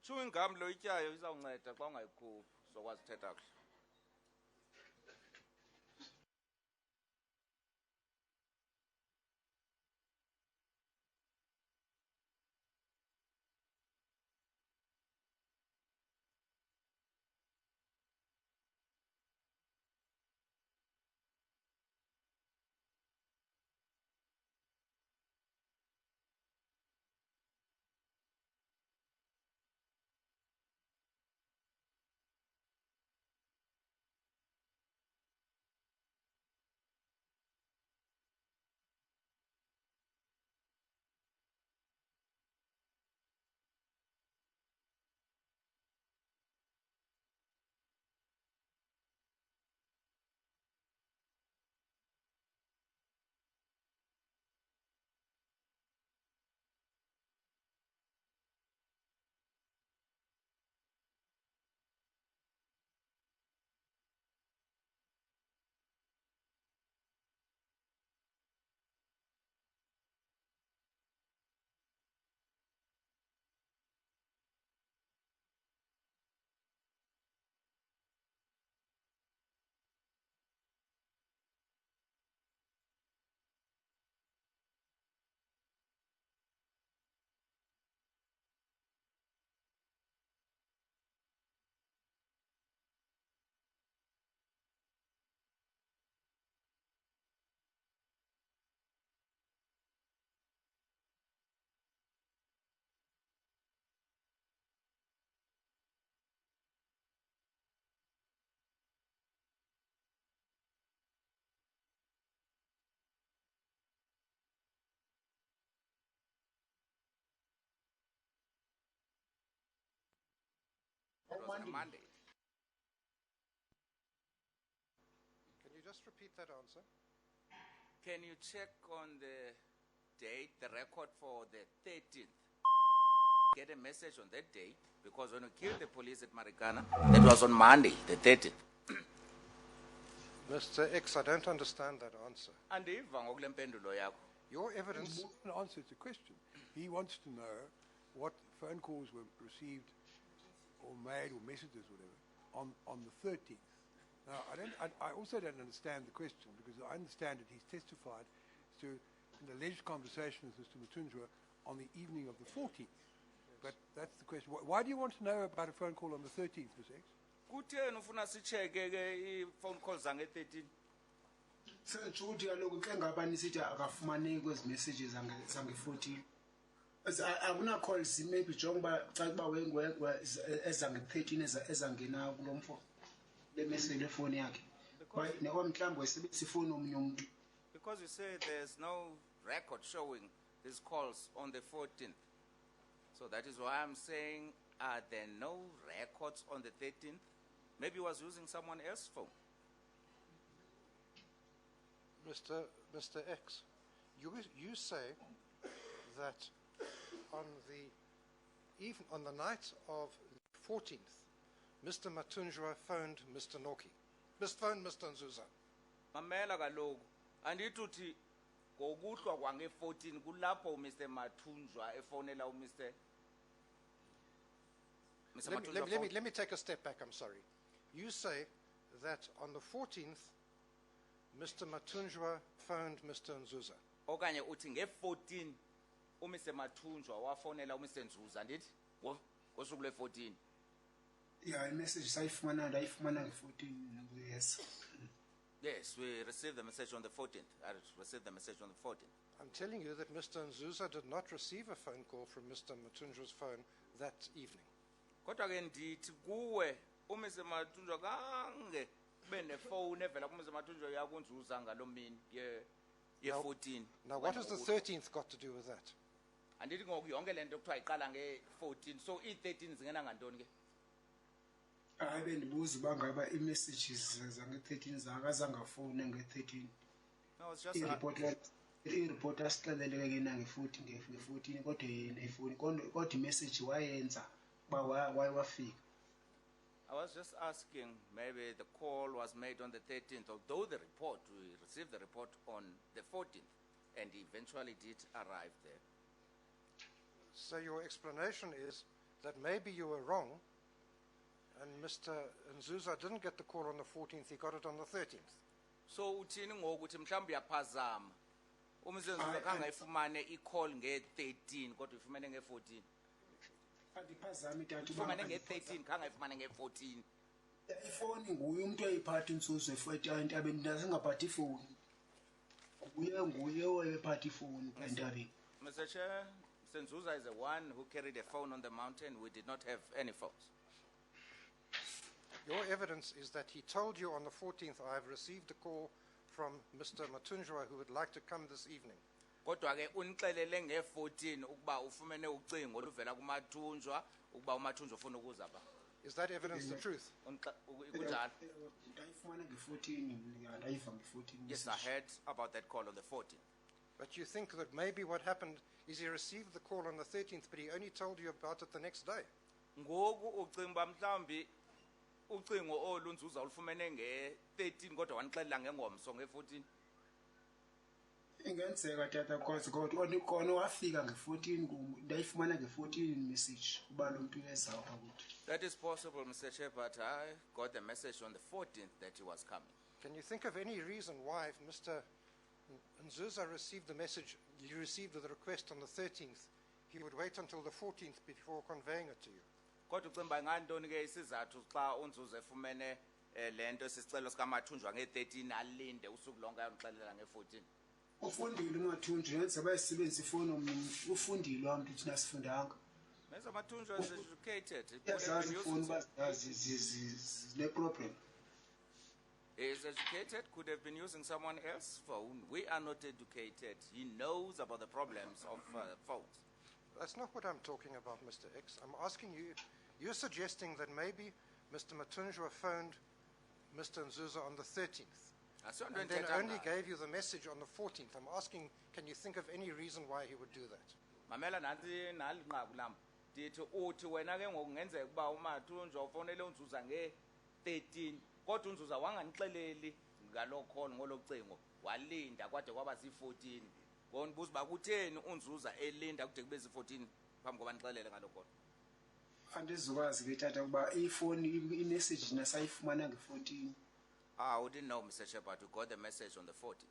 chewing gum lo ityayo izawunceda xa ungayikhuphi uzokwazi uthetha kuhle. It was on a Monday. Can you just repeat that answer? Can you check on the date, the record for the 13th? Get a message on that date, because when we killed the police at Marikana, that was on Monday, the 13th. Mr. X, I don't understand that answer. Andiva ngokule mpendulo yakho. Your evidence... More than an answer, it's a question. He wants to know what phone calls were received or made or messages, whatever, on the 13th. Now, I also don't understand the question, because I understand that he's testified to an alleged conversation with Mr. Matunjwa on the evening of the 14th. But that's the question. Why do you want to know about a phone call on the 13th, Ms. X? Kutheni ufuna sicheke ke i-phone calls zange 13? Sengithi kaloku ke ngabani sithi akafumaneki kwezi messages zange 14. Akuna calls maybe jonga xa kuba wengwe ezange 13 ezangena kulomfo le message le phone yakhe. Neko mhlambo esebenzisa ifoni omunye umuntu. Because you say there's no record showing these calls on the 14th. So that is why I'm saying, are there no records on the 13th? Maybe he was using someone else's phone. Mr. X, you say that on the night of the 14th, Mr. Matunjwa phoned Mr. Noki. Phoned Mr. Nzuza. Mamela kaloku, andithi uthi ngokuhlwa kwange 14 kulapho Mr. Matunjwa efonela uMr. Let me take a step back, I'm sorry. You say that on the 14th, Mr. Matunjwa phoned Mr. Nzuza. Okanye uthi nge-14 uMr. Matunjwa wafonela uMr. Nzuza ndithi ngosuku le-14. Yeah, message sayifumana nge-14, yes. Yes, we received the message on the 14th. I received the message on the 14th. I'm telling you that Mr. Nzuza did not receive a phone call from Mr. Matunjwa's phone that evening. Kodwa ke ndithi kuwe uMr. Matunjwa kange kube nefone evela kuMr. Matunjwa yakunzuza ngalo mini ye-14. Now what has the 13th got to do with that? Andithi ngoku yonke lento kuthiwa iqala nge-14, so i-13 zingena ngantoni ke? Abe ndibuza bangaba i-messages zange-13 zakazange afone nge-13. No, it's just i-report asixelele ke nange-14 nge-14 kodwa yena ifoni kodwa i-message wayenza ba wafika. I was just asking, maybe the call was made on the 13th, although we received the report on the 14th, and eventually did arrive there. So your explanation is that maybe you were wrong and Mr. Nzuza didn't get the call on the 14th, he got it on the 13th. So uthini ngokuthi mhlawumbe uyaphazama umsebenzi kangayifumane i-call nge-13 kodwa ifumane nge-14 andiphazami tata ifumane nge-13 kangayifumane nge-14 ifoni nguye umuntu oyiphatha insuzwe entabeni ndasingaphathi ifoni nguye oyiphatha ifoni entabeni. Mr. Chair, Mr. Nzuza is the one who carried a phone on the mountain. We did not have any phones. Your evidence is that he told you on the 14th, I have received a call from Mr. Matunjwa who would like to come this evening. Kodwa ke unixelele nge-14 ukuba ufumene ucingo oluvela kumathunjwa ukuba umathunjwa ufuna ukuza apha. Is that evidence the truth? Kunjalo. ndayifumana nge-14 ndayiva nge-14 Yes, I heard about that call on the 14th. But you think that maybe what happened is he received the call on the 13th, but he only told you about it the next day. Ngoku ucinga uba mhlawumbi ucingo olunzuza ulufumene nge-13 kodwa wanixelela ngengomso nge-14. ingenzeka tata cause kodwa kona wafika nge-14 ndayifumana nge-14 message uba lo muntu ezapha kuthi. That is possible, Mr. Chair, but I got the message on the 14th that he was coming. Can you think of any reason why if Mr. Nzuza received the message, you received the request on the 13th, he would wait until the 14th before conveying it to you? Kodwa ucimba ngantoni ke isizathu xa unzuza efumene lento esisicelo sikamathunjwa nge-13 alinde usuku lonke ayonixelela nge-14? ufundile umathunjwa yenza bayisebenzisa ifoni omningi ufundile wami thina sifundanga Mr. Mathunjwa is educated. yazazi ifoni bazazi zine-problem. He is educated, could have been using someone else's phone. We are not educated. He knows about the problems of phones. That's not what I'm talking about, Mr. X. I'm asking you, you're suggesting that maybe Mr. Matunjwa phoned Mr. Nzuza on the 13th and then only gave you the message on the 14th. I'm asking, can you think of any reason why he would do that? Mamela nanti nalinqaku lam. Dithi uthi wena ke ngokungenzeka kuba umathunjwa ufonele unzuza nge-13 kodwa unzuza wanganixeleli ngalo call ngolocingo walinda kwade kwaba si-14 ngoni buza uba kutheni unzuza elinda kude kube si-14 phambi koba nixelele ngalo call. Andizukwazi ke tata kuba ifoni imessage nasayifumana nge-14. We didn't know, Mr. Chair, but we got the message on the 14th.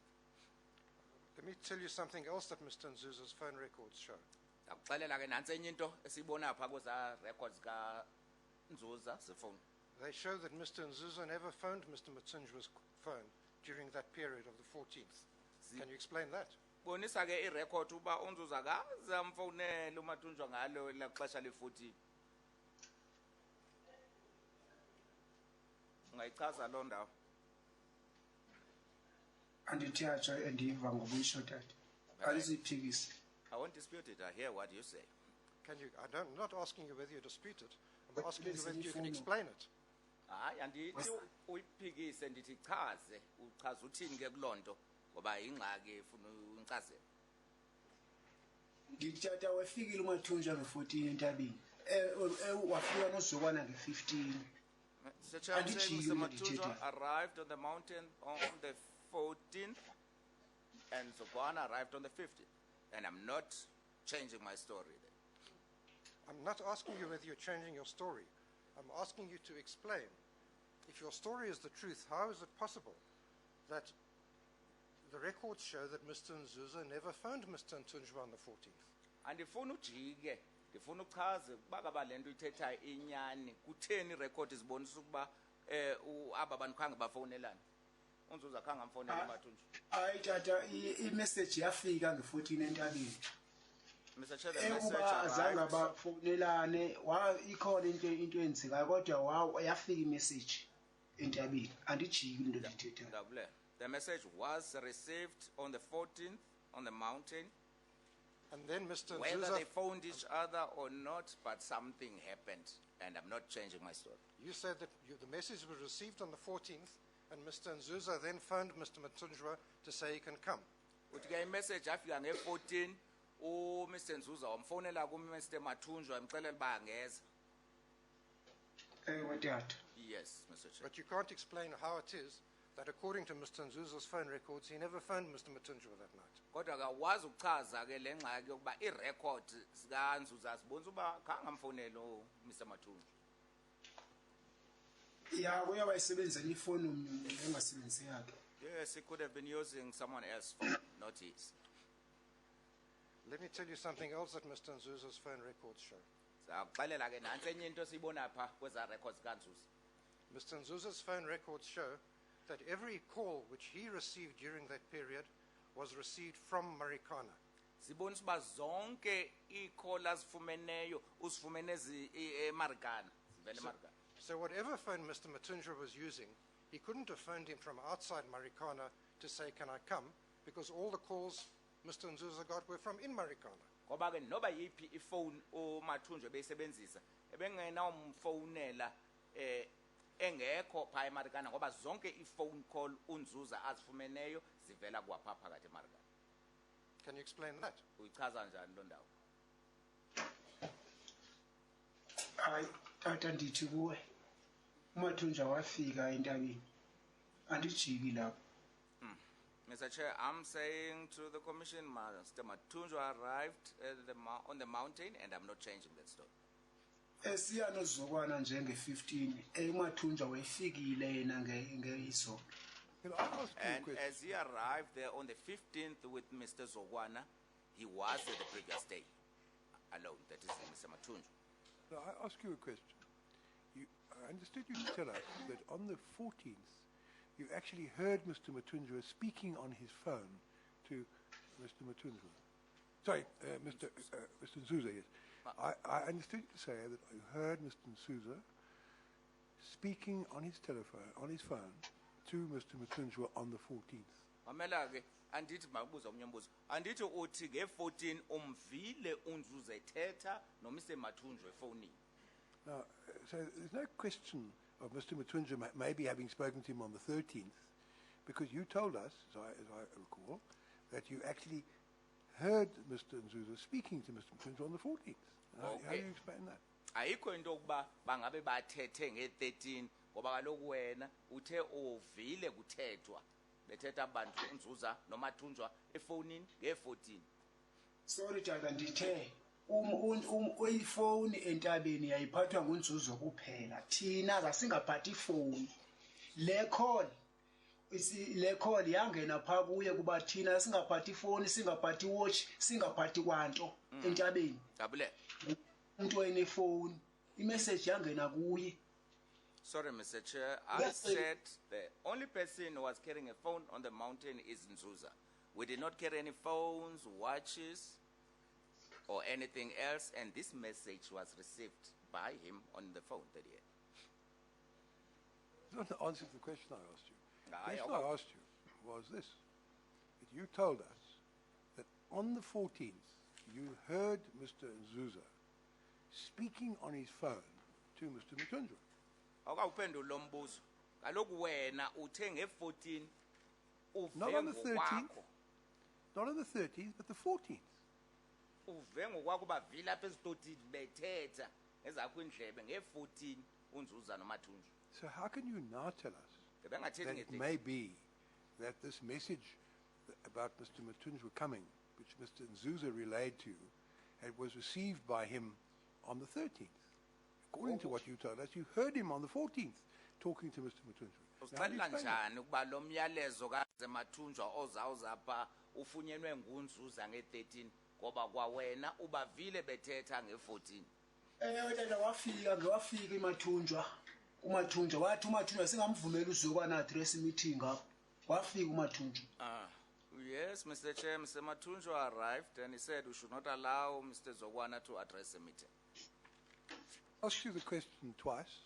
Let me tell you something else that Mr. Nzuza's phone records show. Akuxelela ke nantsi enye into esiyibona phaa kweza records kaNzuza zefoni. They show that Mr. Nzuza never phoned Mr. Matunjwa's phone during that period of the 14th. Can you explain that? Bonisa ke irecord uba unzuza kaze amfonele umathunjwa ngalo laxesha le-14. Ungayichaza loo ndawo. Andithi atsho endiva ngobuyisho tata aliziphikisi. I won't dispute it. I hear what you say. I'm not asking you whether you dispute it. I'm asking you whether you can explain it. Hayi andithi uyiphikise ndithi chaze uchaza uthini ke kulonto ngoba ingxaki efuna uncazela. Ngithatha wafikile umathunjwa nge-14 entabeni wafika nosokwana nge-15. Mr. Chair, I'm saying Mr. Mathunjwa arrived on the mountain on the 14th and Zokwana arrived on the 15th. And I'm not changing my story there. I'm not asking you whether you're changing your story. I'm asking you to explain. If your story is the truth, how is it possible that the records show that Mr. Nzuza never phoned Mr. Ntunjwa on the 14th? Andifuna ujike, ndifuna uchaze ukuba kaba lento ithethayo inyani kutheni record izibonisa ukuba aba bantu khange bafowunelana. Unzuza khange amfonela umathunjwa. Hayi tata i-message yafika nge-14 entabeni. Mr. Chair, the message azange arrived. bafonelane ikhona into enzekayo kodwa yafika i-message entabeni andijiki into ndithethayo. The message was received on the 14th on the mountain. And then Mr. Whether Nzuza, they phoned each other or not, but something happened, and I'm not changing my story. you said that the message was received on the 14th, and Mr. Nzuza then phoned Mr. Matunjwa to say he can come. Uthi ke imessage afika nge-14 Mr. Nzuza wamfonela ku-Mr. Mathunjwa emcelela uba angeza. Ewe tata. Yes, Mr. Chair. But you can't explain how it is that according to Mr. Nzuza's phone records, he never phoned Mr. Matunjwa that night. Kodwa kawazi ukuchaza ke le ngxaki yokuba irecord sikaNzuza sibonisa uba khangamfonela Mr. Matunjwa. Ya uyawayisebenzisa ifoni engasebenzisi yakhe. Yes, he could have been using someone else's phone, not his. Let me tell you something else that Mr. Nzuza's phone records show. Saxelela ke nantsi enye into siyibona pha kweza records kaNzuza. Mr. Nzuza's phone records show that every call which he received during that period was received from Marikana. Sibonisa uba zonke ii-call azifumeneyo uzifumene eMarikana, zivele eMarikana. So whatever phone Mr. Matunjwa was using, he couldn't have phoned him from outside Marikana to say, can I come? Because all the calls Mr. Nzuza got were from in Marikana. Ngoba ke noba yiphi ifone uMathunjwa beyisebenzisa ebengenawumfonela engekho pha eMarikana ngoba zonke i-phone call uNzuza azifumeneyo zivela kwapha phakathi eMarikana. Can you explain that? Uyichaza njani lo ndawo? Hayi tata ndithi kuwe uMathunjwa wafika entabeni andijiki lapho. Mr. Chair, I'm saying to the Commission, Mr. Mathunjwa arrived on the mountain, and I'm not changing that story. Esiya noZokwana nje-15 uMathunjwa wayefikile yena ngeizolo. Can I ask you a And question? as he arrived there on the 15th with Mr. Zokwana, he was there the previous day alone. That is Mr. Mathunjwa. Now, I ask you a question. I understood you to tell us that on the 14th, you actually heard Mr. Mathunjwa speaking on his phone to Mr. Mathunjwa. Sorry, Mr. Nzuza, yes. I understood you to say that you heard Mr. Nzuza speaking on his telephone, on his phone, to Mr. Mathunjwa on the 14th. Mamela ke andithi mabuza omnye umbuzo. Andithi uthi nge-14 umvile uNzuza ethetha noMr. Mathunjwa efonini. Now, so there's no question of Mr. Mathunjwa maybe having spoken to him on the 13th, because you told us, as I recall, that you actually heard Mr. Nzuza speaking to Mr. Mathunjwa on the 14th. How do you explain that? Ayikho into yokuba bangabe bathethe nge-13 ngoba kaloku wena uthe uvile kuthethwa bethetha abantu uNzuza noMathunjwa efonini nge-14. Sorry tata ndithe ifoni entabeni yayiphathwa nguNzuza kuphela. Thina asingaphathi ifoni. Le call yangena pha kuye kuba thina singaphathi ifoni, singaphathi watch, singaphathi kwanto entabeni. Dabule. Umuntu enefoni, imessage yangena kuye. Sorry, Mr. Chair. I said the only person who was carrying a phone on the mountain is Nzuza. We did not carry any phones, watches, or anything else, and this message was received by him on the phone that he had. It's not the answer to the question I asked you. The Aye, question I asked you was this, that you told us that on the 14th, you heard Mr. Nzuza speaking on his phone to Mr. Mathunjwa. Awukawuphendula lo mbuzo. Kaloku wena uthe nge-14 Not on the 13th, not on the 13th, but the 14th. uve ngokwakho bavile apha esitotini bethetha ngezakho indlebe nge-14 uNzuza noMathunjwa. So how can you now tell us Bengathethi that it nge-13. may be that this message about Mr. Mathunjwa coming, which Mr. Nzuza relayed to you, was received by him on the 13th? According to what you told us, you heard him on the 14th talking to Mr. Mathunjwa. Now, how do you Usixelela explain that? njani ukuba lo myalezo kaZemathunjwa ozawuzapha ufunyenwe nguNzuza nge-13 ngoba kwawena ubavile bethetha nge-14? Tata wafika iMathunjwa. uMathunjwa wathi uMathunjwa singamvumela uZokwana address meeting ngapho. Wafika uMathunjwa. Yes, Mr. Chair, Mr. Mathunjwa arrived and he said we should not allow Mr. Zokwana to address the meeting. I asked you the question twice.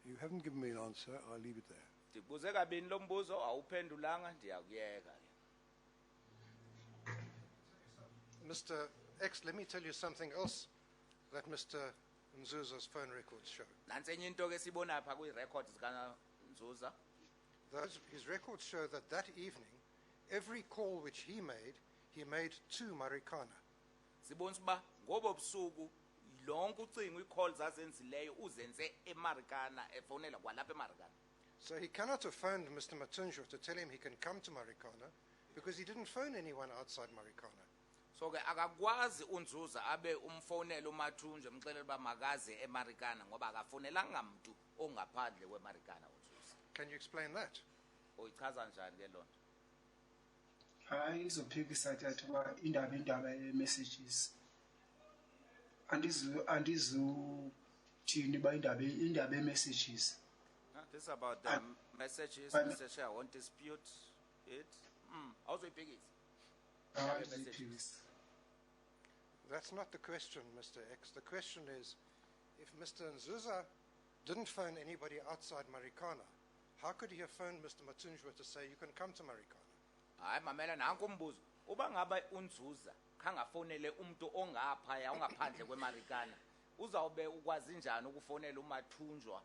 You haven't given me an answer. I'll leave it there. Ndibuze kabini lo mbuzo awuphendulanga ndiyakuyeka ke. Mr. X, let me tell you something else that Mr. Nzuza's phone records show. Nansi enye into ke sibona pha kwi-records zikaNzuza. His records show that that evening, every call which he made to Marikana. Sibonisa uba ngobo busuku lonke ucingo ii-calls azenzileyo uzenze eMarikana efonela kwalapha eMarikana. So he cannot have phoned Mr. Matunjwa to tell him he can come to Marikana because he didn't phone anyone outside Marikana. So ke akakwazi uNzuza abe umfonela uMathunjwa emxelela uba makaze eMarikana ngoba akafonelanga muntu ongaphandle kweMarikana uNzuza. Can you explain that? Uyichaza njani ke lonto? Hayi ngizophikisa thatha uba indaba ye-messages andizuthini ba indaba ye-messages. This is about the messages, Mr. Chair. I won't dispute it. Also, that's not the question, Mr. X. The question is, if Mr. Nzuza didn't phone anybody outside Marikana, how could he have phoned Mr. Matunjwa to say you can come to Marikana? Hayi mamela nanku umbuzo. Uba ngaba uNzuza khangafonele umuntu ongaphaya ongaphandle kweMarikana, uzawube ukwazi njani ukufonela uMathunjwa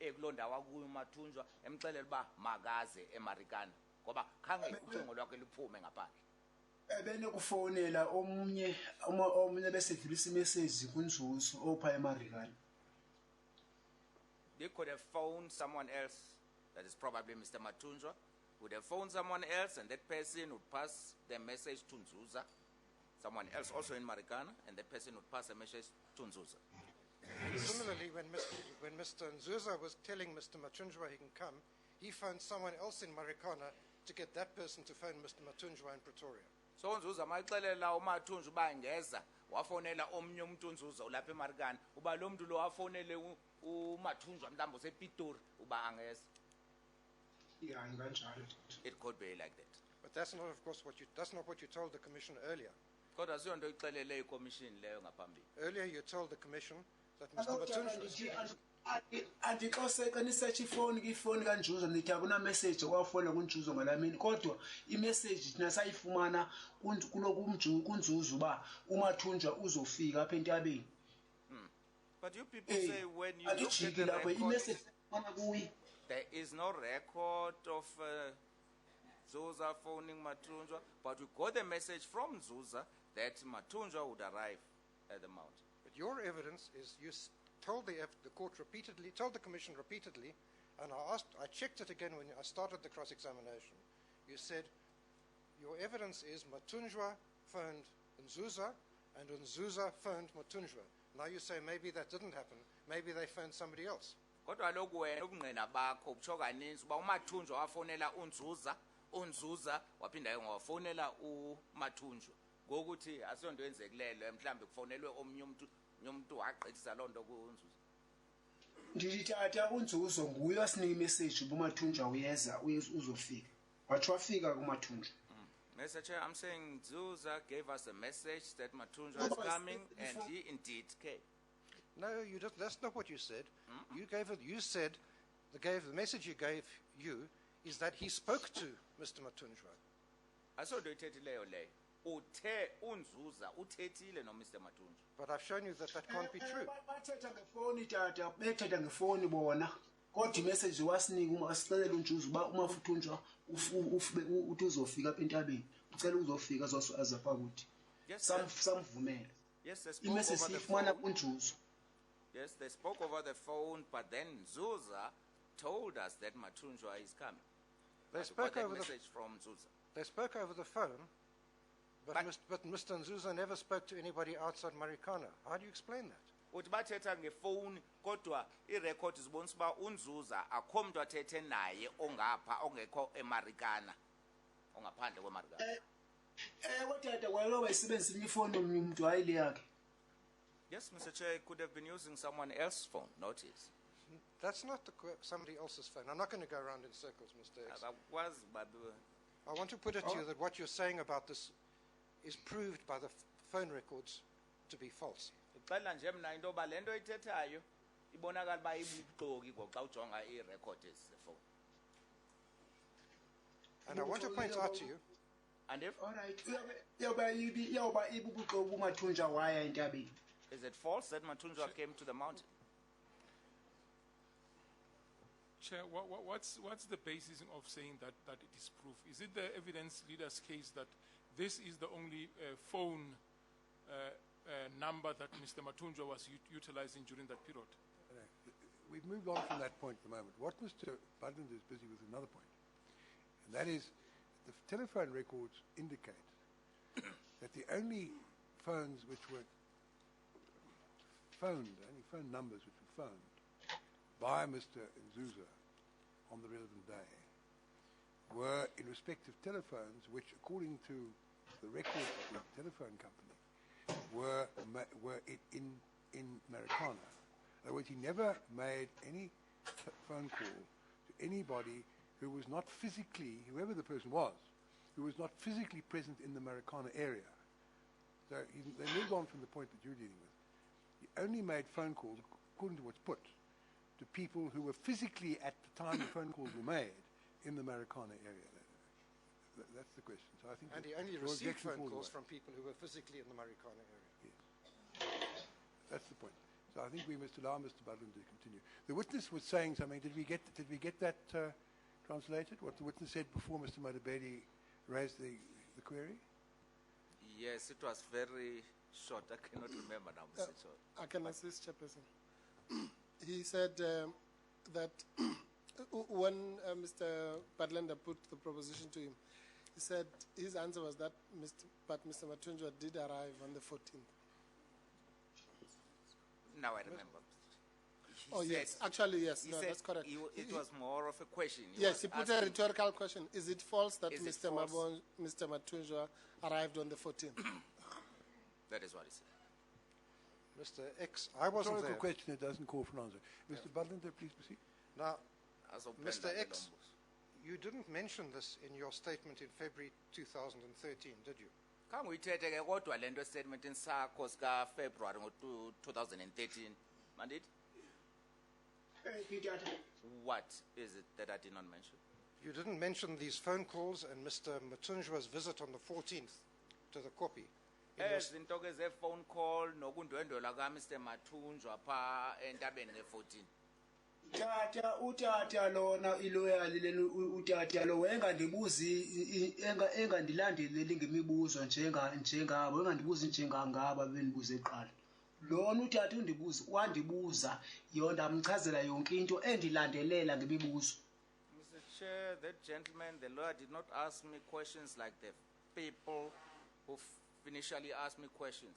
ekulonda wakuyo uMathunjwa emxelela uba makaze eMarikana ngoba khange ucingo lwakhe luphume ngaphandle. Ebene kufonela omunye bese dlulisa imessage kuNzuzo opha eMarikana. They could have phoned someone else, that is probably Mr. Mathunjwa, would have phoned someone else and that person would pass the message to Nzuza, someone else also in Marikana, and that person would pass a message to Nzuza. Similarly, when Mr. Nzuza was telling Mr. Matunjwa he can come, he phoned someone else in Marikana to get that person to phone Mr. Matunjwa in Pretoria. So Nzuza maxelela uMathunjwa uba ngeza wafonela omnye umuntu uNzuza ulapha eMarikana uba lo muntu lo wafonele uMathunjwa mhlawumbe usePitori uba angeza. Yeah, kanjalo. It could be like that. But that's not, of course, that's not what you told the Commission earlier. Kodwa siyonto ixelele iCommission leyo ngaphambili. Earlier you told the Commission that Mr. Matunjwa andixoseka nisearch ifoni kaNzuza nithi akuna message owafonela kuNzuza ngalamini kodwa imessage thina sayifumana kuloku kuNzuza uba uMathunjwa uzofika apha entabeni. But you people say when you look at the record, there is no record of Nzuza phoning Mathunjwa, but we got a message from Nzuza that Mathunjwa would arrive at the mountain. But your evidence is you told the court repeatedly, told the Commission repeatedly, and I checked it again when I started the cross-examination. You said your evidence is Mathunjwa phoned Nzuza and Nzuza phoned Mathunjwa. Now you say maybe that didn't happen. Maybe they phoned somebody else. Kodwa lokhu wena ubungqina bakho ubutsho kaninzi uba uMathunjwa wafonela uNzuza waphinda wafonela uMathunjwa ngokuthi asonto yenzekileyo mhlambe kufonelwe omnye umuntu wagqithisa lonto kuNzuza. Ndithatha uNzuzo nguye wasinika imessage uMathunjwa uyeza uzofika. Wathi wafika kuMathunjwa. Mr. Chair, I'm saying Nzuza gave us a message that Mathunjwa is coming, and he indeed came. No, you didn't. That's not what you said. You gave it. You said the message you gave you is that he spoke to Mr. Mathunjwa. Asonto ithetileyo leyo. Uthe uNzuza uthethile no Mr. Mathunjwa. But I've shown you that can't be true. Bathetha ngefoni tata, bethetha ngefoni bona. Kodwa imessage wasinika asixelele uNzuza uba uMathunjwa uthi uzofika apha entabeni. Ucela uzofika azapha ukuthi. Samvumela. Yes, they spoke over the phone. Yes, they spoke over the phone, but then Nzuza told us that Mathunjwa is coming. They spoke over message from Nzuza. They spoke over the phone, but Mr. Nzuza never spoke to anybody outside Marikana. How do you explain that? Uthi bathetha ngefoni kodwa irecord zibonisa uba uNzuza akho muntu athethe naye ongapha ongekho eMarikana ongaphandle kweMarikana. Kodwa kwalo bayisebenzisa ifoni yomuntu hayi le yakhe. Yes, Mr. Chair, could have been using someone else's phone, not his. That's not somebody else's phone. I'm not going to go around in circles, Mr. X. I want to put it to you that what you're saying about this is proved by the phone records to be false. And I want to point out to you. And if? All right. Is it false that Mathunjwa came to the mountain? Chair, what's the basis of saying that it is proof? Is it the evidence leader's case that this is the only phone number that Mr. Mathunjwa was utilizing during that period? we've moved on from that point at the moment. What Mr. Budland is busy with another point, and that is the telephone records indicate that the only phones which were phoned, only phone numbers which were phoned by Mr. Nzuza on the relevant day were in respect of telephones which, according to the records of the telephone company, were in Marikana. In other words, he never made any phone call to anybody who was not physically, whoever the person was, who was not physically present in the Marikana area. So they moved on from the point that you're dealing with. He only made phone calls, according to what's put, to people who were physically at the time the phone calls were made in the Marikana area. That's the question. So I think and he only received phone calls from people who were physically in the Marikana area. Yes. That's the point. So I think we must allow Mr. Budland to continue. The witness was saying something. Did we get that translated? What the witness said before Mr. Madabedi raised the query? Yes, it was very short. I cannot remember now, Mr. Chair. I can assist, Chairperson. He said that when Mr. Badlander put the proposition to him, he said his answer was that Mr. Matunjwa did arrive on the 14th. Now I remember. Yes, actually yes, no, that's correct. It was more of a question. Yes, he put a rhetorical question. Is it false that Mr. Matunjwa arrived on the 14th? That is what he said. Mr. X, I wasn't there. Rhetorical question, it doesn't call for an answer. Mr. Budlander, please proceed. Now, Mr. X, you didn't mention this in your statement in February 2013, did you? Kanguyithethe ke kodwa lento statement sakho sika February ngo-2013. Mandit? What is it that I did not mention? You didn't mention these phone calls and Mr. Matunjwa's visit on the 14th to the Kopi. Izinto ke ze-phone call nokundwendwela ka-Mr. Matunjwa pha entabeni nge-14. Utata lona iloyali lena utata lo engandibuzi engandilandeleli ngemibuzo njengabo engandibuzi njengangaba benibuze eqala. Lona utata wandibuza yona amchazela yonke into endilandelela ngemibuzo. Mr. Chair, that gentleman, the lawyer did not ask me questions like the people who initially asked me questions.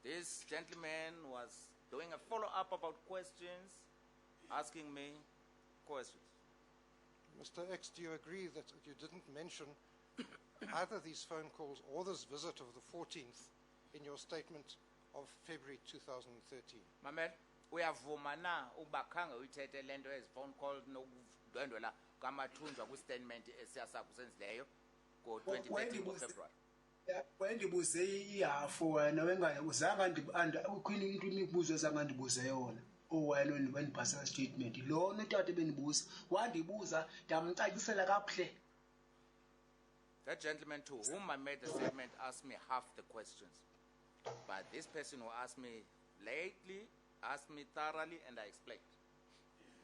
This gentleman was doing a follow-up about questions, asking me questions. Mr. X, do you agree that you didn't mention either these phone calls or this visit of the 14th in your statement of February 2013? Mamel, uyavuma na ukuba khange uyithethe lento phone call nokudwendwela kaMathunjwa ku-statement esiyasakusenzileyo ngo-2013 ngoFebruary. Wendibuze ihafu wena wengazange ukhwini into imibuzo ezangandibuze yona. Wena wendibhasa statement lona utata benibuza wandibuza ndamcacisela kakuhle. That gentleman to whom I made the statement asked me half the questions. But this person who asked me lately asked me thoroughly and I explained.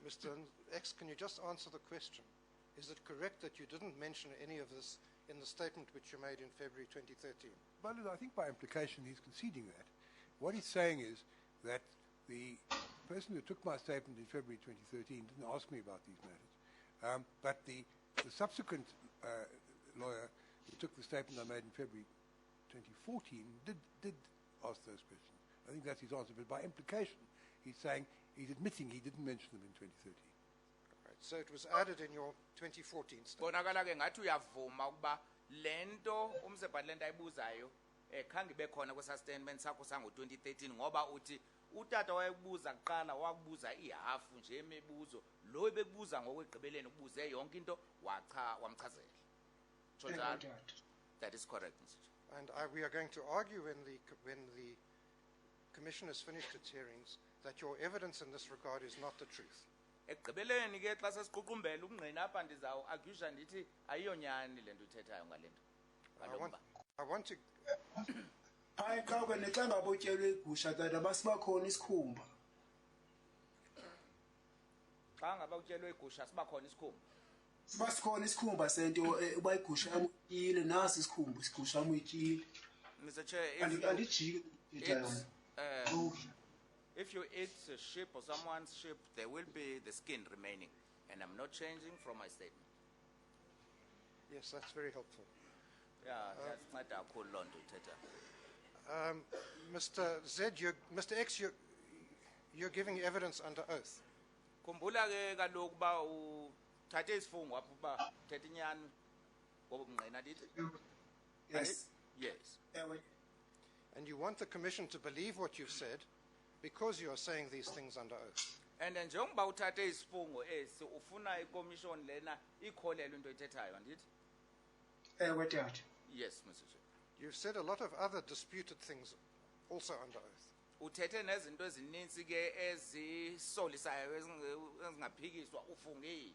Mr. X, can you just answer the question? Is it correct that you didn't mention any of this in the statement which you made in February 2013? But I think by implication he's conceding that. What he's saying is that the person who took my statement in February 2013 didn't ask me about these matters. But the subsequent lawyer who took the statement I made in February 2014 did ask those questions. I think that's his answer. But by implication, he's saying, he's admitting he didn't mention them in 2013. Right. So it was added in your 2014 statement. Bonakala ke ngathi uyavuma ukuba lento umsebenzi ayibuzayo khange bekhona kwesa statement sakho sango-2013 ngoba uthi utata wayebuza kuqala wakubuza ihafu nje emibuzo lo ebekubuza ngokwegqibeleni ukubuze yonke into wamchazela. That is correct, Mr. Chair. And we are going to argue when the Commission has finished its hearings that your evidence in this regard is not the truth. Ekugqibeleni ke xa sesiququmbela ukungqina apha ndizawuaccuse ndithi ayiyonyani le nto uthethayo ngale nto. I want to Hayi xa kwenexa ngabe utyelwe igusha tata basibakhona isikhumba. Xa ngabe utyelwe igusha sibakhona isikhumba. Sibakhona isikhumba sento uba igusha amuyile nasi isikhumba isigusha amuyile. Mr. Chair, If you eat a sheep or someone's sheep, there will be the skin remaining. And I'm not changing from my statement. Yes, that's very helpful. Yeah, that's not a cool law to Teta. Mr. Mr. X, you're giving evidence under oath. Kumbula ke kaloku ba uthathe isifungo apho ba uthetha inyani ngoba umnqena dithi? Yes. Yes. And you want the commission to believe what you've said because you are saying these things under oath. And then njengoba uthathe isifungo esi ufuna ikommission lena ikholelwe into ethethayo andithi? Yes, Mr. Chair. You've said a lot of other disputed things also under oath. Uthethe nezinto ezininzi ke ezisolisayo ezingaphikiswa ufungile.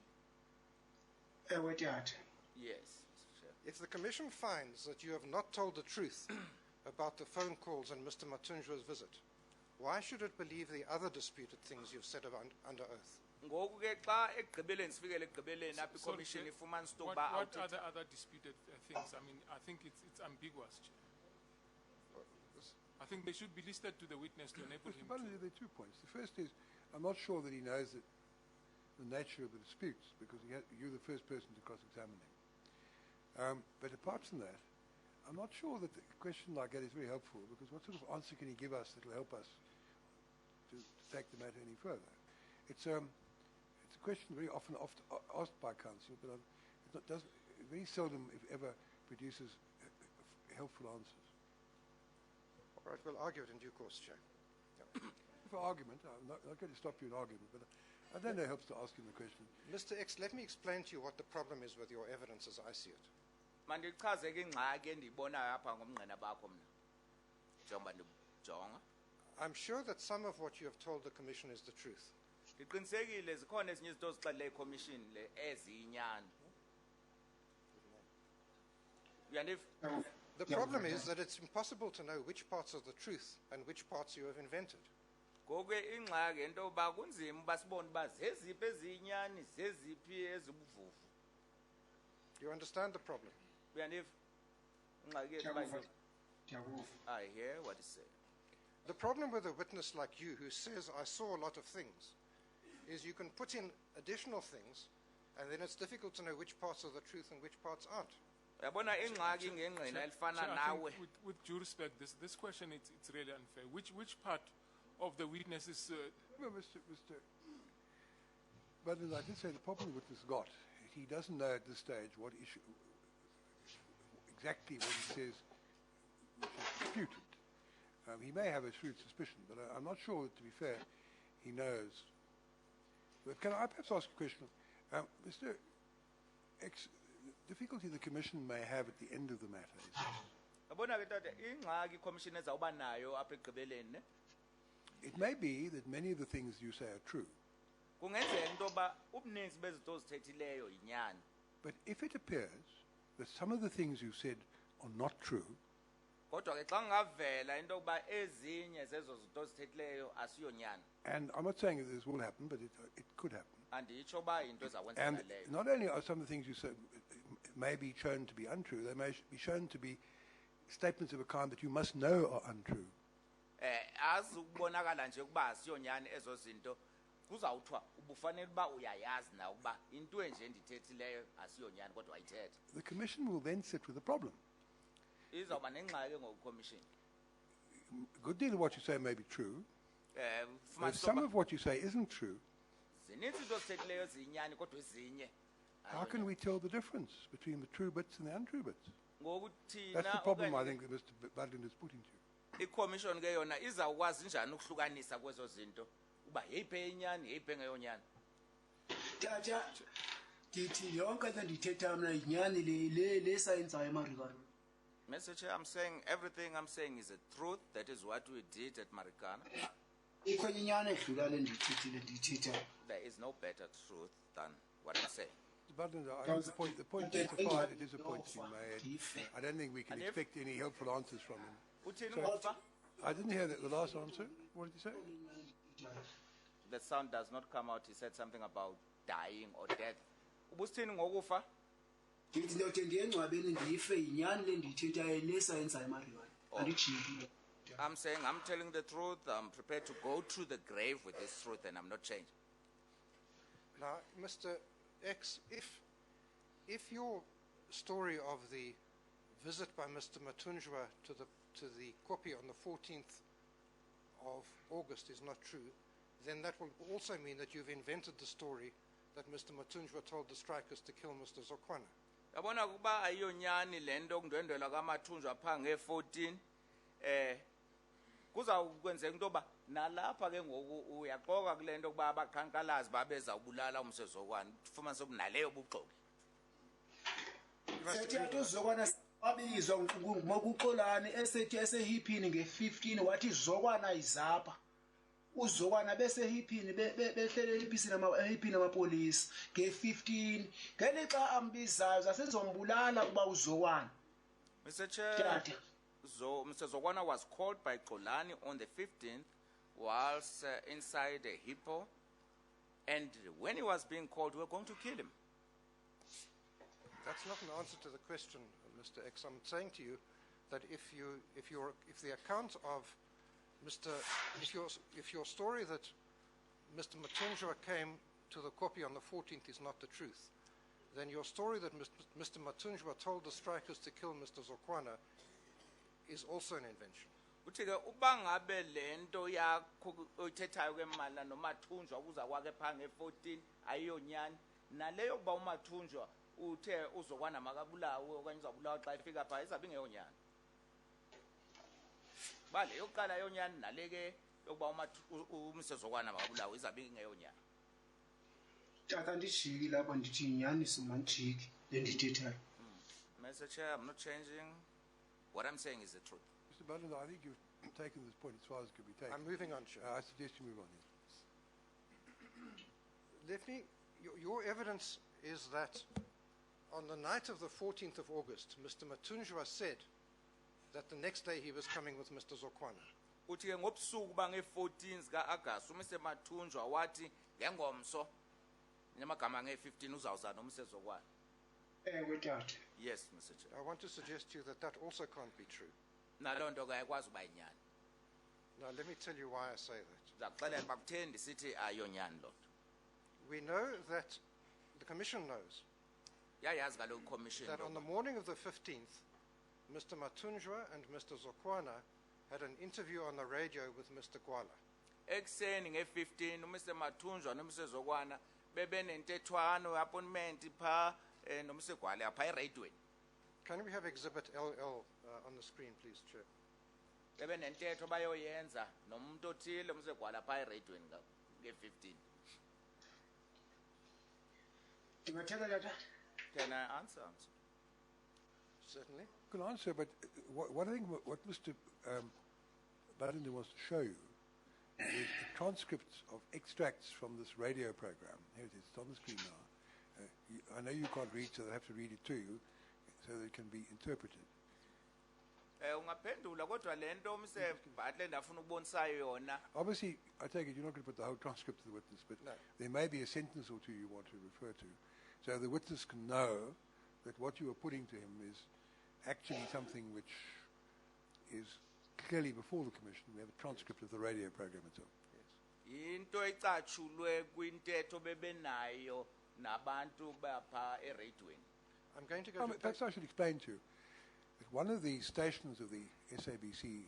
Yes, Mr. Chair. If the commission finds that you have not told the truth about the phone calls and Mr. Matunjwa's visit, why should it believe the other disputed things you've said about under oath? Ngoku ke xa ekugqibeleni sifikele ekugqibeleni apha ikommission ifumana into yokuba What are the other disputed things? I mean, I think it's ambiguous, Chair. I think they should be listed to the witness to enable him Mr. Butler, there are 2 points. The first is, I'm not sure that he knows the nature of the disputes because you're the first person to cross-examine him. But apart from that, I'm not sure that a question like that is very helpful because what sort of answer can he give us that will help us to take the matter any further? It's a question very often asked by counsel, but it very seldom, if ever, produces helpful answers. All right, we'll argue it in due course, Chair. For argument, I'm not going to stop you in argument, but I don't know it helps to ask him the question. Mr. X, let me explain to you what the problem is with your evidence as I see it. Mandichaze ke ingxaki endiyibonayo apha ngomnqena bakho mna. Njengoba ndijonga. I'm sure that some of what you have told the commission is the truth. Ndiqinisekile zikhona ezinye izinto ozixelele iCommission le eziyinyani. Uyandiva? The problem is that it's impossible to know which parts are the truth and which parts you have invented. Ngoku ingxaki into yoba kunzima uba sibone uba zeziphi eziyinyani zeziphi ezibuvuvu. Do you understand the problem? Uyandiva? Ingxaki yethu bayintoni? I hear what you say. The problem with a witness like you who says, I saw a lot of things, is you can put in additional things and then it's difficult to know which parts are the truth and which parts aren't. Yabona ingxaki ngengqina elifana Chair, I nawe. think with due respect, this question it's really unfair. Which part of the witness is? Well, Mr. But I did say the problem with this got, he doesn't know at this stage what issue, exactly what he says which is disputed. He may have a shrewd suspicion, but I'm not sure that, to be fair, he knows. But can I perhaps ask a question? Mr. X, the difficulty the Commission may have at the end of the matter is Yabona ke tata ingxaki iCommission ezawuba nayo apha ekugqibeleni ne? it may be that many of the things you say are true, Kungenzeka into yoba ubuninzi bezinto ozithethileyo yinyani. but if it appears that some of the things you said are not true, Kodwa ke xa ngavela into yokuba ezinye zezo zinto ozithethileyo asiyonyani. and I'm not saying that this will happen, but it could happen. Anditsho uba into And ezakwenzeka leyo. not only are some of the things you said may be shown to be untrue, they may be shown to be statements of a kind that you must know are untrue. Azukubonakala nje ukuba asiyonyani ezo zinto. Kuzawuthiwa ubufanele uba uyayazi na ukuba into enje endithethileyo asiyonyani kodwa ayithethe. The Commission will then sit with the problem. Izawuba nengxaki ngokuCommission. A good deal of what you say may be true, but Fumanisa some uba of what you say isn't true. zininzi into ozithethileyo ziyinyani kodwa ezinye. How can we tell the difference between the true bits and the untrue bits? Ngoku That's the thina problem I okanye think that Mr. Budlin is putting to you. iCommission ke yona izawukwazi njani ukuhlukanisa kwezo zinto uba yeyiphi eyinyani yeyiphi engeyonyani. Tata, ndithi yonke into endiyithetha mna yinyani le sayenzayo eMarikana. Mr. Chair, I'm saying everything I'm saying is a truth. That is what we did at Marikana. Ikho enye inyani edlula le ndiyithetha. There is no better truth than what I'm saying. Mr. Budlin, I think the point justified, it is a point to be made. I don't think we can expect any helpful answers from him. Uthini Sorry. ngokufa? I didn't hear the last answer. What did you say? The sound does not come out. He said something about dying or death. Ubusithini ngokufa? Ndithi ndiyawuthi ndiye engcwabeni ndife yinyani le ndiyithethayo le sayenzayo eMarikana. Andijiki. I'm saying I'm telling the truth. I'm prepared to go to the grave with this truth, and I'm not changing. Now, Mr. X, if your story of the visit by Mr. Matunjwa to the Kopi on the 14th of August is not true, then that will also mean that you've invented the story that Mr. Matunjwa told the strikers to kill Mr. Zokwana. Yabona kuba ayonyani lento kundwendwela kaMathunjwa pha nge14 kuzawukwenzeka into ba nalapha ke ngoku uyaqoka kulento kuba abaqhankqalazi babeza ubulala umsezokwana ufuma sokunaleyo buxoki sethi atuzokwana abizwa ngokuxolani esethi esehiphini nge15 wathi zokwana izapha uzokwana bese hiphini behlelela iphisi hiphini amapolisi nge15 ngelixa ambizayo asezombulala kuba uzokwana. Mr. Chair, Mr. Zokwana was called by Xolani on the 15th whilst inside a hippo, and when he was being called, we were going to kill him. That's not an answer to the question, Mr. X. I'm saying to you that if the account of if your story that Mr. Matunjwa came to the Kopi on the 14th is not the truth, then your story that Mr. Matunjwa told the strikers to kill Mr. Zokwana is also an invention. Uthi ke uba ngabe lento yakho oyithethayo ke mala noMathunjwa kuza kwake pha nge14 ayiyonyani naleyo kuba uMathunjwa uthe uzokwana makabulawe okanye uzabulawa xa efika pha izabe ingeyonyani bale yokuqala yonyani naleke yokuba umsezokwana makabulawe izabe ingeyonyani. Tata ndijiki lapha ndithi nyani simantjiki lendithethayo. Mr. Chair, I'm not changing. What I'm saying is the truth. Mr. Butler, I think you've taken this point as far as it could be taken. I'm moving on, Chair. I suggest you move on. Your evidence is that on the night of the 14th of August, Mr. Matunjwa said that the next day he was coming with Mr. Zokwana. Uthi ke ngobusuku bange14 zika August uMr. Mathunjwa wathi ngengomso nemagama nge15 uzawuza nomsezokwana. Tata. Yes, Mr. Chair. I want to suggest to you that that also can't be true. Naloo nto ke ayikwazi uba yinyani. Now, let me tell you why I say that. Zakuxelela bakutheni ndisithi ayonyani loo nto. We know that the Commission knows Yayazi kaloku commission that on the morning of the 15th, Mr. Matunjwa and Mr. Zokwana had an interview on the radio with Mr. Gwala. Ekuseni nge15 uMr. Mathunjwa noMr. Zokwana bebenentethwano appointment pha noMr. Gwala pha eradweni. Can we have Exhibit LL on the screen, please, Chair? Bebenentetho bayoyenza nomuntu othile uMr. Gwala pha eradweni nge15. Can I answer? Certainly. Good answer, but what I think what Mr. Butler wants to show you is the transcripts of extracts from this radio program. Here it is, it's on the screen now. I know you can't read, so I have to read it to you so that it can be interpreted. Ungaphendula kodwa lento Mr. Butler ndafuna ukubonisayo yona. Obviously, I take it you're not going to put the whole transcript to the witness, but no. There may be a sentence or two you want to refer to, so the witness can know that what you are putting to him is actually something which is clearly before the Commission. We have a transcript of the radio program itself. Yes. Into ecatshulwe kwintetho bebenayo nabantu bapha eradweni. I'm going to go to perhaps I should explain to you. One of the stations of the SABC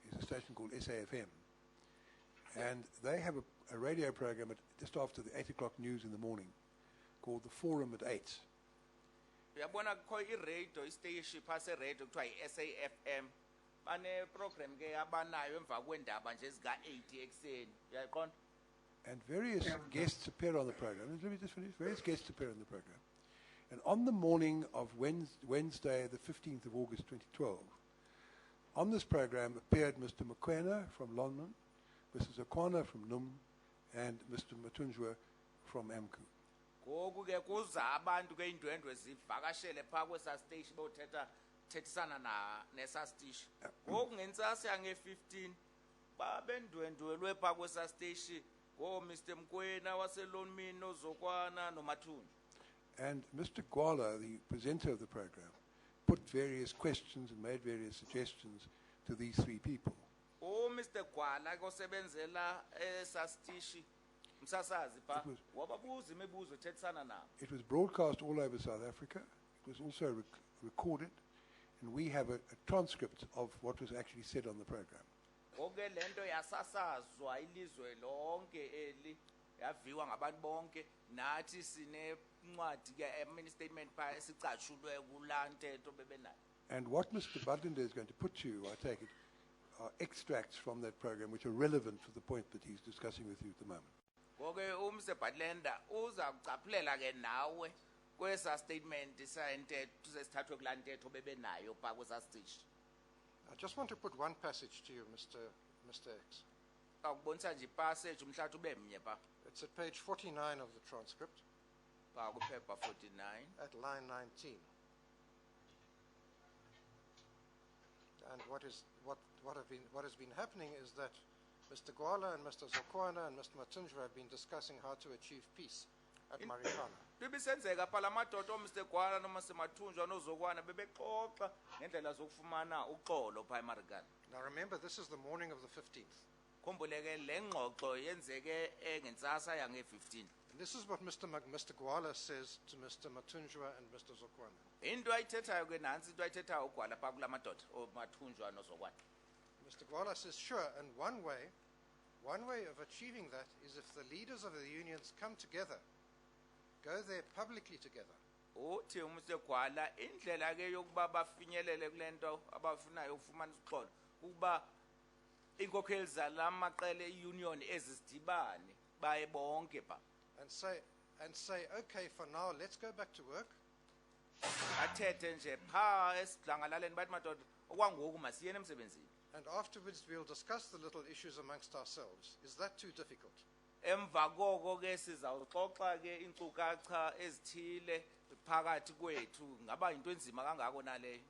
is a station called SAFM, and they have a radio program just after the 8 o'clock news in the morning called The Forum at 8. Uyabona kho iradio istation phase radio kuthiwa yi-SAFM bane program ke abanayo emva kwendaba nje zika-8 ekseni uyayiqonda. And various guests appear on the program. Let me just finish. Various guests appear on the program. And on the morning of Wednesday, the 15th of August 2012, on this program appeared Mr. Marikana from Lonmin, Mrs. Zokwana from NUM, and Mr. Matunjwa from AMCU. Ngoku ke kuza abantu ke indwendwe zivakashele pha kwesa station bothethisana nesa station. Ngoku ngentsasa yange15 babendwendwelwe pha kwesa station go Mr. Mkwena wase Lonmin noZokwana noMathunjwa. And Mr. Gwala, the presenter of the program, put various questions and made various suggestions to these three people. Mr. Gwala kosebenzela esasitishi msasazi pha wababuza imibuzo ethethana nabo. It was broadcast all over South Africa. It was also recorded, and we have a transcript of what was actually said on the program. Konke lento yasasazwa ilizwe lonke eli yaviwa ngabantu bonke nathi sine ncwadi ke statement pha esicatshulwe kulantetho bebenayo. And what Mr. Badlinde is going to put to you, I take it, are extracts from that program which are relevant to the point that he's discussing with you at the moment. Konke Mr. Badlinde uza kucaphulela ke nawe kwesa statement sayentetho sesithathwe kulantetho bebenayo pha kwesa stage. I just want to put one passage to you, Mr. X. Akubonisa nje passage umhlathi ube mnye pha. It's at page 49 of the transcript. Pha ku paper 49 at line 19. And what has been happening is that Mr. Gwala and Mr. Zokwana and Mr. Matunjwa have been discussing how to achieve peace at Marikana. Bibisenzeka pha lamadoda Mr. Gwala noma Mathunjwa noZokwana bebexoxa ngendlela zokufumana uxolo pha eMarikana. Now remember, this is the morning of the 15th. Khumbuleke le ngxoxo yenzeke ngentsasa yange 15. And this is what Mr. Gwala says to Mr. Matunjwa and Mr. Zokwana. Into ayithethayo ke nansi into ayithethayo uGwala pha kulamadoda oMathunjwa noZokwana. Mr. Gwala says, sure, and one way of achieving that is if the leaders of the unions come together, go there publicly together. Uthi Mr. Gwala indlela ke yokuba bafinyelele kulento abafunayo ukufumana uxolo kuba inkokheli zalamaqele iunion ezizidibane baye bonke pha. And say, okay, for now, let's go back to work. Athethe nje pha esidlangalaleni bathi madoda okwangoku masiyene emsebenzini. And afterwards we'll discuss the little issues amongst ourselves. Is that too difficult? Emva koko ke sizawuxoxa ke inkcukacha ezithile phakathi kwethu ngaba into enzima kangako naleyo.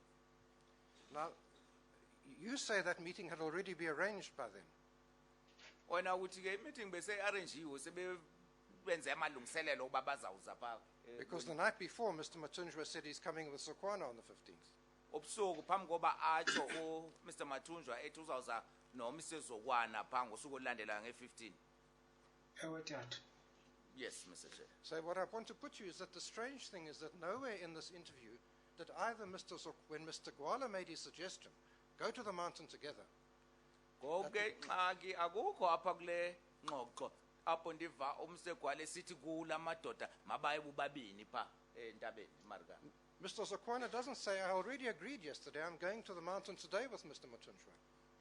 Now, you say that meeting had already been arranged by then. Wena uthi ke meeting bese arrangewe sebenze amalungiselelo oba bazawuza pha. Because the night before, Mr. Matunjwa said he's coming with Zokwana on the 15th. Obusuku phambi koba atsho Mr. Mathunjwa ethi uzawuza no Mr. Zokwana pha ngosuku olulandela nge-15. Yes, Mr. Chair. So what I want to put you is that the strange thing is that nowhere in this interview did either when Mr. Gwala made his suggestion, go to the mountain together. Konke xaki akukho apha kule ngxoxo apho ndiva uMr. Gwala esithi kula madoda mabaye bubabini pha entabeni Marikana. Mr. Zokwana doesn't say, I already agreed yesterday, I'm going to the mountain today with Mr. Matunjwa.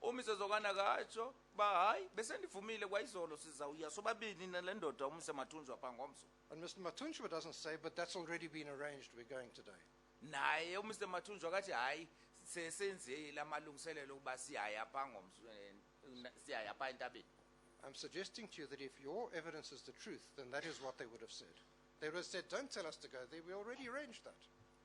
Mr. Zokwana katsho ba hayi besendivumile kwayizolo sizawuya sobabini nale ndoda uMr. Mathunjwa pha ngomso. And Mr. Matunjwa doesn't say, but that's already been arranged, we're going today. Naye uMr. Mathunjwa kathi hayi sesenzile amalungiselelo ukuba siyaya pha ngomso siyaya pha entabeni. I'm suggesting to you that if your evidence is the truth, then that is what they would have said. They would have said, don't tell us to go there, we already arranged that.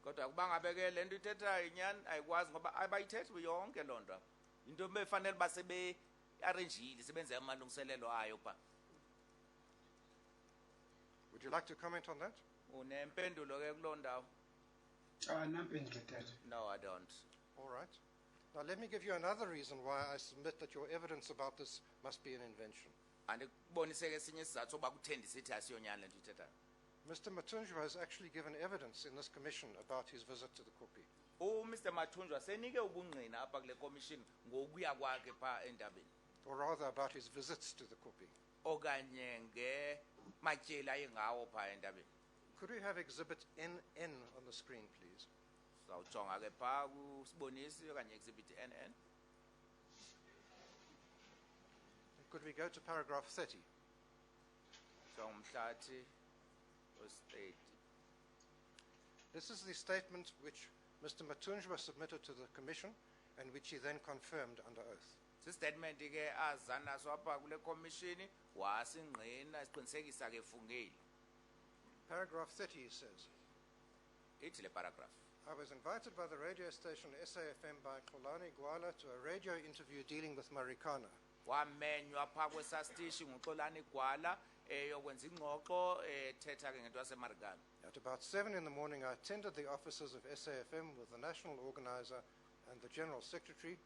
Kodwa kuba ngabe ke lento ithethayo inyani ayikwazi ngoba abayithethi yonke loo nto. Into befanele basebe arrangeile sebenze amalungiselelo ayo pha. Would you like to comment on that? Unempendulo ke kuloo ndawo? No, I don't. All right. Now let me give you another reason why I submit that your evidence about this must be an invention. Andikubonise ke esinye isizathu soba kuthembisa ithi asiyonyani lento ithethayo. Mr. Matunjwa has actually given evidence in this commission about his visit to the Kopi. Mr. Mathunjwa senike ubungqina apha kule commission ngokuya kwakhe pha entabeni. Or rather about his visits to the Kopi. Okanye ngematyeli ayengawo pha entabeni. Could we have exhibit NN on the screen, please? Sawujonga ke pha kusibonisi okanye exhibit NN. Could we go to paragraph 30? Umhlathi state. This is the statement which Mr. Matunjwa submitted to the commission and which he then confirmed under oath. Statement ke azana so apha kule commission wasingqina isiqinisekisa ke fungeli. Paragraph 30 says, ithi le paragraph. I was invited by the radio station SAFM by Xolani Gwala to a radio interview dealing with Marikana. Wamenywa pha kwesa station nguXolani Gwala yokwenza ingxoxo ethetha ke ngento yaseMarikana. At about 7 in the morning, I attended the offices of SAFM with the national organizer and the general secretary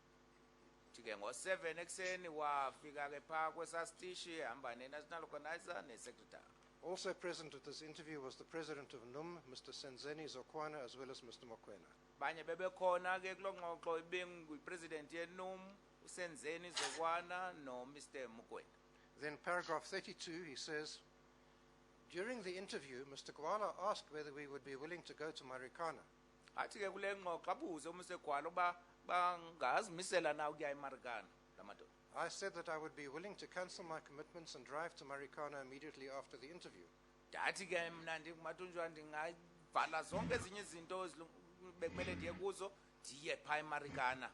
Chike ngo-7 ekuseni wafika ke phaa kwesasitishi ehamba ne-national organizer ne-secretary. Also present at this interview was the president of NUM, Mr. Senzeni Zokwana, as well as Mr. Mokwena. Banye bebekhona ke kulo ngxoxo ibengupresident yenum uSenzeni Zokwana no Mr. Mokwena. Then paragraph 32, he says, during the interview, Mr. Gwala asked whether we would be willing to go to Marikana. Athi ke kule ngxoxo abuze uMr. Gwala uba bangazimisela na ukuya eMarikana lamadoda. I said that I would be willing to cancel my commitments and drive to Marikana immediately after the interview. Ndathi ke mna ndikumathunjwa ndingavala zonke ezinye izinto bekumele ndiye kuzo ndiye phaa eMarikana.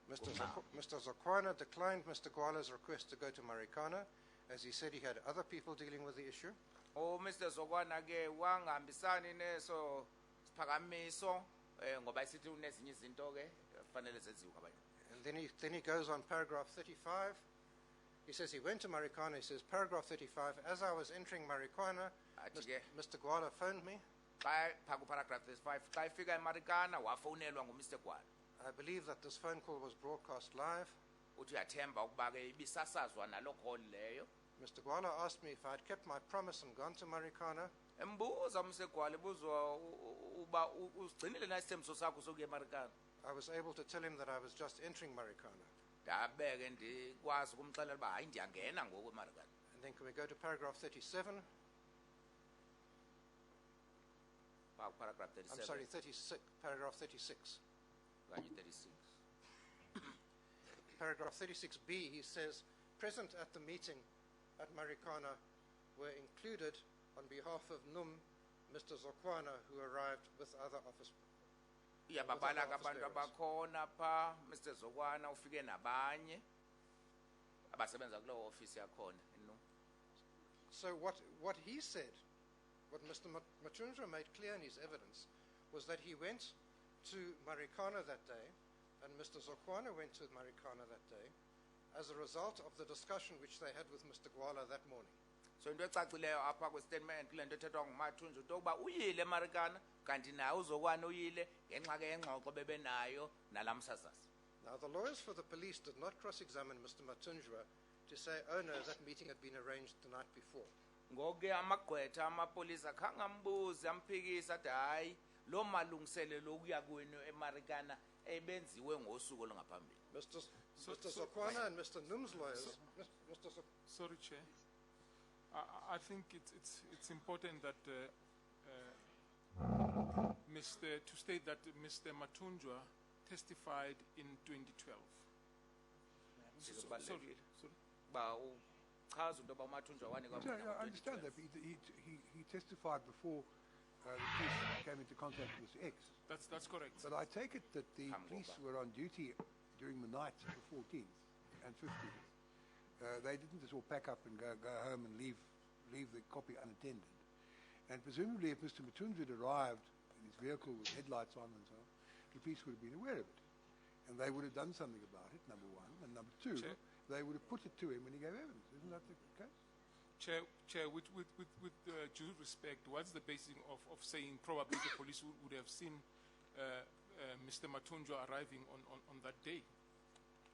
Mr. Zokwana declined Mr. Gwala's request to go to Marikana, as he said he had other people dealing with the issue. Mr. Zokwana ke wangahambisani neso siphakamiso ngoba isithi unezinye izinto ke fanele zenziwe abanye. And then he goes on paragraph 35. He says he went to Marikana. He says, paragraph 35, as I was entering Marikana, Mr. Gwala phoned me. Paragraph 35, xa efika eMarikana wafonelwa nguMr. Gwala. I believe that this phone call was broadcast live. Uthi uyathemba ukuba ke ibisasazwa nalo call leyo. Mr. Gwala asked me if I had kept my promise and gone to Marikana. Embuza uMr. Gwala ebuzwa uba usigcinile na isithembiso sakho sokuya eMarikana. I was able to tell him that I was just entering Marikana. Ndabeke ndikwazi ukumxelela uba hayi ndiyangena ngoku eMarikana. And then can we go to paragraph 37? Paragraph 37. I'm sorry, 36, paragraph 36. 36. Paragraph 36B, he says, present at the meeting at Marikana were included, on behalf of NUM, Mr. Zokwana, who arrived with other office. Yeah, babala abantu abakhona pha, Mr. Zokwana ufike nabanye abasebenza kulo office yakhona NUM. So what he said, what Mr. Matunja made clear in his evidence, was that he went to Marikana that day, and Mr. Zokwana went to Marikana that day, as a result of the discussion which they had with Mr. Gwala that morning. So into ecacileyo apha kwestatement kule nto ethethwa nguMathunja into yokuba uyile eMarikana kanti naye uZokwana uyile ngenxa ke yengxoxo bebenayo nalamsazasa. Now the lawyers for the police did not cross-examine Mr. Matunjwa to say, oh no, that meeting had been arranged the night before. Ngoke amagqwetha amapolisa khange ambuze amphikisa athi hayi lo malungiselelo okuya kwenu eMarikana ebenziwe ngosuku olungaphambili. Mr. Zokwana and Mr. Num's lawyers. Sorry, Chair. I think it's important that to state that Mr. Matunjwa testified in 2012. Sorry. I understand that. He testified before the police came into contact with Mr. X. That's correct. But I take it that the police were on duty during the night of the 14th and 15th. They didn't just all pack up and go home and leave the copy unattended. And presumably if Mr. Matunja had arrived in his vehicle with headlights on and so on, the police would have been aware of it. And they would have done something about it, number one. And number two, Chair, they would have put it to him when he gave evidence. Isn't that the case? Chair, with due respect, what's the basis of saying probably the police would have seen Mr. Matunjwa arriving on that day?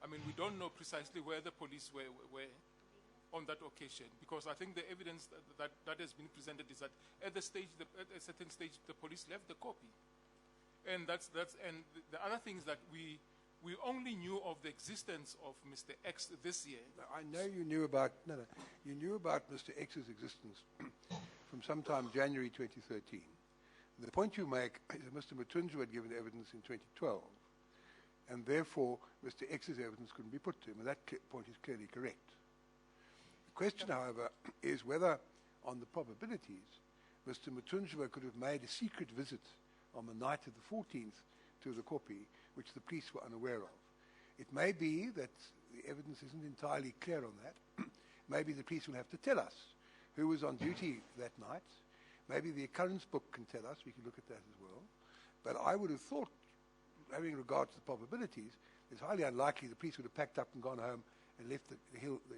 I mean, we don't know precisely where the police were on that occasion, because I think the evidence that has been presented is that at a certain stage, the police left the copy, and and the other thing is that we only knew of the existence of Mr. X this year. I know you knew about you knew about Mr. X's existence from sometime January 2013. The point you make is that Mr. Matunjwa had given evidence in 2012. And therefore, Mr. X's evidence couldn't be put to him, and that point is clearly correct. The question, however, is whether, on the probabilities, Mr. Matunjwa could have made a secret visit on the night of the 14th to the copy, which the police were unaware of. It may be that the evidence isn't entirely clear on that. Maybe the police will have to tell us who was on duty that night. Maybe the occurrence book can tell us. We can look at that as well. But I would have thought, having regard to the probabilities, it's highly unlikely the police would have packed up and gone home and left the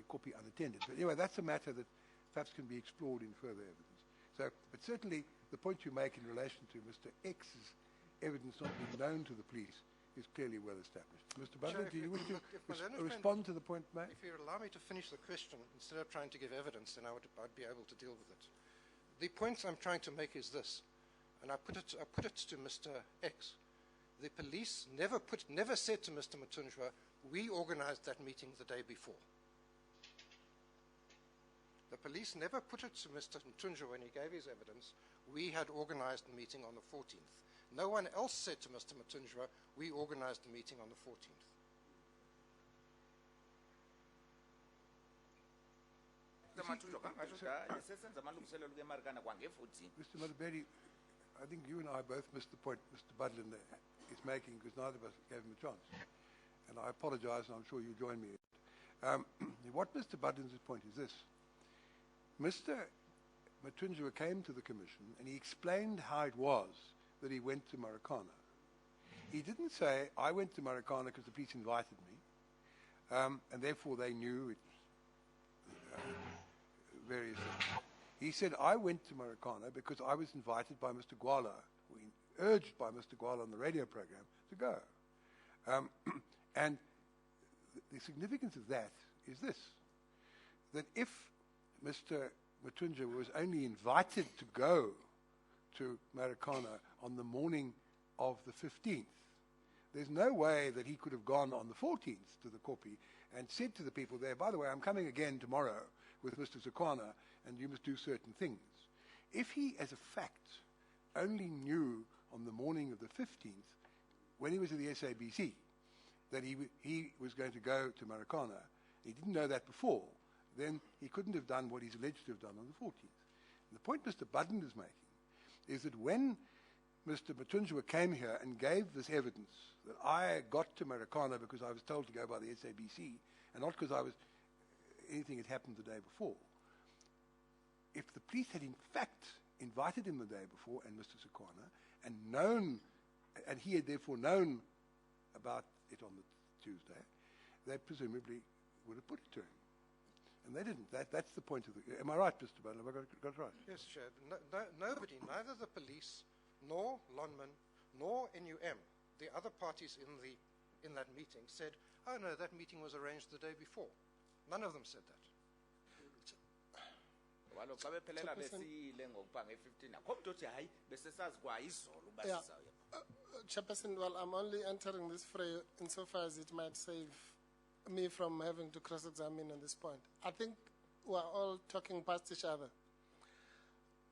copy unattended. But anyway, that's a matter that perhaps can be explored in further evidence. So, but certainly the point you make in relation to Mr. X's evidence not being known to the police is clearly well established. Mr. Butler, Chair, do you wish to if my learned friend- respond to the point made? If you allow me to finish the question, instead of trying to give evidence, then I'd be able to deal with it. The point I'm trying to make is this, and I put it to Mr. X. The police never said to Mr. Matunjwa, we organized that meeting the day before. The police never put it to Mr. Matunjwa when he gave his evidence, we had organized the meeting on the 14th. No one else said to Mr. Matunjwa, we organized the meeting on the 14th. Mr. Malabedi, I think you and I both missed the point Mr. Budland is making because neither of us gave him a chance. And I apologize, and I'm sure you'll join me. What Mr. Budland's point is this. Mr. Matunjwa came to the commission and he explained how it was that he went to Marikana. He didn't say, I went to Marikana because the police invited me, and therefore they knew it, various things. He said, I went to Marikana because I was invited by Mr. Gwala, urged by Mr. Gwala on the radio program to go. And the significance of that is this, that if Mr. Matunjwa was only invited to go to Marikana on the morning of the 15th, there's no way that he could have gone on the 14th to the Kopi and said to the people there, by the way, I'm coming again tomorrow with Mr. Zukwana, and you must do certain things. If he, as a fact, only knew on the morning of the 15th, when he was at the SABC, that he was going to go to Marikana, he didn't know that before, then he couldn't have done what he's alleged to have done on the 14th. And the point Mr. Budland is making is that when Mr. Matunjwa came here and gave this evidence that I got to Marikana because I was told to go by the SABC and not because anything had happened the day before, if the police had in fact invited him the day before and Mr. Zukwana and he had therefore known about it on the Tuesday, they presumably would have put it to him. And they didn't. That's the point of the... Am I right, Mr. Butler? Have I got it right? Yes, Chair. Nobody, neither the police, nor Lonmin, nor NUM, the other parties in that meeting, said, oh no, that meeting was arranged the day before. None of them said that. Yeah. Chairperson, well, I'm only entering this fray insofar as it might save me from having to cross-examine on this point. I think we're all talking past each other.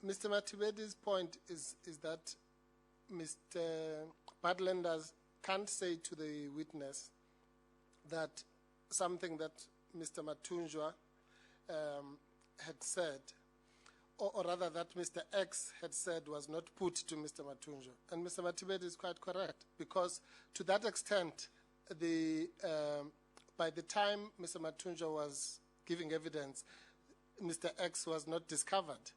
Mr. Matibedi's point is that Mr. Badlanders can't say to the witness that something that Mr. Matunjwa had said, or rather that Mr. X had said was not put to Mr. Matunjwa. And Mr. Matibedi is quite correct, because to that extent, by the time Mr. Matunjwa was giving evidence, Mr. X was not discovered.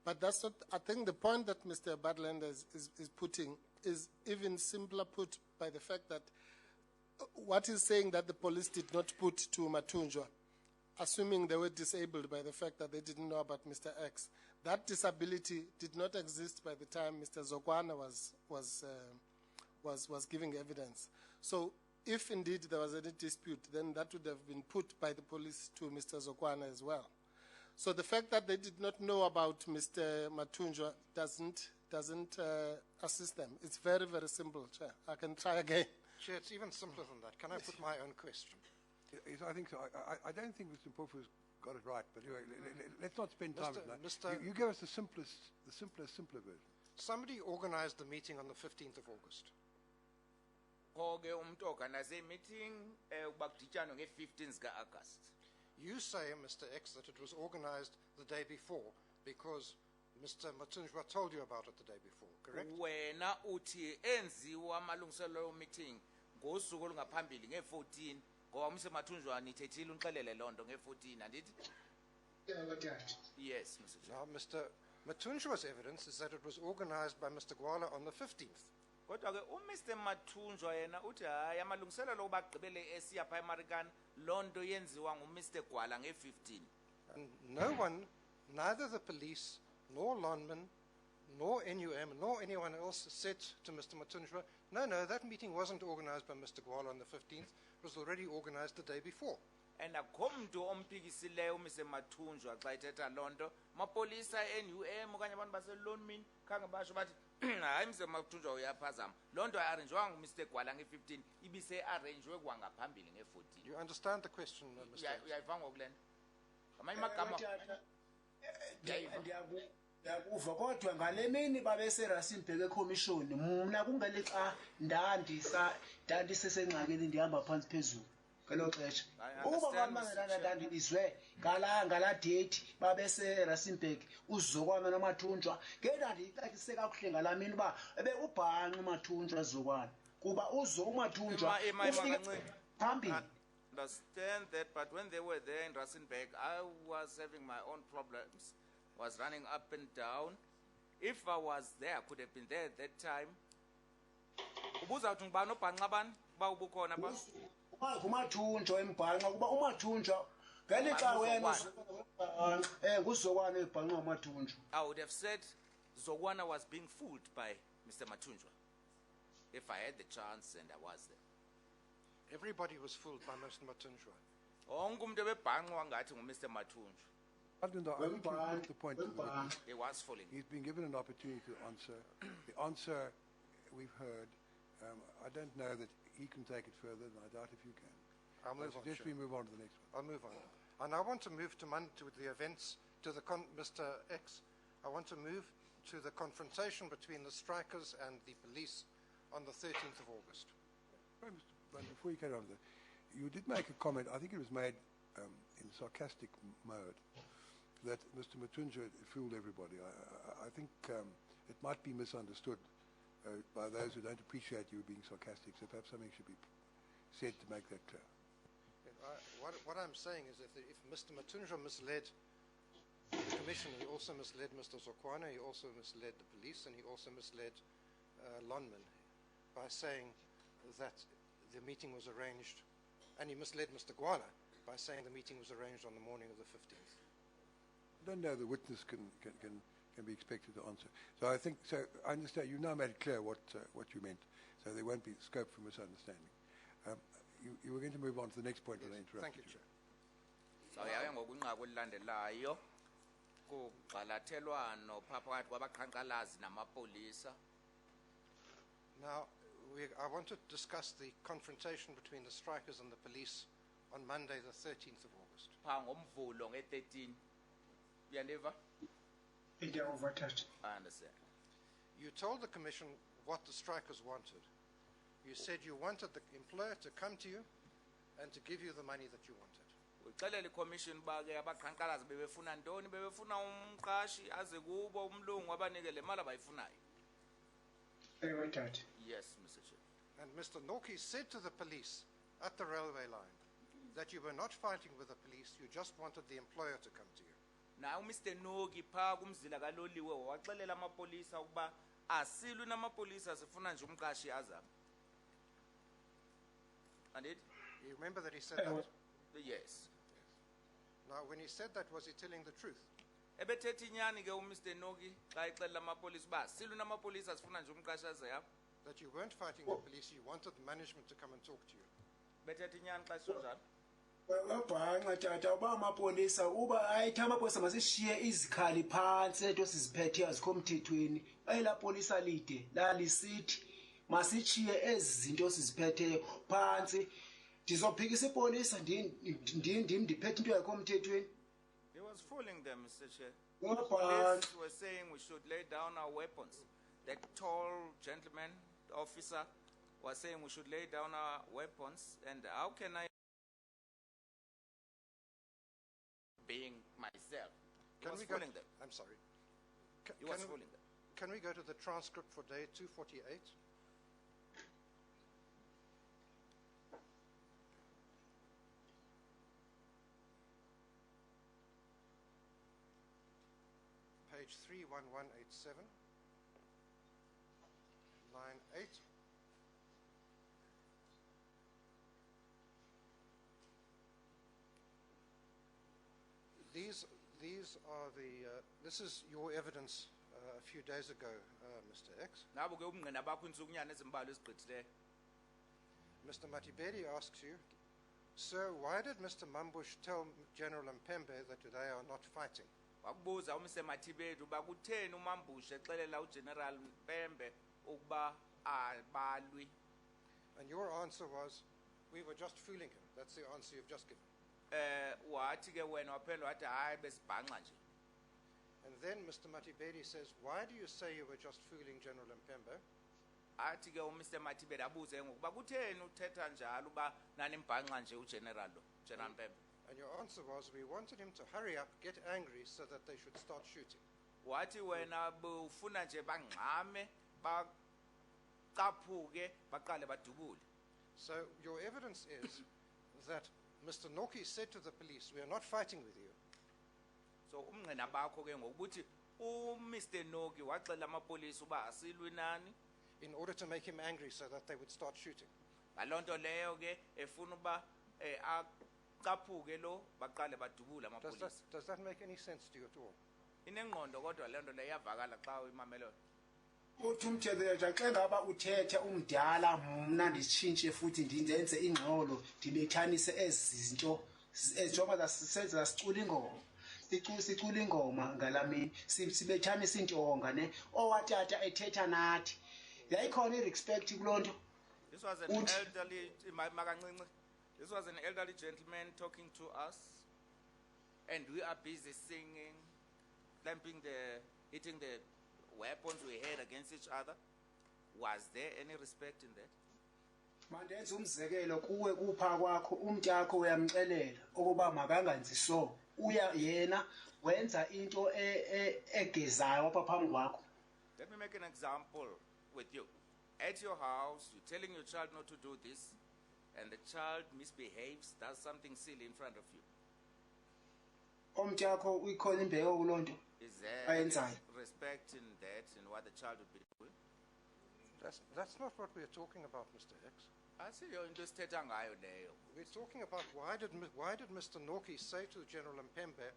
But that's not, I think the point that Mr. Badlanders is putting is even simpler put by the fact that what he's saying that the police did not put to Matunjwa, assuming they were disabled by the fact that they didn't know about Mr. X, that disability did not exist by the time Mr. Zokwana was giving evidence. So if indeed there was any dispute, then that would have been put by the police to Mr. Zokwana as well. So the fact that they did not know about Mr. Matunjwa doesn't assist them. It's very, very simple, Chair. I can try again. Chair, it's even simpler than that. Can I put my own question? Yes, I think so. I don't think Mr. Mpofu's got it right, but anyway, let's not spend time on that. You give us the simpler version. Somebody organized the meeting on the 15th of August. You say, Mr. X, that it was organized the day before because Mr. Matunjwa told you about it the day before, correct? Wena uthi enziwa amalungiselelo meeting ngosuku olungaphambili nge-14 ngoba Mr. Matunjwa nithethile unixelele lonto nge-14 andithi? Yes, Mr. Chair. Now, Mr. Matunjwa's evidence is that it was organized by Mr. Gwala on the 15th. Kodwa ke uMr. Matunjwa yena uthi hayi amalungiselelo obagqibele esiya pha eMarikana lonto yenziwa nguMr. Gwala nge-15. And no one, neither the police, nor Lonmin, nor NUM, nor anyone else said to Mr. Matunjwa, no, that meeting wasn't organized by Mr. Gwala on the 15th. It was already organized the day before. And akho muntu omphikisileyo uMr Mathunjwa xa ithetha lonto mapolisa NUM okanye abantu base Lonmin khange basho bathi hayi Mr Mathunjwa uyaphazama lonto ayanjwanga uMr Gwala nge15 ibise arrangewe kwangaphambili nge14. You understand the question, Mr. Uyayiva ngokulena ngamanye amagama ndiyakuva kodwa ngale mini babese Rustenburg eCommission mna kungelixa ndandisesengxakini ndihamba phansi phezulu ngelo xesha uba bamangela ndandibizwe ngala date babese Rustenburg uzokwana noMathunjwa ngendandiyixakise kakuhle ngala mini uba ubhanqa uMathunjwa zokwana kuba uMathunjwa ufike phambili. Understand that, but when they were there in Rustenburg, I was having my own problems, was running up and down. If I was there, I could have been there at that time. Ubuza uthi ngibani obhanqa bani ba ubukhona ba? uMathunjwa embhanqa kuba uMathunjwa ngelixa wena nguzokwana ebhanqa uMathunjwa. I would have said Zogwana was being fooled by Mr. Mathunjwa if I had the chance and I was there. Everybody was fooled by Mr. Matunjwa. Wonke umuntu ebebhanqwa ngathi nguMr Mathunjwa. I think the point to the witness. He was fooling. He's been given an opportunity to answer. The answer we've heard, I don't know that he can take it further, and I doubt if you can. I'll move on. Suggest we move on to the next one. I'll move on. And I want to move to the events, to the Mr. X. I want to move to the confrontation between the strikers and the police on the 13th of August. But before you carry on with that, you did make a comment, I think it was made in sarcastic mode, that Mr. Mathunjwa fooled everybody. I think it might be misunderstood by those who don't appreciate you being sarcastic, so perhaps something should be said to make that clear. What I'm saying is if Mr. Mathunjwa misled the Commission, he also misled Mr. Zokwana, he also misled the police, and he also misled Lonmin by saying that the meeting was arranged, and he misled Mr. Gwala by saying the meeting was arranged on the morning of the 15th. I don't know the witness can be expected to answer. So I think, I understand, you've now made it clear what you meant, so there won't be scope for misunderstanding. You were going to move on to the next point when I interrupted. Thank you, Chair. So yaya ngokunqaba olulandelayo kugxalathelwano phakathi kwabaqhankqalazi namapolisa. Now, I want to discuss the confrontation between the strikers and the police on Monday, the 13th of August. Pha ngomvulo nge13. Uyaliva? I understand. You told the Commission what the strikers wanted. You said you wanted the employer to come to you and to give you the money that you wanted. Uxelela iCommission bake abaqhankqalazi bebefuna ntoni bebefuna umqashi aze kubo umlungu abanike le mali abayifunayo. Yes, Mr. Chair. And Mr. Norkie said to the police at the railway line that you were not fighting with the police, you just wanted the employer to come to you. Now, Mr. Nogi pha kumzila kaloliwe waxelela amapolisa ukuba asilwe namapolisa sifuna nje umqashi azama. And it? You remember that he said that? Yes. Now, when he said that, was he telling the truth? Ebethetha inyani ke uMr. Nogi xa exelela amapolisa uba asilwe namapolisa sifuna nje umqashi azama. That you weren't fighting the police, you wanted management to come and talk to you. Bethetha inyani xa isonjalo. Wabhanqa tata uba amapolisa uba ayithi amapolisa masishiye izikhali phansi eto siziphethe azikho mthethweni ayela polisa lide lalisithi masitshiye ezi zinto siziphetheyo phansi ndizophikisa ipolisa ndiphethe into yakho mthethweni. He was fooling them, Mr. Chair. Wabhanqa Police were saying we should lay down our weapons. That tall gentleman, the officer, was saying we should lay down our weapons, and how can I, being myself, he was fooling them. I'm sorry. He was fooling them. Can we go to the transcript for day 248? Page 31187. Line 8. These are the, this is your evidence a few days ago, Mr. X. Nabo ke ubungqina bakho insukunyana ezimbalwa ezigqithileyo. Mr. Matibedi asks you, Sir, why did Mr. Mambush tell General Mpembe that they are not fighting? Wakubuza uMr Matibedi uba kutheni uMambushe exelela uGeneral Mpembe ukuba abalwi. And your answer was, we were just fooling him. That's the answer you've just given. Wathi ke wena waphendula wathi hayi besibhanqa nje. And then Mr. Matibedi says, why do you say you were just fooling General Mpembe? Athi ke uMr Matibedi abuze ngokuba kutheni uthetha njalo uba nani mbhanqa nje uGeneral lo, General Mpembe. And your answer was, we wanted him to hurry up, get angry, so that they should start shooting. Wathi wena ufuna nje bangxame baqaphuke baqale badubule. So your evidence is that Mr. Noki said to the police, we are not fighting with you. So umngqina bakho ke ngokuthi uMr Noki waxela amapolisa uba asilwi nani in order to make him angry so that they would start shooting. ngalonto leyo ke efuna uba aqaphuke lo baqale badubule amapolisa. Does that make any sense to you at all? Inengqondo kodwa lento le iyavakala xa uyimamela. Uthi umthetho xa ngaba uthethe umdala mna nditshintshe futhi ndenze ingxolo ndibethanise ezinto ezoba sisenza sicula ingoma sicula ingoma ngalamini sibethanise intonga ne owatata ethetha nathi yayikhona irespect kulonto. This was an elderly makancinci. This was an elderly gentleman talking to us, and we are busy singing, hitting the weapons we had against each other. Was there any respect in that? Mandenza umzekelo kuwe kupha kwakho umntakho uyamxelela ukuba makanganzi so uya yena wenza into egezayo apha phambi kwakho. Let me make an example with you. At your house, you're telling your child not to do this, and the child misbehaves, does something silly in front of you. Umntakho uyikhona imbeko kulonto. Is there any respect in that, in what the child would be doing? That's not what we're talking about, Mr. X. I see you're interested in leyo. We're talking about why did Mr. Noki say to General Mpembe,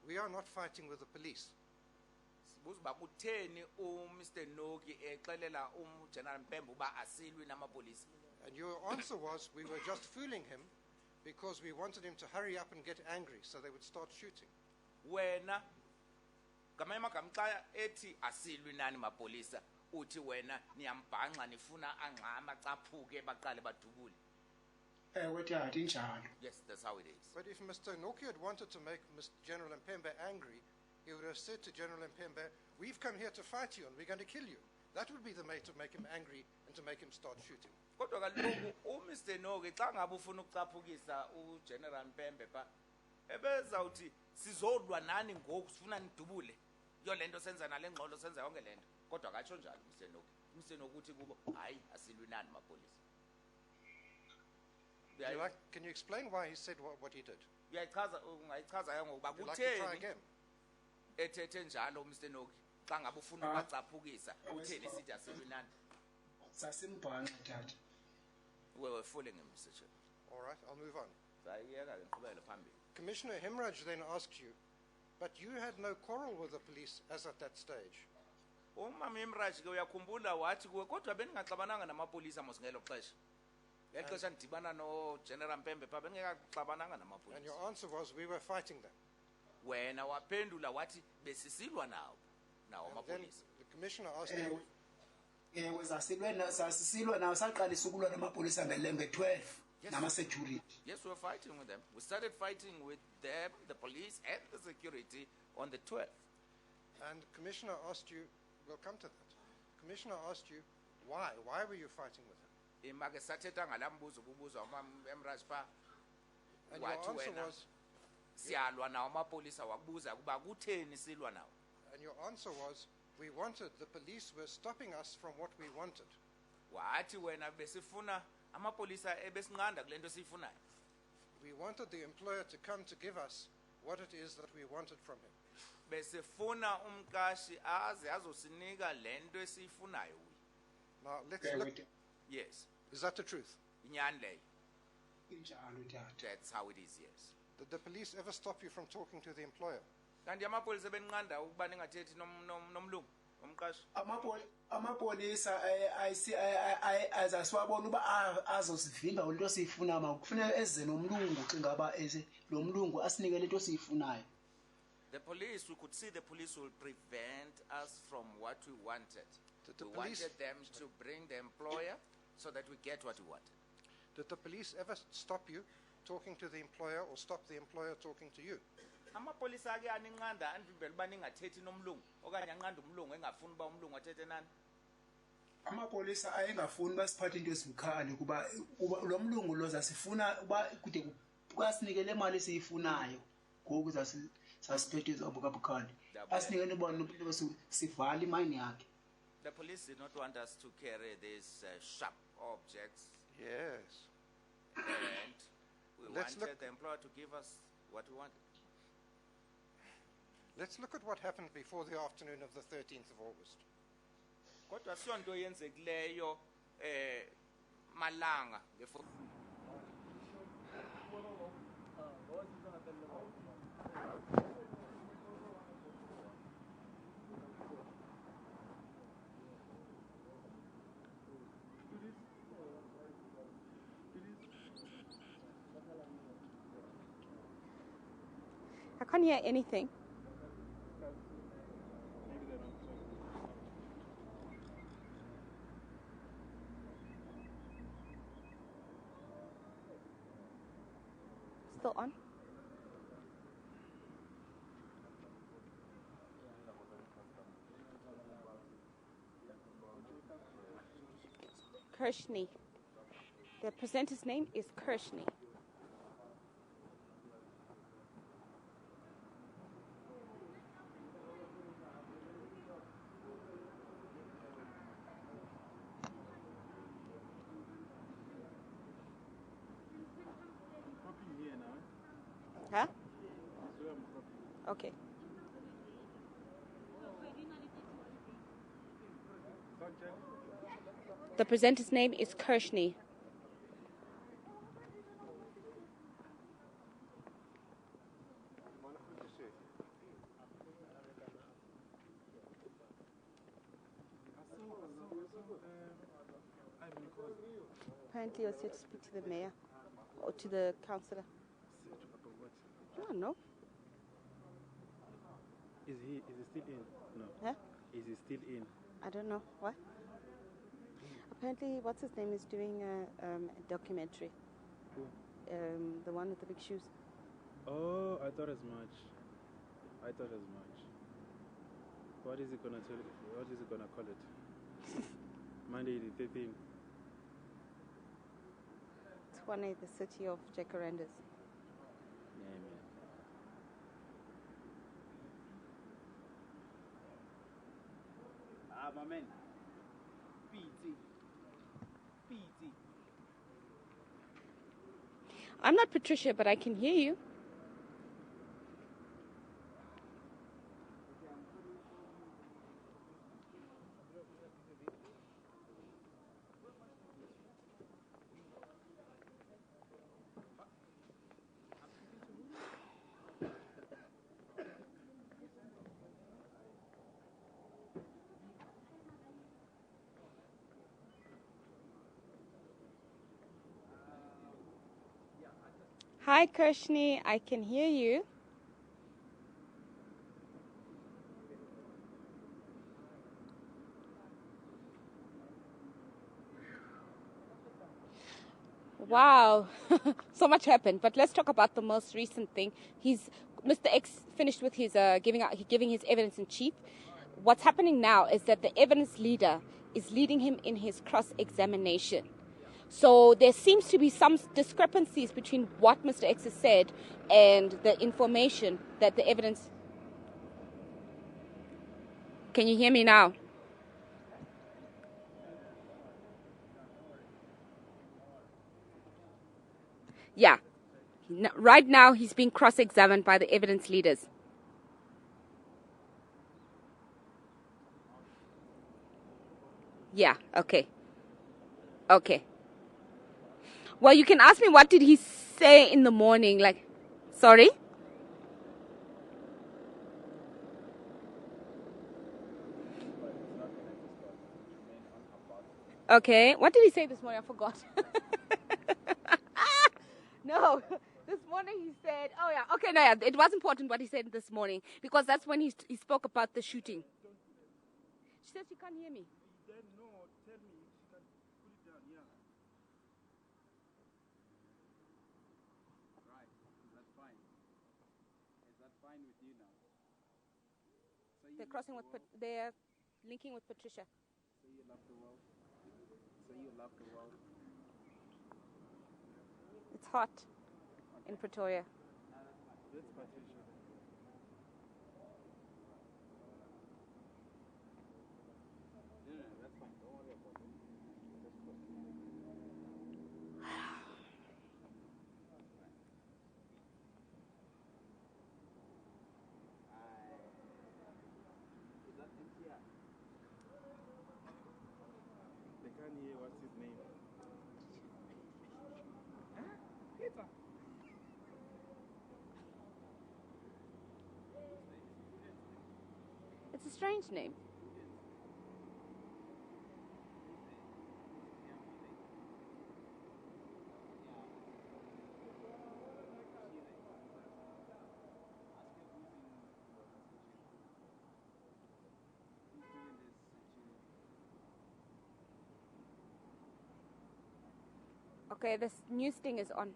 we are not fighting with the police? Sibuza uba kutheni uMr Noki exelela uGeneral Mpembe uba asilwi namapolisa. And your answer was, we were just fooling him because we wanted him to hurry up and get angry so they would start shooting. Wena ngamanye amagama xa ethi asilwi nani mapolisa uthi wena niyambhanqa nifuna angxama caphuke baqale badubule. Yes, that's how it is. But if Mr. Noki had wanted to make Mr. General Mpembe angry, he would have said to General Mpembe, we've come here to fight you and we're going to kill you. That would be the way to make him angry and to make him start shooting. Kodwa kaloku uMr Noki xa ngabe ufuna ukucaphukisa uGeneral Mpembe pha ebezawuthi sizolwa nani ngoku sifuna nidubule yo lento senza nale ngxolo senza yonke lento kodwa akatsho njalo Mr Noki uthi kubo hayi asilwi nani mapolisa. Can you explain why he said what he did? Ungayichaza ke ngokuba Would you like to try kutheni again? ethethe njalo Mr Noki xa ngabe ufuna ukucaphukisa utheni sithi asilwi nani. Sasimbhanqa tata. We were fooling him, Mr Chair. All right, I'll move on. Sayiyeka ke ngiqhubele phambili. Commissioner Hemraj then asks you, but you had no quarrel with the police as at that stage. Umama Imraj ke uyakhumbula wathi kuwe kodwa beningaxabananga namapolisa mos ngelo xesha. Ngelo xesha ndibana no General Mpembe pha beningakaxabananga And namapolisa. your answer was, we were fighting them. Wena waphendula wathi besisilwa nawo And then amapolisa. the commissioner asked you, Sasisilwa nawo saqalisa ukulwa namapolisa ngelembe 12 nama-security. Yes, we were fighting with them. We started fighting with them, the police and the security on the 12th. and commissioner asked you, we'll come to that. Commissioner asked you, why? Why were you fighting with him? Imake sathetha ngalambuzo kubuzwa umama Emraj pha. And your Wathi answer wena was, siyalwa nawo amapolisa wakubuza kuba kutheni silwa nawo. and your answer was, we wanted, the police were stopping us from what we wanted. Wathi wena besifuna amapolisa ebesinqanda kulento siyifunayo. We wanted the employer to come to give us what it is that we wanted from him. Besifuna umqashi aze azosinika lento esiyifunayo. Now, let's look. Yes. Is that the truth? Inyani leyo. Injalo tata. That's how it is, yes. Did the police ever stop you from talking to the employer? Kanti amapolisa beninqanda ukuba ningathethi nomlungu. Amapolisa asiwabona uba azosivimba into esiyifuna kufuneka eze nomlungu ke ngaba lo mlungu asinike lento esiyifunayo. The police, we could see the police will prevent us from what we wanted. We wanted them to bring the employer so that we get what we wanted. Did the police ever stop you talking to the employer or stop the employer talking to you? Amapolisa ake aninqanda andivimbela uba ningathethi nomlungu okanye anqanda umlungu engafuni uba umlungu athethe nani. Amapolisa ayengafuni basiphathe into ezibukhali kuba lo mlungu lo zasifuna uba kude kwasinike le mali esiyifunayo ngoku zasiphethe zobukhali asinikene bona sivala imini yakhe. The police did not want us to carry these sharp objects. Yes. And we wanted the employer to give us what we wanted. Let's look at what happened before the afternoon of the 13th of August. Kodwa siyonto yenzekileyo malanga before. I can't hear anything. Still on? Kirshni. The presenter's name is Kirshni. Huh? Okay. The presenter's name is Kirshni. Apparently, you're here to speak to the mayor or to the councillor. I don't know. Is he still in? No. Huh? Is he still in? I don't know. What? Apparently, what's his name is doing a documentary. Who? The one with the big shoes. Oh, I thought as much. What is he gonna tell? What is he gonna call it? Monday the 13th. It's one of the city of Jacarandas. Yeah, man. My man. PT. I'm not Patricia, but I can hear you. Hi, Kirshni. I can hear you. Wow. So much happened. But let's talk about the most recent thing. Mr. X finished with his giving his evidence in chief. What's happening now is that the evidence leader is leading him in his cross-examination. So there seems to be some discrepancies between what Mr. X has said and the information that the evidence... Can you hear me now? Yeah. Right now he's being cross-examined by the evidence leaders. Yeah, okay. Okay. Well, you can ask me what did he say in the morning, like, sorry? Okay. What did he say this morning? I forgot. No. This morning he said, oh yeah, okay, no, yeah, it was important what he said this morning because that's when he spoke about the shooting. She said she can't hear me. Then no, tell me if you can put it down, yeah. Right, is that fine? Is that fine with you now? So They're crossing with, they're linking with Patricia. So you love the world? So you love the world? It's hot in Pretoria. That's Patricia. No, that's fine. Don't worry about it. That's good. Is that NTR? They can't hear what's his name. Peter. It's a strange name. Okay, this news thing is on.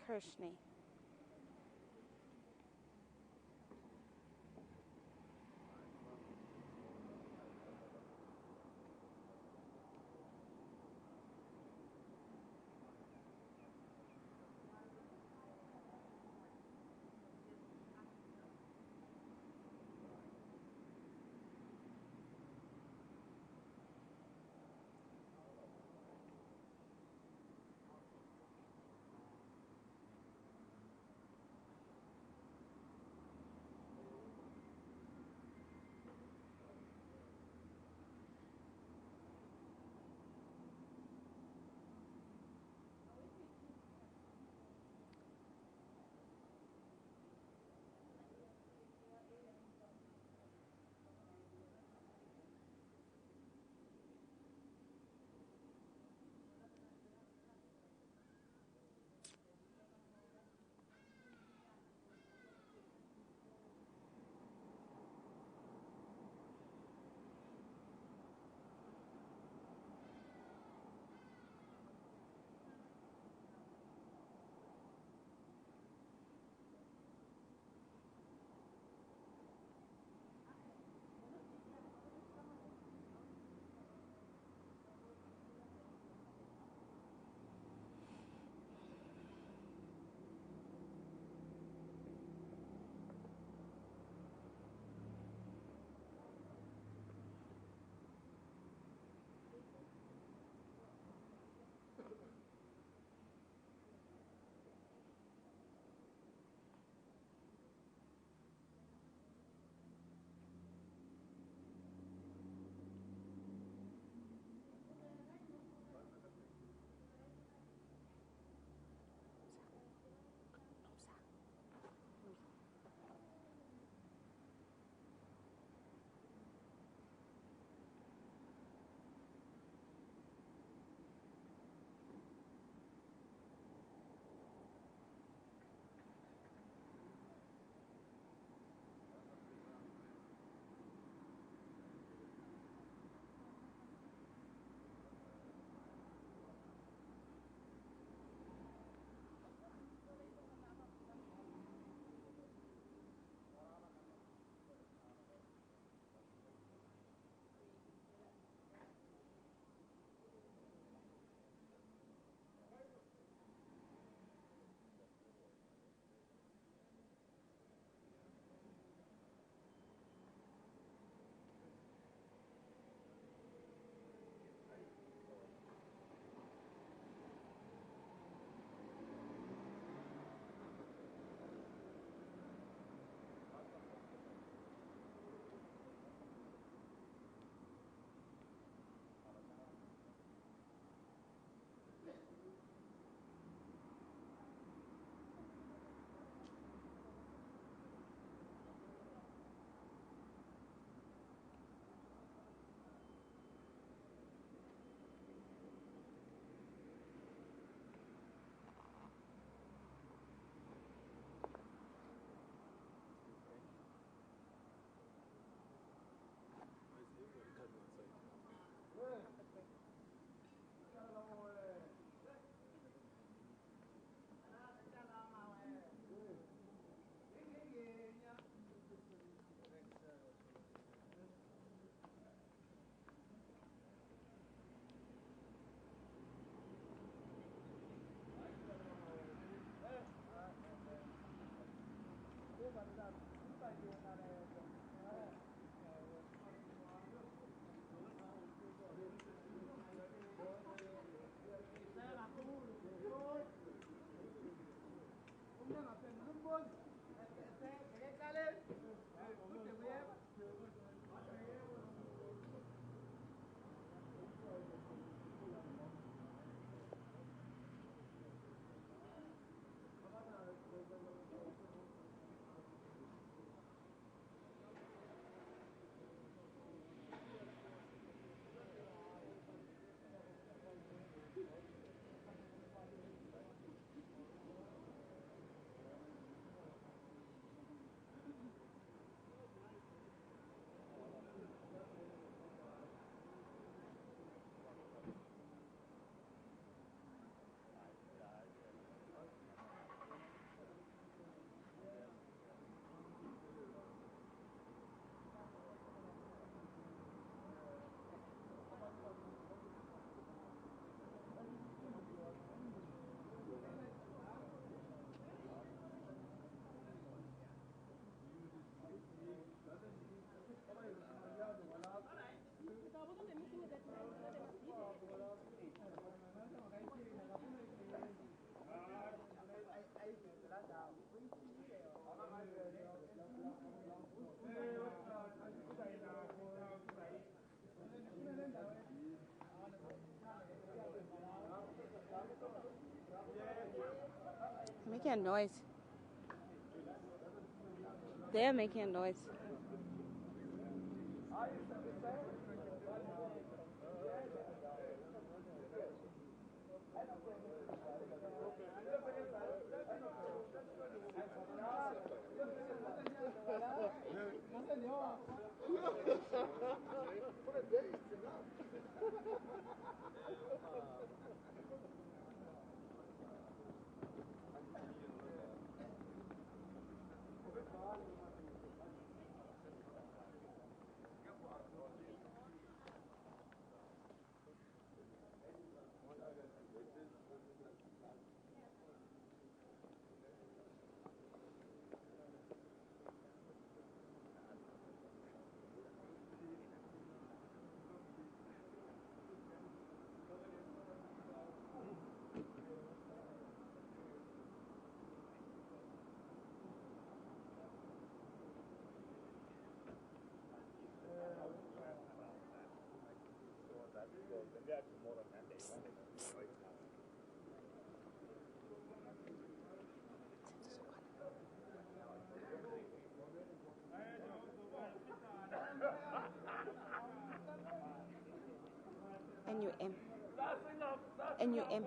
Kirshni. making a noise. They're making a noise. NUM. NUM.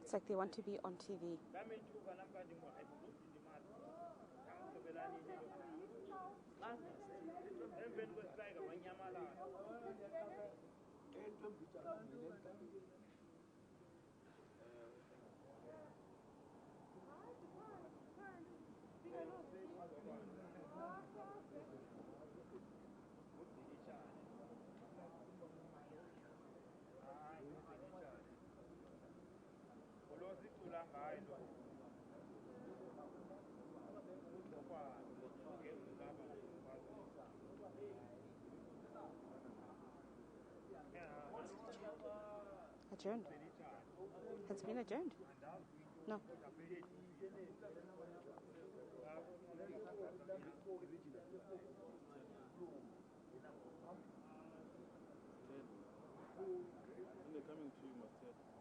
It's like they want to be on TV. Adjourned. Has it been adjourned? No. When they're coming to you, must tell.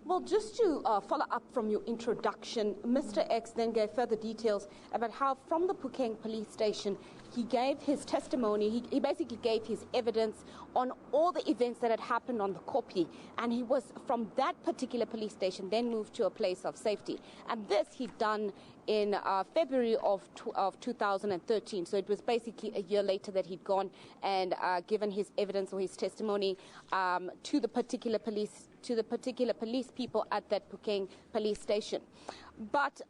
Well, just to follow up from your introduction, Mr. X then gave further details about how from the Phokeng police station he gave his testimony, he basically gave his evidence on all the events that had happened on the Kopi, and he was from that particular police station then moved to a place of safety. And this he'd done in February of 2013, so it was basically a year later that he'd gone and given his evidence or his testimony to the particular police people at that Phokeng police station. But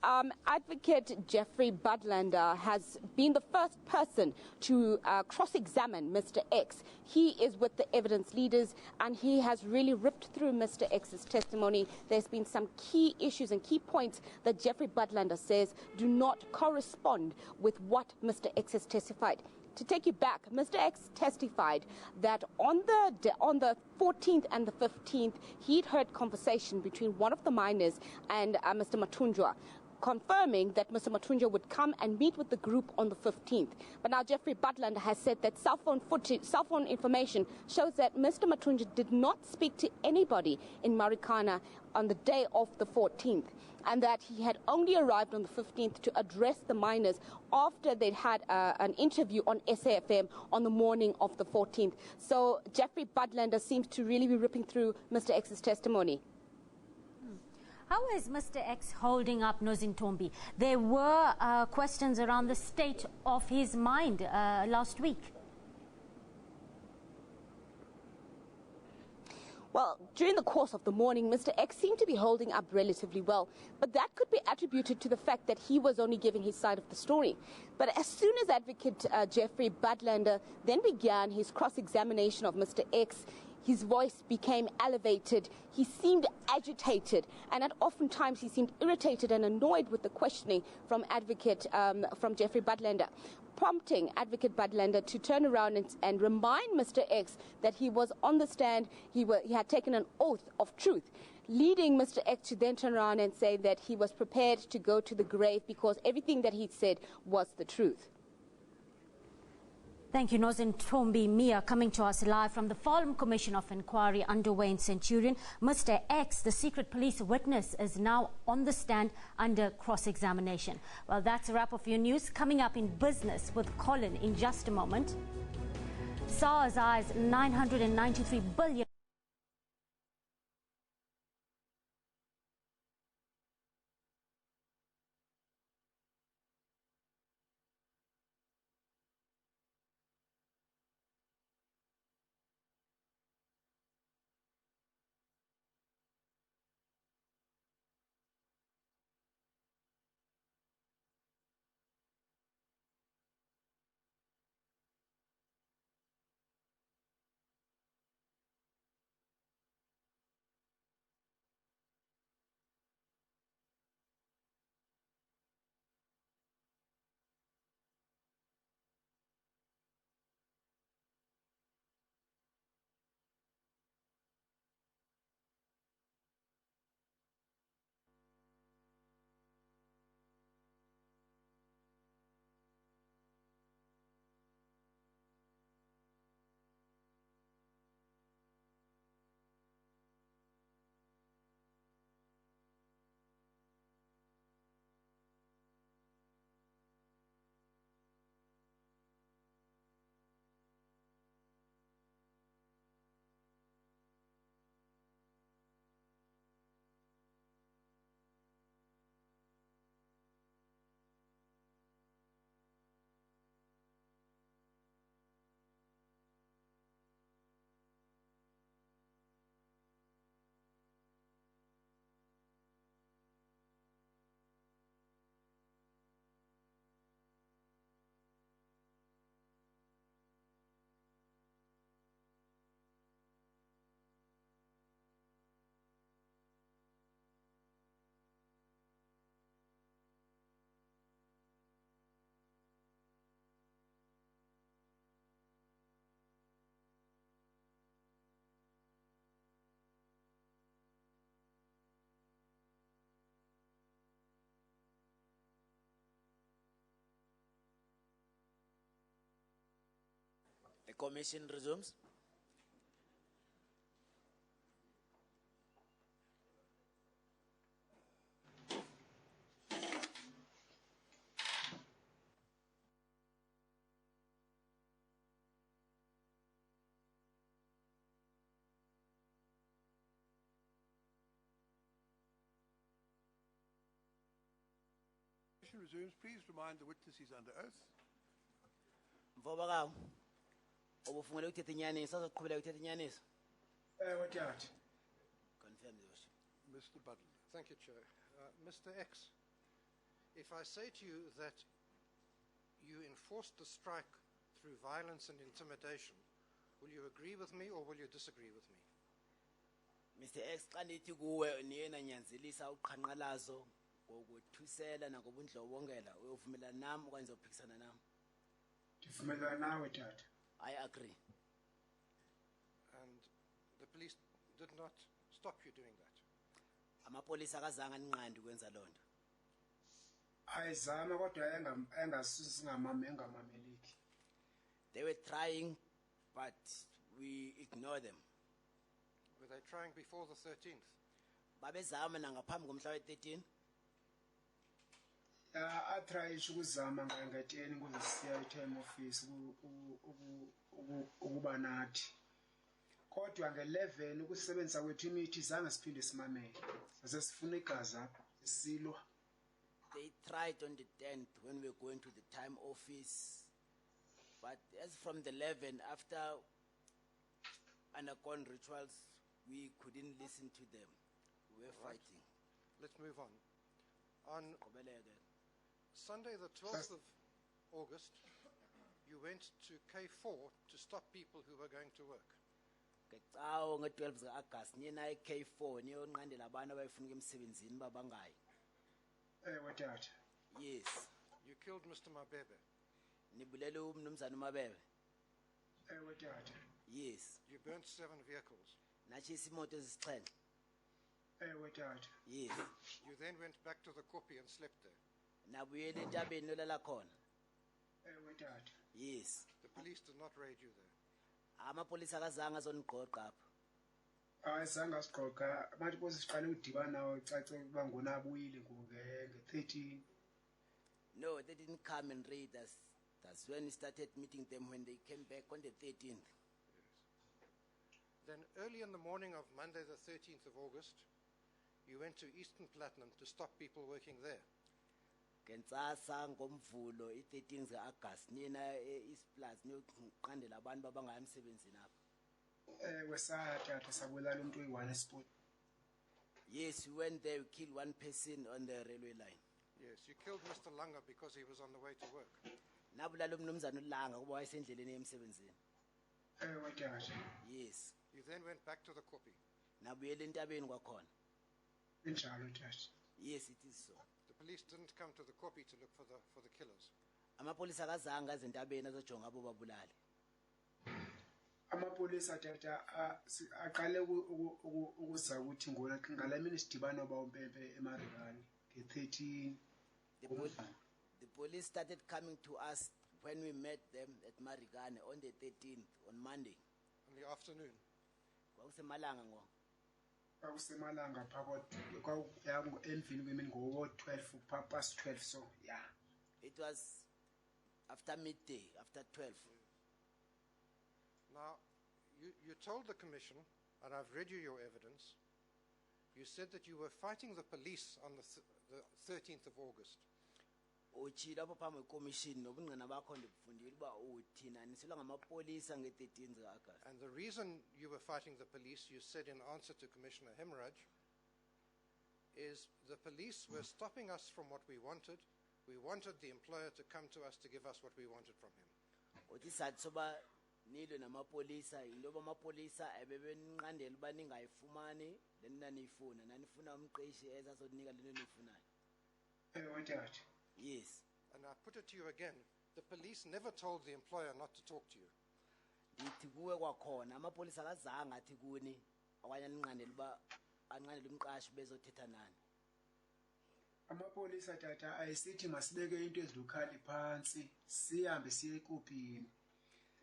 Advocate Jeffrey Budlander has been the first person to cross-examine Mr. X. He is with the evidence leaders, and he has really ripped through Mr. X's testimony. There's been some key issues and key points that Jeffrey Budlander says do not correspond with what Mr. X has testified. To take you back, Mr. X testified that on the 14th and the 15th, he'd heard conversation between one of the miners and Mr. Matunjwa, confirming that Mr. Matunjwa would come and meet with the group on the 15th. But now Jeffrey Budlander has said that cell phone information shows that Mr. Matunjwa did not speak to anybody in Marikana on the day of the 14th, and that he had only arrived on the 15th to address the miners after they'd had an interview on SAFM on the morning of the 14th. So Jeffrey Budlander seems to really be ripping through Mr. X's testimony. How is Mr. X holding up, Nozintombi? There were questions around the state of his mind last week. Well, during the course of the morning, Mr. X seemed to be holding up relatively well, but that could be attributed to the fact that he was only giving his side of the story. But as soon as Advocate Jeffrey Budlander then began his cross-examination of Mr. X, his voice became elevated, he seemed agitated, and at oftentimes he seemed irritated and annoyed with the questioning from Jeffrey Budlander, prompting Advocate Budlander to turn around and remind Mr. X that he was on the stand, he had taken an oath of truth, leading Mr. X to then turn around and say that he was prepared to go to the grave because everything that he'd said was the truth. Thank you, Nozintombi Mia, coming to us live from the Lonmin Commission of Inquiry underway in Centurion. Mr. X, the secret police witness, is now on the stand under cross-examination. Well, that's a wrap of your news. Coming up in business with Colin in just a moment. SARS eyes 993 billion. The commission resumes. session resumes. Please remind the witnesses under oath. Mfoba kawo. Obufungela ukuthetha inyaniso, azoqhubela ukuthetha inyaniso. Tata. Confirm the worship. Mr. Butler. Thank you, Chair. Mr. X, if I say to you that you enforced the strike through violence and intimidation, will you agree with me or will you disagree with me? Mr. X, xa ndithi kuwe niyena nyanzelisa uqhanqalazo ngokuthusela nangobundlobongela uyovumelana nami okanye uzophikisana nami? Ndivumelana nawe tata. I agree. And the police did not stop you doing that? Amapolisa akazange aninqande ukwenza loo nto. Ayizama kodwa engamameleki. They were trying, but we ignore them. Were they trying before the 13th? Babezama nangaphambi komhla we-13. Atrayisha ukuzama nge-10 kuzosiya i-time office ukuba nathi. Kodwa nge-11 ukusebenzisa kwethu imithi zange siphinde simamele. Sasifuna igazi apha silwa. They tried on the 10th when we were going to the time office. But as from the 11th, after undergone rituals, we couldn't listen to them. We were fighting. Let's move on. On Sunday, the 12th of August, you went to K4 to stop people who were going to work. Nge-12 August, niye na K4 niyonqandela abantu abayifuna emsebenzini babangayi. Tata. Yes. You killed Mr. Mabebe. Nibulele umnumzana uMabebe. Tata. Yes. You burnt 7 vehicles. Natshisa imoto ezisixhenxe. Tata. Yes. You then went back to the Kopi and slept there. Nabuyela entabeni nolala khona. Tata. Yes. The police did not raid you there. Amapolisa akazange azoniqoqa apha. Ayizange asiqoqa manje phosi siqale udibana nawo cace ukuba ngona abuyile nge-13. No, they didn't come and raid us. That's when we started meeting them when they came back on the 13th. Yes. Then early in the morning of Monday the 13th of August, you went to Eastern Platinum to stop people working there. Ngentsasa ngomvulo i-13 August nina e-East Plus niyoqandela abantu babangayi emsebenzini apha. Tata sabulala umuntu oyi-1 esport. Yes, we went there, we killed one person on the railway line. Yes, you killed Mr. Langa because he was on the way to work. Nabulala umnumzana uLanga kuba wayesendleleni emsebenzini. Tata. Yes. You then went back to the Kopi. Nabuyela entabeni kwakhona. Injalo tata. Yes, it is so. The police didn't come to the Kopi to look for the killers. Amapolisa akazange aze entabeni azojonga abo babulali. Amapolisa tata aqale ukuza ukuthi ngona ngalamini sidibana bawumpempe eMarikana nge-13. The police started coming to us when we met them at Marikana on the 13th, on Monday. In the afternoon. Kwakusemalanga ngo. Kwakusemalanga phakathi endlini kwemini ngo-12 past 12 so yeah. It was after midday, after 12. Now, you told the commission, and I've read you your evidence, you said that you were fighting the police on the 13th of August. Uchila apho phambi kwekomishini nobungqina bakho ndikufundile uba uthina nisilwa ngamapolisa nge-13 August. And the reason you were fighting the police, you said in answer to Commissioner Hemorrhage, is the police were stopping us from what we wanted. We wanted the employer to come to us to give us what we wanted from him. Uthi sathi soba nilwe namapolisa yiloba amapolisa ebebenqandela uba ningayifumani le naniyifuna nanifuna umqeshi ezazonika le niyifunayo. Tata. Yes. And I put it to you again, the police never told the employer not to talk to you. Ndithi kuwe kwakhona amapolisa akazange athi kuni okanye aninqandela uba anqandela umqashi bezothetha nani. Amapolisa tata ayisithi masibeke into ezilukhali phansi sihambe siye ekupini.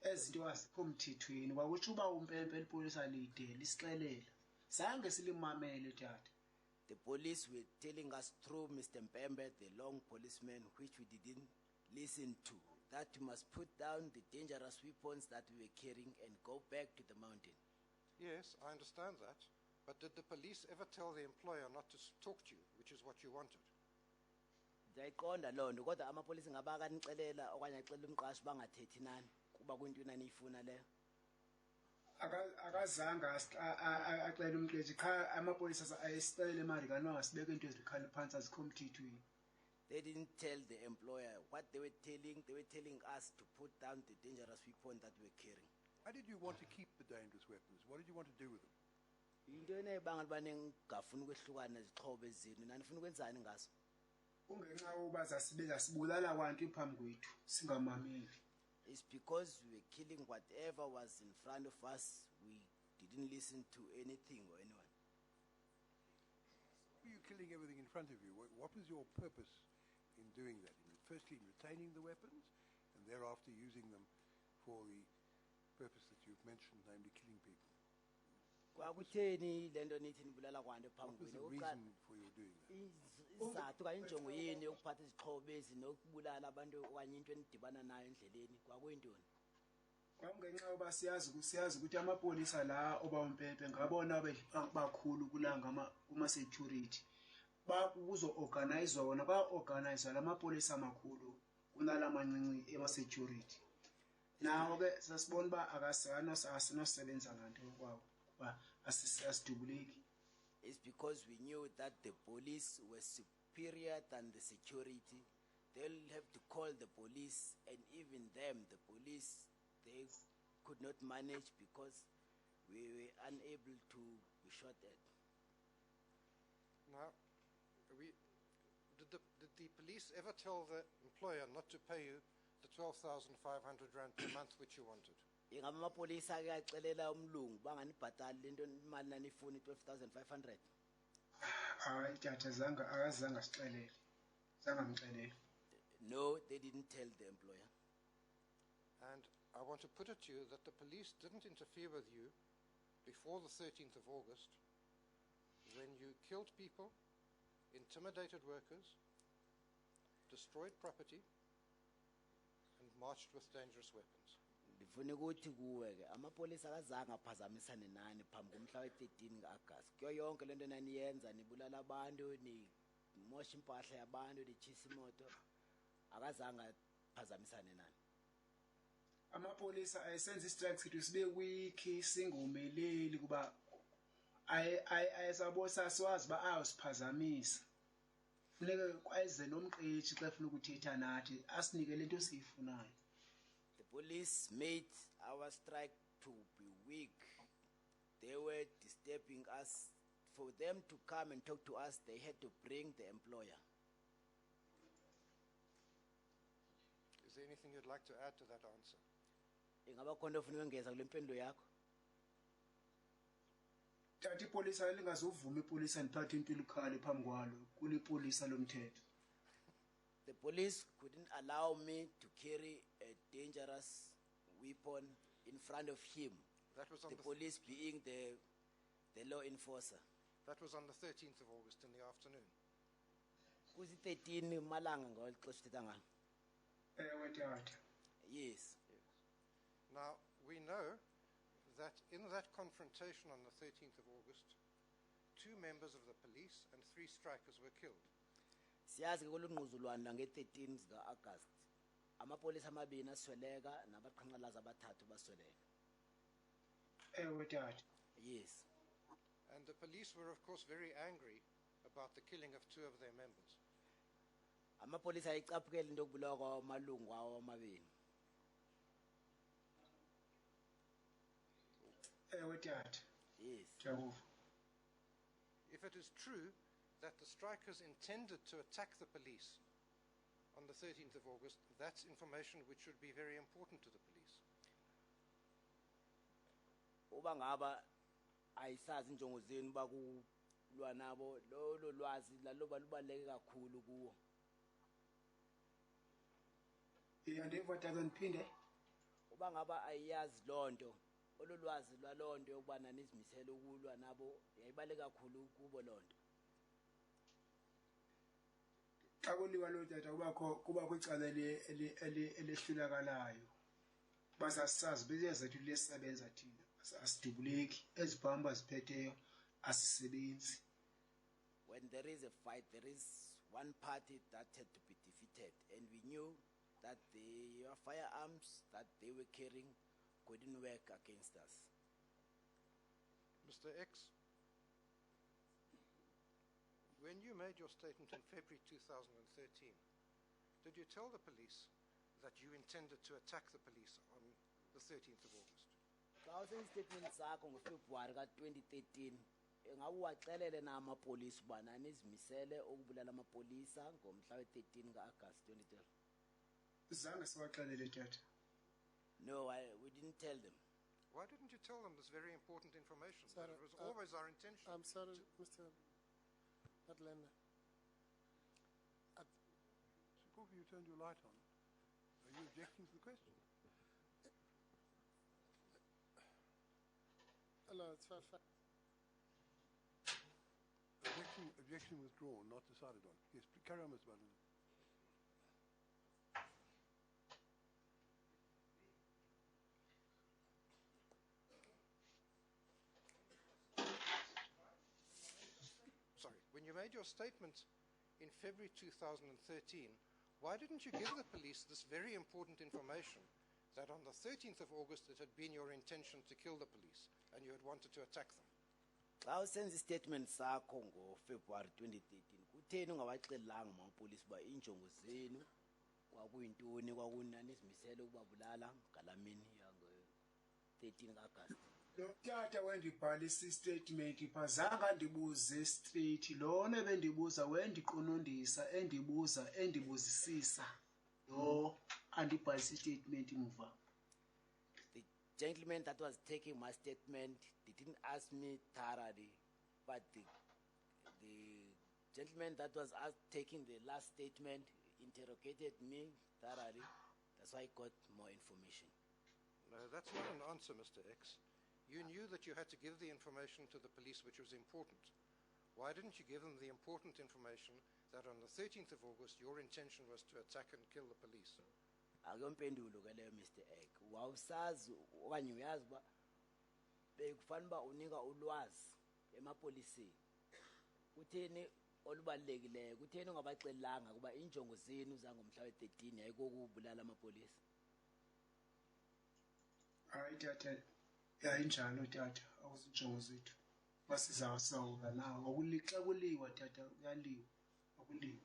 Ezinto azikho mthethweni kwakutsho uba umpempe elipolisa lide lisixelela. Sange silimamele tata. The police were telling us through Mr. Mpembe, the long policeman, which we didn't listen to, that we must put down the dangerous weapons that we were carrying and go back to the mountain. Yes, I understand that. But did the police ever tell the employer not to talk to you, which is what you wanted? Ndiyayiqonda loo nto kodwa amapolisa ngaba akanicelela okanye acela umqashi bangathethi nani kuba kuyinto naniyifuna leyo. Akazange acela umqeshi qha amapolisa ayesicela eMarikana ngasibeka into ezikhala phansi azikho emthethweni. They didn't tell the employer what they were telling us to put down the dangerous weapon that we were carrying. Why did you want to keep the dangerous weapons? What did you want to do with them? Into enayibanga liba ningafuni ukwehlukana nezixhobo ezinu nanifuna ukwenzani ngaso. Kungenxa yokuba zasibulala kwantu phambi kwethu singamameli. It's because we were killing whatever was in front of us. We didn't listen to anything or anyone. Were you killing everything in front of you? What was your purpose in doing that? Firstly, in retaining the weapons, and thereafter using them for the purpose that you've mentioned, namely killing people. What was the reason for your doing that? Isizathu kanye injongo yini yokuphatha izixhobo ezinokubulala abantu okanye into enidibana nayo endleleni kwakuyintoni? Kwamngenxa yoba siyazi ukuthi amapolisa la obawumpepe ngabona bakhulu kulanga kuma security. Bakuzo organize wona ba organize lamapolisa amakhulu kunala mancinci ema security. Nawo ke sasibona ba asinosebenza nganto kwawo ba asidubuleki. It's because we knew that the police were superior than the security. They'll have to call the police, and even them, the police, they could not manage because we were unable to be shot at. Now, did the police ever tell the employer not to pay you the 12,500 rand per month which you wanted? Amapolisa ke acelela umlungu banganibhatali lento imali nanifuna 12,500. Hayi tata akazange sixelele. Zangamxelele. No, they didn't tell the employer. And I want to put it to you that the police didn't interfere with you before the 13th of August when you killed people, intimidated workers, destroyed property, and marched with dangerous weapons. Ndifuna ukuthi kuwe ke amapolisa akazange aphazamisane nani phambi komhla we-13 kaAugust. Kuyo yonke lento naniyenza nibulala abantu ni mosha impahla yabantu nichisa imoto akazange aphazamisane nani. Amapolisa ayesenza istrike sithi sibe weak singomeleli kuba ayesabona siwazi ba awusiphazamisa. Funeka kwaize nomqeshi xa ufuna ukuthetha nathi asinike lento siyifunayo. The police made our strike to be weak. They were disturbing us. For them to come and talk to us, they had to bring the employer. Is there anything you'd like to add to that answer? Ingaba khona ufuna ukungeza kule mpendulo yakho? Tata ipolisa lingazovuma ipolisa niphathe impilo khale phambi kwalo kulipolisa lomthetho. The police couldn't allow me to carry a dangerous weapon in front of him. That was on the police being the law enforcer. That was on the 13th of August in the afternoon. Kuzi 13 malanga ngolixesha thetha ngalo. Tata. Yes. Now, we know that in that confrontation on the 13th of August, 2 members of the police and 3 strikers were killed. Siyazi ke kulungquzulwana nge-13 zika-August. Amapolisa amabini asweleka nabaqhankqalazi abathathu basweleka. Tata. Yes. And the police were, of course, very angry about the killing of 2 of their members. Amapolisa ayicaphukela into yokubulawa kwamalungu awo amabini. Tata. Yes. If it is true that the strikers intended to attack the police on the 13th of August, that's information which should be very important to the police. Uba ngaba ayisazi injongo zenu bakulwa nabo lolo lwazi laloba lubaleke kakhulu kuwo. Andeva tata ngiphinde. Uba ngaba ayiyazi lonto olulwazi lwalonto yokuba nanizimisela ukulwa nabo yayibaleka kakhulu kubo lonto. Xa kuliwa lo tata kuba kwicala elehlulakalayo. Basasazi beyezethu lesebenza thina. Asidubuleki ezibhamba ziphetheyo asisebenzi. When there is a fight, there is one party that had to be defeated, and we knew that the firearms that they were carrying couldn't work against us. Mr. X, when you made your statement in February 2013, did you tell the police that you intended to attack the police on the 13th of August? Xa usenstatement sakho ngoFebruary ka-2013 ngawuwaxelele na amapolisa uba nanizimisele ukubulala amapolisa ngomhla we-13 ka-August 2012. Zange siwaxelele tata. No, we didn't tell them. Why didn't you tell them this very important information? Sorry, That it was always our intention. I'm sorry, Mr. Padlanda. Suppose you turned your light on. Are you objecting to the question? No, it's fine. Objection withdrawn, not decided on. Yes, carry on, Mr. Butler. Sorry, when you made your statement in February 2013, why didn't you give the police this very important information that on the 13th of August it had been your intention to kill the police and you had wanted to attack them? Xa usenza istatement sakho ngoFebruary 2013 kutheni ungawaxelanga amapolisa uba injongo zenu kwakuyintoni kwakunanizimisele ukubabulala ngalamini yango-13 ka-August? Lo tata wendibhalisa istatement phazanga ndibuze straight lona bendibuza wendiqonondisa endibuzisisa lo andibhalisa istatement muva. The gentleman that was taking my statement didn't ask me thoroughly, but the gentleman that was taking the last statement interrogated me thoroughly. That's why I got more information. No, that's not an answer, Mr. X. You knew that you had to give the information to the police which was important. Why didn't you give them the important information that on the 13th of August your intention was to attack and kill the police? Akuyompendulo ke leyo Mr. Egg. Wawusazi okanye uyazi uba bekufanele uba unika ulwazi emapoliseni. Kutheni olubalulekileyo? Kutheni ungabaxelanga kuba injongo zenu zangomhla we-13 yayikokubulala amapolisa? Hayi tata, yayinjalo tata, akuzinjongo zethu. Masizawusawula nawo. Xa kuliwa tata, uyaliwa. Akuliwa.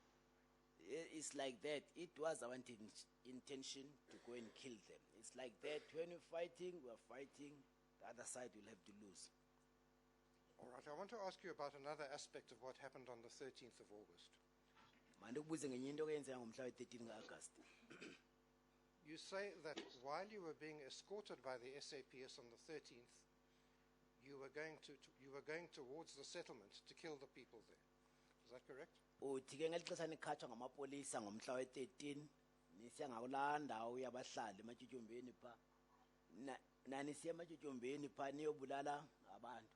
It's like that. It was our intention to go and kill them. It's like that. When we're fighting, the other side will have to lose. All right, I want to ask you about another aspect of what happened on the 13th of August. Mandikubuze ngenye into eyenzeka ngomhla we-13 ka-August. You say that while you were being escorted by the SAPS on the 13th, you were going towards the settlement to kill the people there. Is that correct? Uthi ke ngeli xesha nikhatshwa ngamapolisa ngomhla we-13 nisiya ngakulaa ndawo yabahlali ematyotyombeni phaa nanisiya ematyotyombeni phaa niyobulala abantu.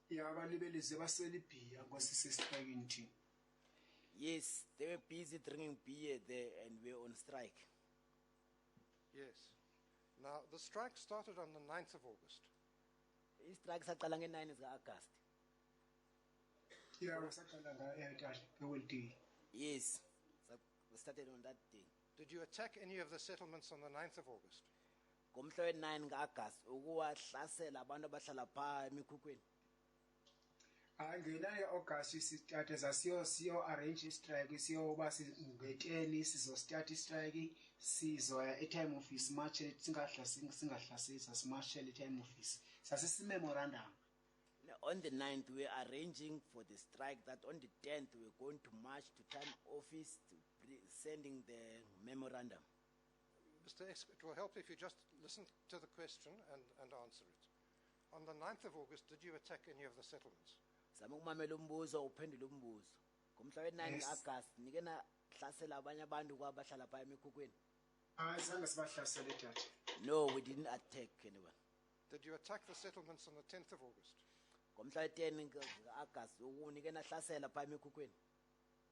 Yeah, abalibelize basela ibhiya ngosisesitrayikini thina. Yes, they were busy drinking beer there and we were on strike. Yes. Now, the strike started on the 9th of August. Istrike saqala nge-9 zika-August. Yeah, wasaqala ngayo nge-holiday. Yes, we started on that day. Did you attack any of the settlements on the 9th of August? Ngomhla we-9 ka-August ukuwahlasela abantu abahlala phaa emikhukwini. Ngena nge-August sithathe siyo-arrange istrike siyoba nge-10 sizostart istrike sizoya e-time office marshal singahlaseli sasimarshal e-time office sasisimemorandum. On the 9th, we were arranging for the strike that on the 10th, we were going to march to time office to sending the memorandum. Mr. X, it will help if you just listen to the question and answer it. On the 9th of August, did you attack any of the settlements? Zama ukumamela umbuzo uphendule umbuzo. Ngomhla we-9 ka-August nike nahlasela abanye abantu kwabahlala phaa emikhukwini. Zange sibahlasele tata. No, we didn't attack anyone. Did you attack the settlements on the 10th of August? Ngomhla we-10 ka-August nike nahlasela phaa emikhukwini.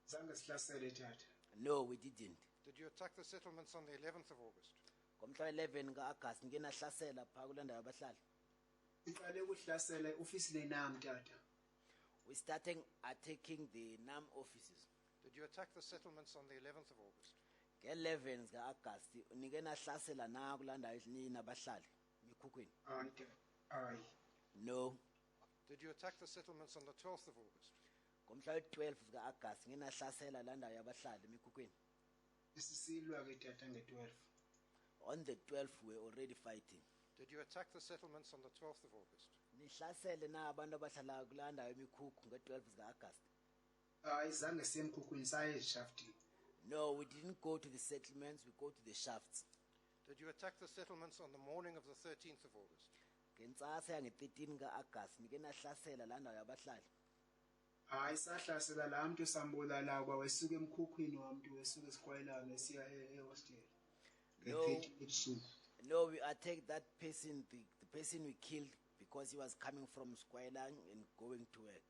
Zange sihlasele tata. No, we didn't. Did you attack the settlements on the 11th of August? Ngomhla we-11 ka-August nike nahlasela phaa kule ndawo yabahlali. Iqale ukuhlasela office leNAM tata. We started attacking the NAM offices. Did Did you attack the settlements on the 11th of August? Nge-11 zika-Agasti unike nahlasela na kulanda nini abahlali mikhukhwini? Ayi. No. Did you attack the settlements on the 12th of August? Ngomhla we-12 zika-Agasti ngike nahlasela landa yabahlali mikhukhwini? Isisilwa ke tata nge-12. On the 12th we're already fighting. Did you attack the settlements on the 12th of August? Nihlasele na abantu abahlala kulanda yemikhukhu nge-12 zika-Agasti? Hayi zange semkhukhwini saye eshafti. No, we didn't go to the settlements, we go to the shafts. Did you attack the settlements on the morning of the 13th of August? Ngentsasa yange-13 ka-Agasti ngike nahlasela landa yabahlali. Hayi sahlasela la muntu sambulala kuba wesuka emkhukhwini wamuntu wesuka esikwayelana esiya ehostel. No, we attacked that person, the person we killed because he was coming from Skwayelang and going to work.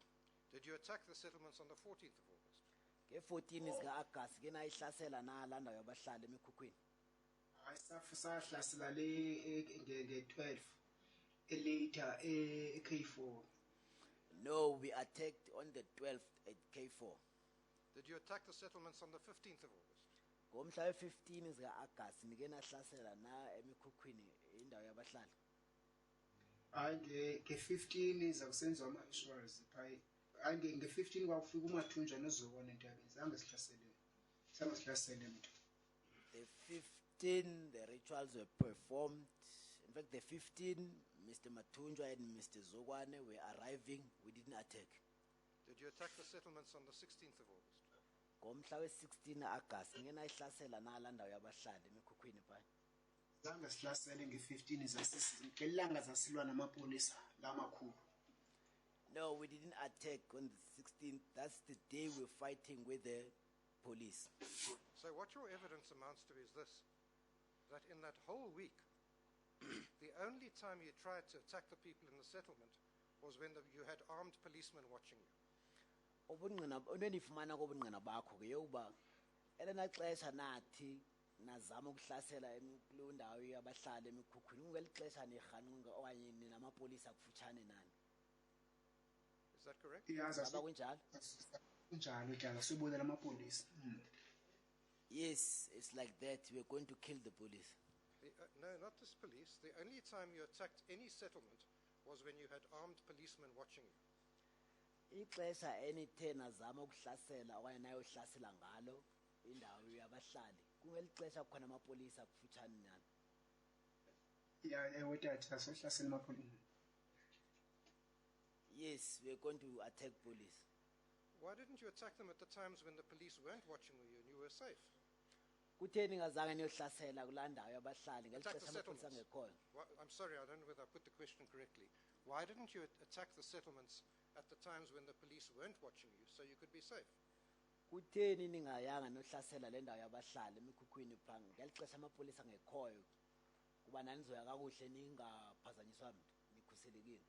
Did you attack the settlements on the 14th of August? Nge-14 zika-Agasti ngike nayihlasela na landa yabahlali emikhukhwini. Hayi sahlasela le nge-12 later K4. No, we attacked on the 12th at K4. Did you attack the settlements on the 15th of August? Ngomhla we-15 zika-Agasti ngike nahlasela na emikhukhwini indawo yabahlali. Hayi nge-15 zakusenziwa ama-insurance phayi. Hayi nge-15 kwakufika uMathunjwa noZokwane entabeni zange sihlasele mntu. The 15, the rituals were performed. In fact, the 15, Mr. Mathunjwa and Mr. Zokwane were arriving. We didn't attack. Did you attack the settlements on the 16th of August? Ngomhla we-16 August ngike nayihlasela na la ndawo yabahlali emikhukhwini phayi. Zange sihlasele nge-15 ngelanga zasilwa namapolisa lamakhulu. No, we didn't attack on the 16th. That's the day we're fighting with the police. So what your evidence amounts to is this, that in that whole week, the only time you tried to attack the people in the settlement was when you had armed policemen watching you. Unenifumana kobungqina bakho ke yokuba elena xesha nathi nazama ukuhlasela kuloo ndawo yabahlali emikhukhwini ngeli xesha nirhanqinga okanye ninamapolisa kufutshane nani. Is that correct? Ngaba kunjalo? Kunjalo jala sibulela amapolisa. Yes, it's like that. We're going to kill the police. No, not this police. The only time you attacked any settlement was when you had armed policemen watching you. Ixesha enithe nazama ukuhlasela okanye nayohlasela ngalo indawo yabahlali kungeli xesha kukhona amapolisa kufutshane nani. Ewe tata sohlasela amapolisa. Yes, we're going to attack police. Why didn't you attack them at the times when the police weren't watching you and you were safe? Kutheni ngazange niyohlasela kulaa ndawo yabahlali ngeli Attack the xesha amapolisa settlements. angekhoyo? I'm sorry, I don't know whether I put the question correctly. Why didn't you attack the settlements at the times when the police weren't watching you so you could be safe? Kutheni ningayanga nohlasela le ndawo yabahlali emikhukhwini phaa ngeli xesha amapolisa angekhoyo kuba nanizoya kakuhle ningaphazanyiswa mntu nikhuselekile?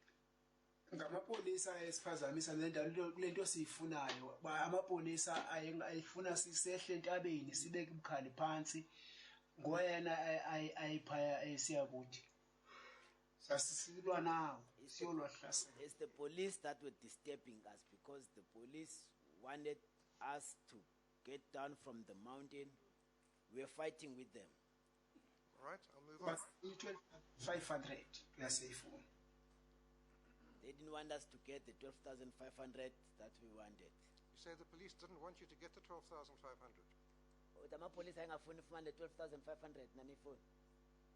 Ngamapolisa esiphazamisa le ndawo kule nto siyifunayo. Amapolisa ayifuna sisehle entabeni sibeke ubukhali phansi ngoyena ayiphaya esiyakuthi. Sasisilwa nawo siyolwahlasela. It's the police that were disturbing us because the police wanted us to get down from the mountain. We were fighting with them. All right, I'll move on. 500 yaseyifuna. They didn't want us to get the 12,500 that we wanted. You say the police didn't want you to get the 12,500? Uthi amapolisa ayengafuni ufumane le 12,500 nanifuni.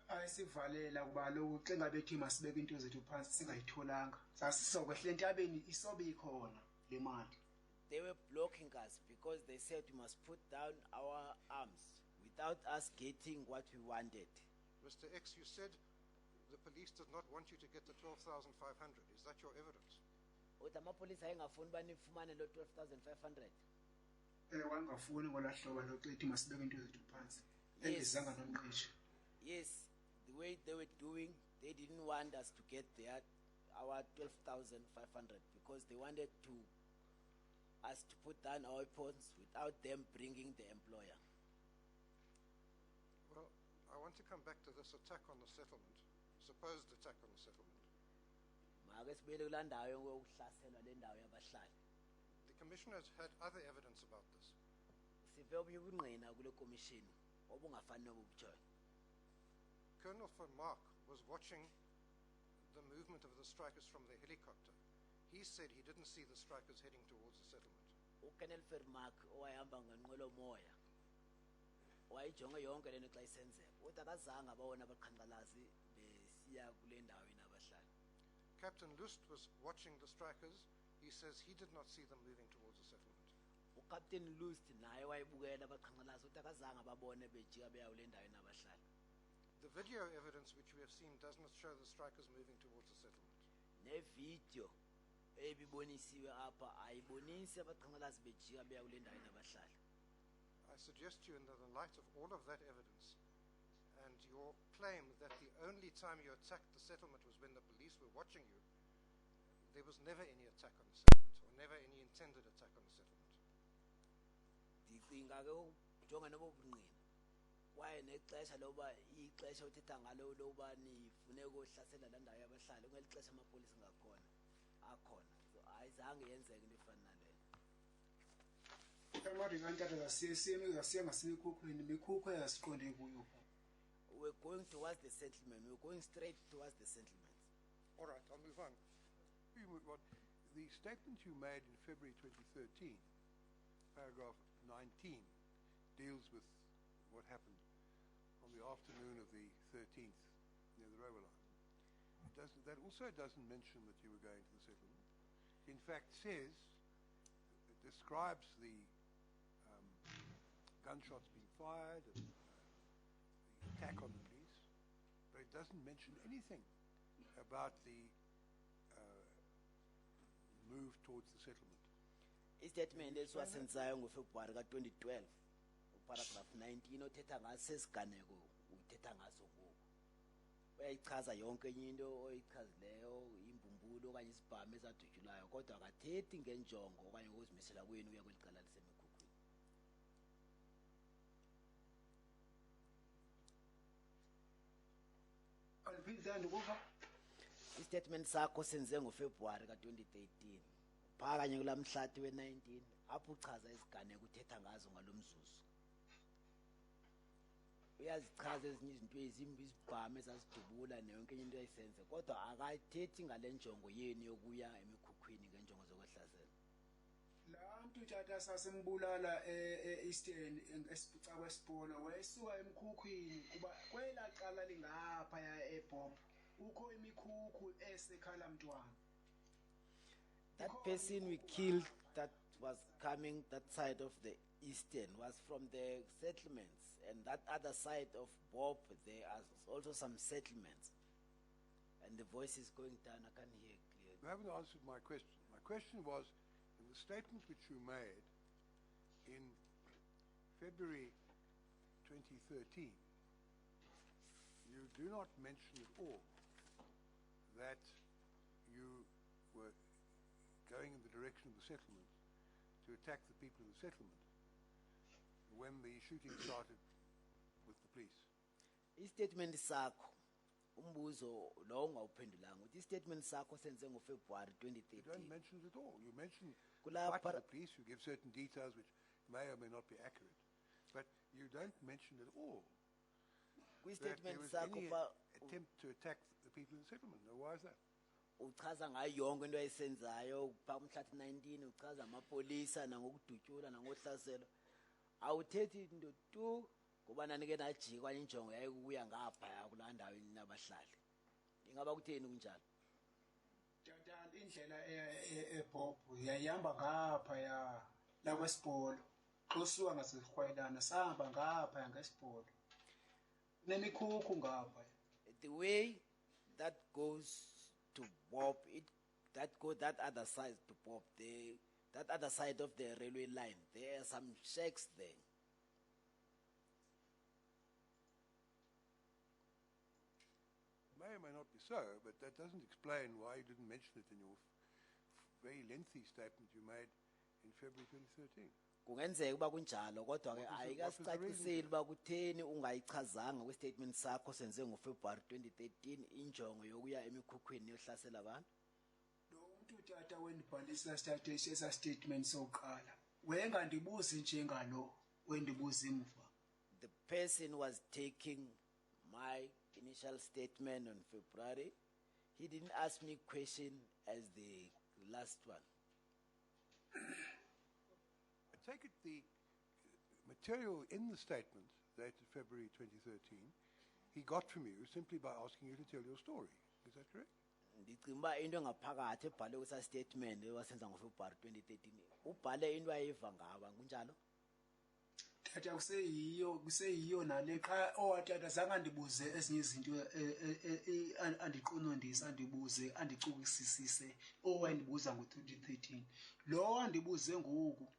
Ayisivalela kuba lokhu xa ngabe ethi masibeke into zethu phansi singayitholanga. Sasizokwehla entabeni isobe ikhona le mali. They were blocking us because they said we must put down our arms without us getting what we wanted. Mr. X, you said the police did not want you to get the 12,500. Is that your evidence? Uthi amapolisa ayengafuni uba nifumane lo 12,500. Wangafuni ngolahloba lokuthi masibeke into zethu phansi. Engizanga nomqeshi. Yes, the way they were doing, they didn't want us to get our 12,500 because they wanted us to put down our weapons without them bringing the employer. Well, I want to come back to this attack on the settlement, supposed attack on the settlement. The The Commission has had other evidence about this. sive ubungqina kule commission obungafani nobubujoyina. Colonel van Mark was watching the movement of the strikers from the helicopter. He said he didn't see the strikers heading towards the settlement. uKenneth Vermaak owayehamba ngenqwelo moya wayijonga yonke lento xa isenzeka uthi akazange abawona abaqhankqalazi besiya kule ndawo inabahlali. Captain Lust was watching the strikers. He says he did not see them moving towards the settlement. uCaptain Lust naye wayebukela abaqhankqalazi uthi akazange babone bejika beya kule ndawo inabahlali. The video evidence which we have seen does not show the strikers moving towards the settlement. Nevideo ebibonisiwe apha ayibonisi abaqhankqalazi bejika beya kule ndawo inabahlali. I suggest to you, in the light of all of that evidence and your claim that the only time you attacked the settlement was when the police were watching you, there was never any attack on the settlement, or never any intended attack on the settlement. Ndicinga ke ujonga nobubungqina kwaye nexesha loba ixesha uthetha ngalo loba nifune ukuhlasela la ndawo yabahlali ngelixesha amapolisa ngakhona akhona so ayizange yenzeke into efana naleyo. We're going towards the settlement. We're going straight towards the settlement. All right, I'll move on. The statement you made in February 2013, paragraph 19, deals with what happened on the afternoon of the 13th near the railway line. That also doesn't mention that you were going to the settlement. In fact, it describes the gunshots being fired and the attack on the police, but it doesn't mention anything about the move towards the settlement. Istatement esiwasenzayo ngoFebruary ka2012 paragraph 19 othetha ngasesiganeko uthetha ngaso ngoku uyayichaza yonke into oyichazileyo imbumbulo okanye isibhamu esadujulayo kodwa akathethi ngenjongo okanye ukuzimisela kwenu uya kwelicala lisemikhukhwini. Istatement sakho senze ngoFebruary ka2013 phakanye kulamhlati we19 apho uchaza isiganeko uthetha ngazo ngalomzuzu. Uyazichaza ezinye izinto ezimbi izibhamu ezasidubula neyonke into eyayisenze kodwa akathethi ngale njongo yenu yokuya emikhukhwini ngenjongo zokwehlasela. Lantu tata sasembulala eEastern esipuca kwesipolo wayesuka emkhukhwini kuba kwela qala lingapha ya eBob ukho imikhukhu esekhala mntwana. That person we killed that was coming that side of the Eastern was from the settlements, and that other side of Bob there are also some settlements. And the voice is going down, I can't hear clearly. You haven't answered my question. My question was, in the statement which you made in February 2013, you do not mention at all that you were going in the direction of the settlement to attack the people of the settlement when the shooting started with the police. Istatement sakho umbuzo lo ungawuphendulanga uthi istatement sakho senze ngoFebruary 2013. You don't mention it at all. You mention Kula like the police, you give certain details which may or may not be accurate, but you don't mention at all that there was any attempt to attack the people in the settlement. Now, why is that? Uchaza ngayo yonke into ayisenzayo phamhlathi 19 uchaza amapolisa nangokudutyula nangohlaselo awuthethi into tu kuba nanike najikwa injongo yayikuya ngapha kulandawo inabahlali ingaba kutheni kunjalo. Tata indlela eBob yayihamba ngapha ya la kwesipolo xosuka ngasekhwayelana sahamba ngapha ngesipolo nemikhukhu ngapha. The way that goes to Bob, that other side to Bob, that other side of the railway line, there are some shacks there. May or may not be so, but that doesn't explain why you didn't mention it in your very lengthy statement you made in February 2013. Kungenzeka uba kunjalo kodwa ke ayikasicaciseli uba kutheni ungayichazanga kwestatement sakho senze ngoFebruary 2013 injongo yokuya emikhukhwini yohlasela abantu. Lo umuntu tata wenibhalisa statement soqala wengandibuzi njengalo wendibuza emuva. The person was taking my initial statement on February. He didn't ask me question as the last one. I take it the material in the statement dated February 2013, he got from you simply by asking you to tell your story. Is that correct? Ndicimba into ngaphakathi ebhale kusa statement ewasenza ngoFebruary 2013. Ubhale into ayiva ngaba kunjalo. Tata kuseyiyo nale xa owatata zange ndibuze ezinye izinto andiqonondisa andibuze andicukisisise owandibuza ngo2013. Lo andibuze ngoku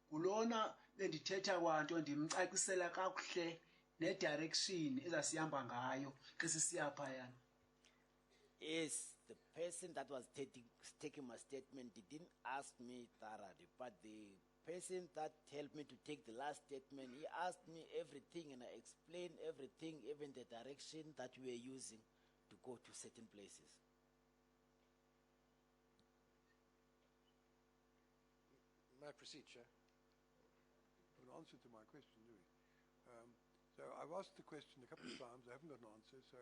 kulona bendithetha kwanto ndimcacisela kakuhle ne-direction ezasihamba ngayo ke sisiya phayana. Yes, the person that was taking my statement didn't ask me thoroughly, but the person that helped me to take the last statement, he asked me everything and I explained everything, even the direction that we were using to go to certain places. May I proceed, Chair? An answer to my question, do we? So I've asked the question a couple of times. I haven't got an answer, so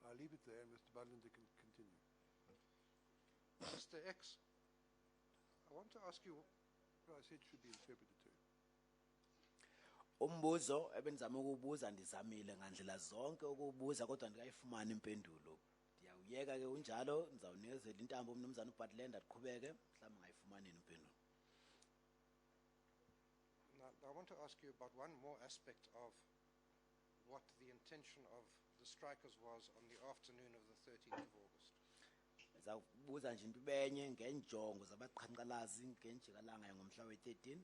I'll leave it there and Mr. Badlander can continue. Mr. X, I want to ask you. Well, I said it should be interpreted too. Umbuzo ebenzama ukubuza ndizamile ngandlela zonke ukubuza kodwa ndikayifumana impendulo. Ndiyawuyeka ke unjalo ndizawunikezela intambo umnumzana uBadlander aqhubeke mhlawumbe ngayifumana impendulo. Now, I want to ask you about one more aspect of what the intention of the strikers was on the afternoon of the 13th of August. Zawubuza nje into benye ngenjongo zabaqhankqalazi ngenjikalanga ngomhla we-13.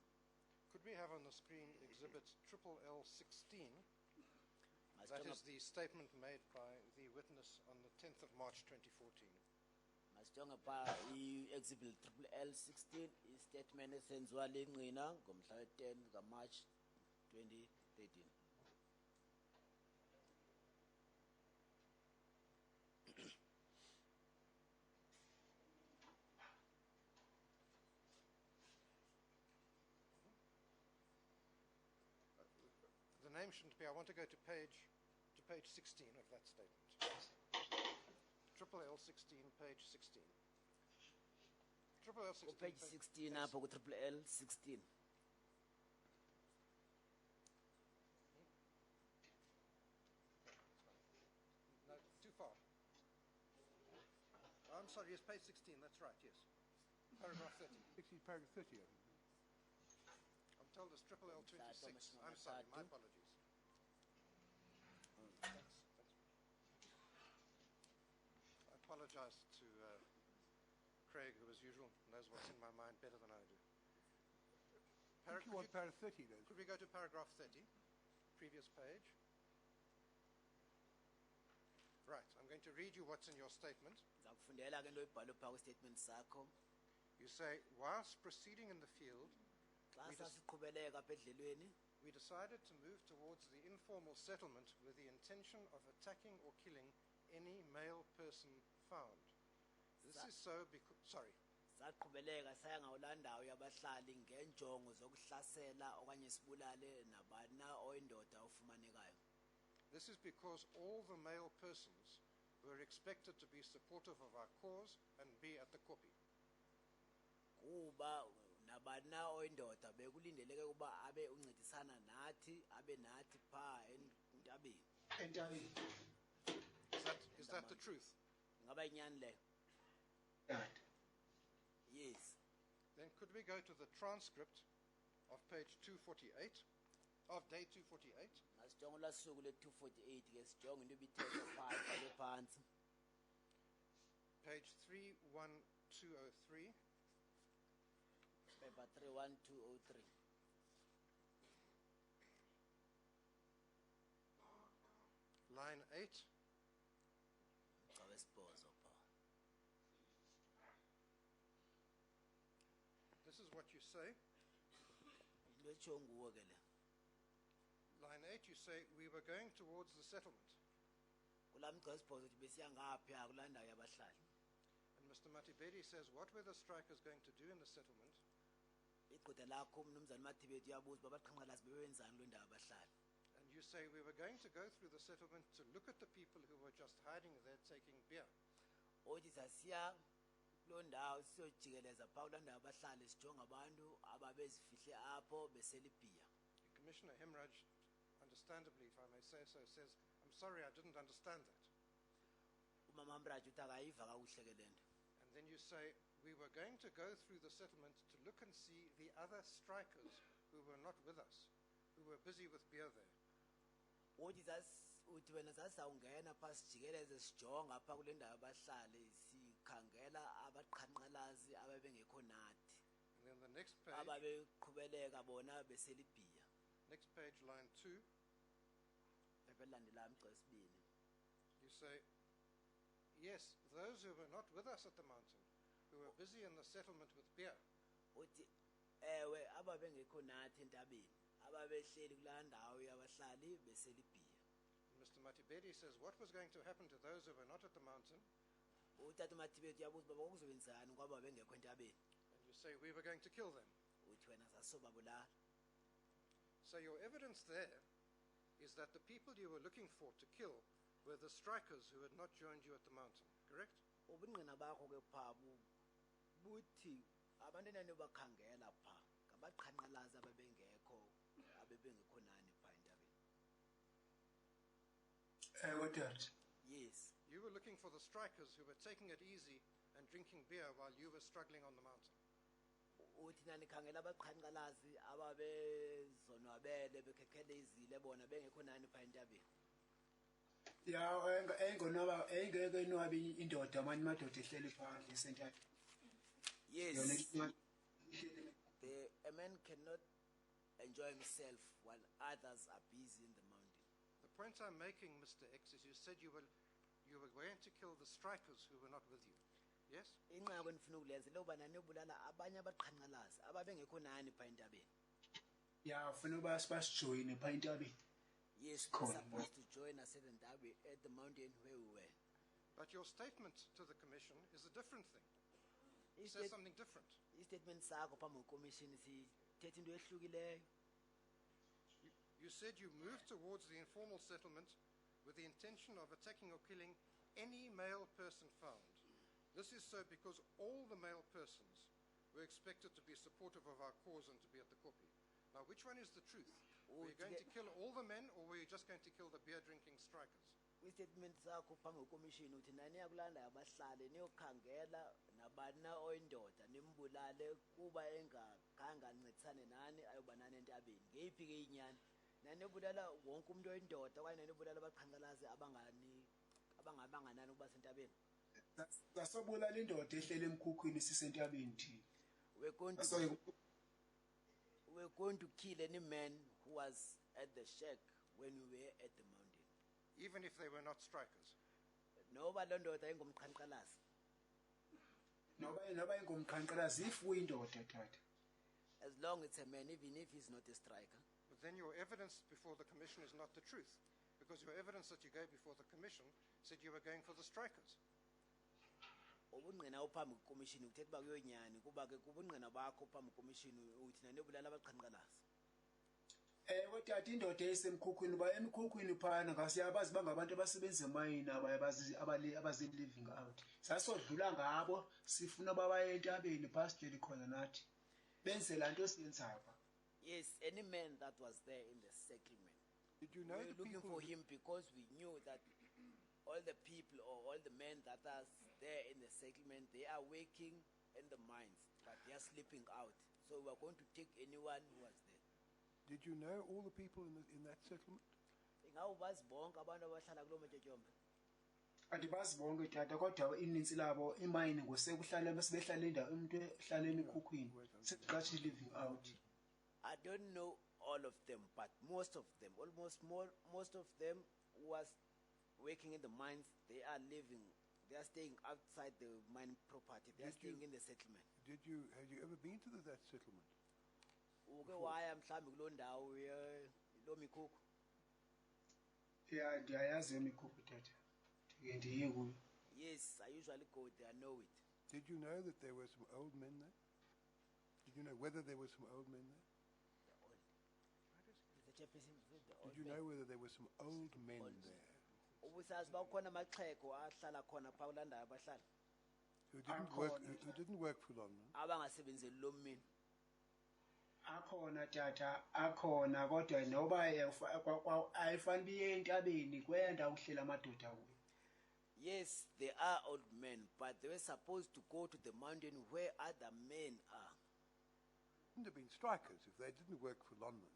Could we have on the screen exhibit L16? That is the statement made by the witness on the 10th of March 2014. Masjonga pa i-exhibit L16 i-statement esenziwa lengqina ngomhla we-10 kaMarch 2013. The name shouldn't be. I want to go to page 16 of that statement. Triple L16, page 16. Triple L16. Page 16 apho ku triple L16. No, too far. I'm sorry, yes, page 16, that's right, yes. Paragraph 30. 16, paragraph 30. I'm told it's triple L26. I'm sorry, my apologies. Thanks. I apologize to Craig, who as usual knows what's in my mind better than I do. Paragraph 30, though. Could we go to paragraph 30, previous page? Right, I'm going to read you what's in your statement. You say, whilst proceeding in the field, we decided to move towards the informal settlement with the intention of attacking or killing any male person found. This is so because, sorry. This is because all the male persons were expected to be supportive of our cause and be at the kopi. Is that the truth? Yes. Then could we go to the transcript of page 248, of day 248? Page 31203. Paper 31203. Line 8. This is what you say. Line 8, you say, we were going towards the settlement. And Mr. Matibedi says, what were the strikers going to do in the settlement? iqhude lakho umnumzane Mathibeti uyabuza babaqhankqalazi bebenzani kule ndawo abahlali. And you say we were going to go through the settlement to look at the people who were just hiding there taking beer. Othi sasiya kulo ndawo siyojikeleza phaa kula ndawo abahlali sijonga abantu ababezifihle apho besela ibhiya. Commissioner Hemraj, understandably, if I may say so, says, I'm sorry, I didn't understand that. Umama Hamraj uthi akayiva kakuhle ke le nto. And then you say, we were going to go through the settlement to look and see the other strikers who were not with us, who were busy with beer there. Uthi wena sasawungena phaa sijikeleze sijonga phaa kule ndawo abahlali sikhangela abaqhankqalazi ababengekho nathi. And then the next page, ababeqhubeleka bona besela ibhiya. next page, line 2, ebelandelayo mgca wesibini. you say, yes, those who were not with us at the mountain, who were busy in the settlement with beer, Uthi ewe ababengekho nathi entabeni ababehleli kulaa ndawo yabahlali besela ibhiya. Mr. Matibedi says, what was going to happen to those who were not at the mountain? Utata Mathibeti uyabuza baba kuzobenzani kwaba bengekho entabeni. And you say, we were going to kill them. Uthi wena sasobabulala. So your evidence there is that the people you were looking for to kill were the strikers who had not joined you at the mountain, correct? Ubungqina bakho ke phaa buthi abantu enanibakhangela phaa ngabaqhankqalazi ababengekho nani phaa entabeni. What that? Yes. You were looking for the strikers who were taking it easy and drinking beer while you were struggling on the mountain. Uthi nanikhangela abaqhankqalazi ababezonwabele bekhekhelezile bona bengekho nani phaa entabeni. Yeah, engeke inwabi indoda amanye amadoda ehleli phandle esentaba. Yes. A man cannot enjoy himself while others are busy in the mountain. The point I'm making, Mr. X, is you said you were going to kill the strikers who were not with you. Yes? Inqaba enifuna ukulenza loba nanibulala abanye abaqhankqalazi ababengekho nani phaa entabeni. Yeah, ufuna basijoyine phaa entabeni. Yes, we were supposed to join us at the mountain where we were. But your statement to the commission is a different thing. It says something different. Statement sakho phambi kwekommission sithetha into ehlukileyo. You said you moved towards the informal settlement with the intention of attacking or killing any male person found. This is so because all the male persons were expected to be supportive of our cause and to be at the kopi. Now, which one is the truth? Were you going to kill all the men, or were you just going to kill the beer-drinking strikers? Kwi-statement sakho phambi kwekommission uthi naniya kulanda abahlali niyokhangela nabani na oyindoda nimbulale kuba engakhange ancedisane nani ayoba nani entabeni. Ngeyiphi ke inyani? Nanibulala wonke umuntu oyindoda kwaye nanibulala abaqhankqalazi abangabanganani ukuba sentabeni. Sasobulala indoda ehleli emkhukhwini sisentabeni thina. We're going to kill any man who was at the shack when we were at the mountain. Even if they were not strikers? Noba lo ndoda engumqhankqalazi. Noba engumqhankqalazi if uyindoda tata. As long as it's a man, even if he's not a striker. But then your evidence before the commission is not the truth, because your evidence that you gave before the commission said you were going for the strikers. Ubungqina uphambi kwekommission uthetha uba kuyonyani kuba ke kubungqina bakho phambi kwekommission uthi nanibulala abaqhankqalazi. Tata indoda esemkhukhwini ba emkhukhwini phana ngasiyabazi bangabantu abasebenza emayini abazi living out. Sasodlula ngabo sifuna babaye entabeni pastor khona nathi. Benze lanto siyenzayo. Yes, any man that was there in the settlement. Did you know we were looking for him because we knew that all the people or all the men that are there in the settlement, they are working in the mines, but they are sleeping out. So we are going to take anyone who was there. Did you know all the people in that settlement? Ingawubazi bonke abantu abahlala kulo matyotyombe. Andibazi bonke tata kodwa ininzi labo emayini ngosekuhlala besibehlala indawo umuntu ehlala emikhukhwini. Siqathi living out. I don't know all of them, but most of them, most of them was working in the mines. They are staying outside the mine property. They are staying in the settlement. Have you ever been to that settlement? Yeah, ndiyayazi emikhukhu tata. Ndiye kuyo. Yes, I usually go there, I know it. Did you know that there were some old men there? Did you know whether there were some old men there? The chairperson said the old Did you man. know whether there were some old men there Ubusazi bakhona amaxhego ahlala khona pha kulanda abahlali who didn't work for Lonmin? abangasebenzeli Lonmin. Akhona tata, akhona kodwa noba ayifani biye entabeni kwenda uhlela amadoda kuyo. Yes, they are old men, but they were supposed to go to the mountain where other men are. Wouldn't have been strikers if they didn't work for Lonmin.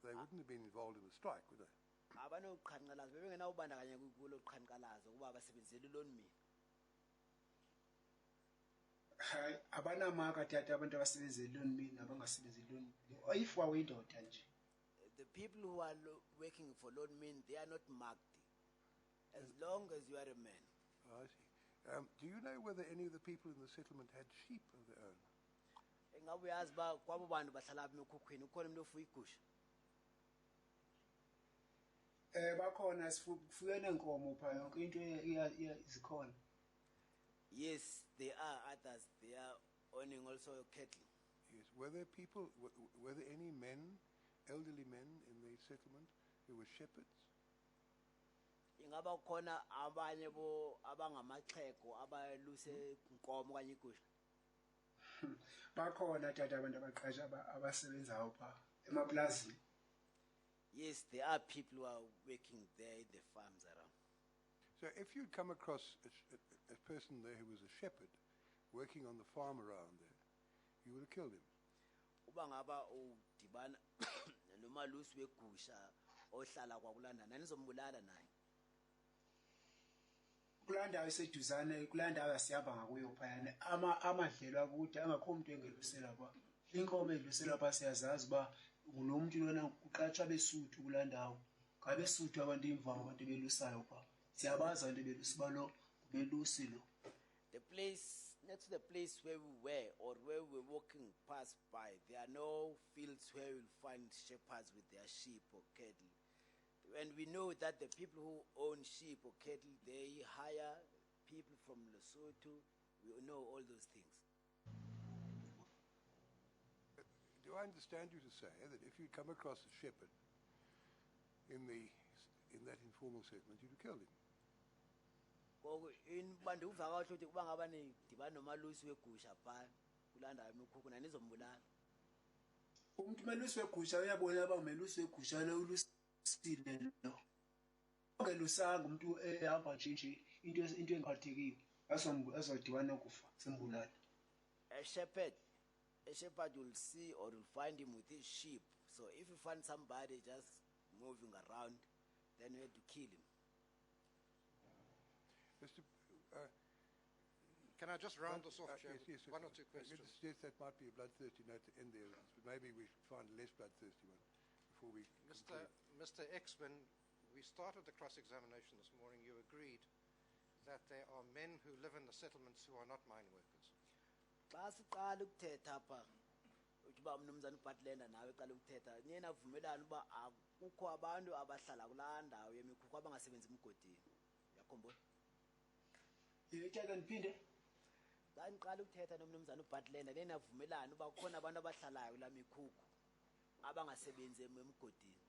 They wouldn't have been involved in the strike, would they? Abanoqhankqalazo bebengenawubandakanya kulo qhankqalazo kuba abasebenzeli Lonmin. Hayi abanamaka tata abantu abasebenzeli Lonmin abangasebenzeli Lonmin. If wawuyindoda nje. The people who are working for Lonmin, they are not marked. As long as you are a man. Oh, I see. Do you know whether any of the people in the settlement had sheep of their own? Engabe uyazi ba kwabo bantu bahlala emkhukhwini ukhona umuntu ofuya igusha. Bakhona sifuye nenkomo pha yonke into izikhona. Yes, there are others. They are owning also cattle. Yes. Were there people, were there any men, elderly men in the settlement who were shepherds? Ingaba khona abanye bo abangamaxhego abaluse inkomo kanye igusha. Bakhona tata abantu abaqasha abasebenzayo pha emaplazini. Yes, there are people who are working there in the farms around. So if you'd come across a person there who was a shepherd working on the farm around there, you would have killed him. Uba ngaba udibana nomalusi wegusha ohlala kwakulanda nanizombulala naye. Kulanda iseduzane kulanda asiyaba ngakuyo phayana amadlelo akude angakho umuntu engelusela pha. Inkomo edlusela pha siyazazi ba ngulomuntu lona uqatsha besuthu kulandawo. Ngabe suthu abantu imvama abantu belusayo pha. Siyabaza abantu belusi balo belusi lo. The place next to the place where we were or where we were walking past by, there are no fields where we'll find shepherds with their sheep or cattle. And we know that the people who own sheep or cattle, they hire people from Lesotho. We know all those things. Do I understand you to say that if you come across a shepherd in that informal settlement, you'd have killed him? In bantu uvaka ukuthi kuba ngaba nedibana nomalusi wegusha pha kulanda emikhukhu nanizombulala. Umuntu melusi wegusha uyabona ba umelusi wegusha lo ulusile lo. Ongelusanga umuntu ehamba nje into engiphathekile azodibana ukufa sembulala. A shepherd will see or will find him with his sheep. So if you find somebody just moving around, then you have to kill him. Can I just round this off, Chair? Yes, One or two questions. Yes, that might be a bloodthirsty note to end the evidence, but maybe we should find a less bloodthirsty one before we Mr. X, when we started the cross-examination this morning, you agreed that there are men who live in the settlements who are not mine workers. Xa siqala ukuthetha apha uba umnumzana uBatlenda nawe eqala ukuthetha niye navumelana uba akukho abantu abahlala kulaa ndawo yemikhukhu abangasebenzi emgodini. Uyakhumbula? Yeke niphinde. Xa niqala ukuthetha nomnumzana uBatlenda niye navumelana uba kukhona abantu abahlalayo kulaa mikhukhu abangasebenzi emgodini.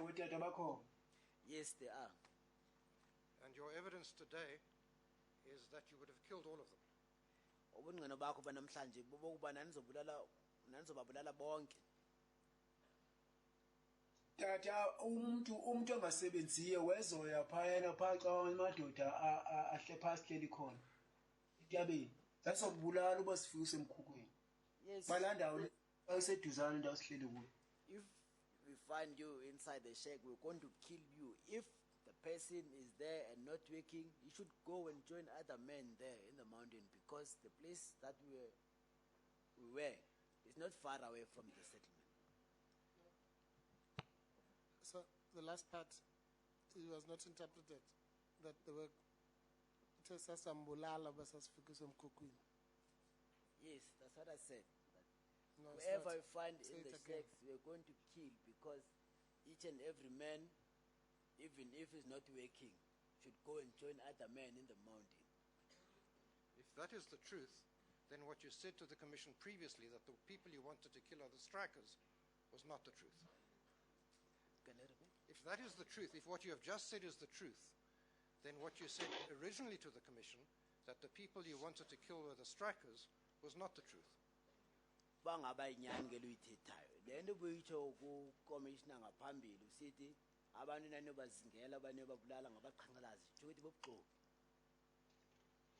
Utata bakho. Yes, they are. And your evidence today is that you would have killed all of them. Ubungqina bakho banamhlanje bokuba nanizobabulala bonke. Tata umuntu ongasebenziyo wezoya phayana phaxa amadoda ahle phasi hleli khona. Ityabeni. Zasokubulala uba sifike semkhukhweni. Yes. Balandawo ayiseduzana indawo sihleli kuyo. If we find you inside the shack, we're going to kill you. If the person is there and not working, you should go and join other men there in the mountain because the place that we were is not far away from the settlement. So the last part, it was not interpreted that the word sasambulala basasifike semkhukhwini. Yes, that's what I said. No, whoever you find Say in it the again. shacks, we're going to kill because each and every man, even if he's not working, should go and join other men in the mountain. If that is the truth, then what you said to the Commission previously, that the people you wanted to kill are the strikers, was not the truth. If that is the truth, if what you have just said is the truth, then what you said originally to the Commission, that the people you wanted to kill were the strikers, was not the truth.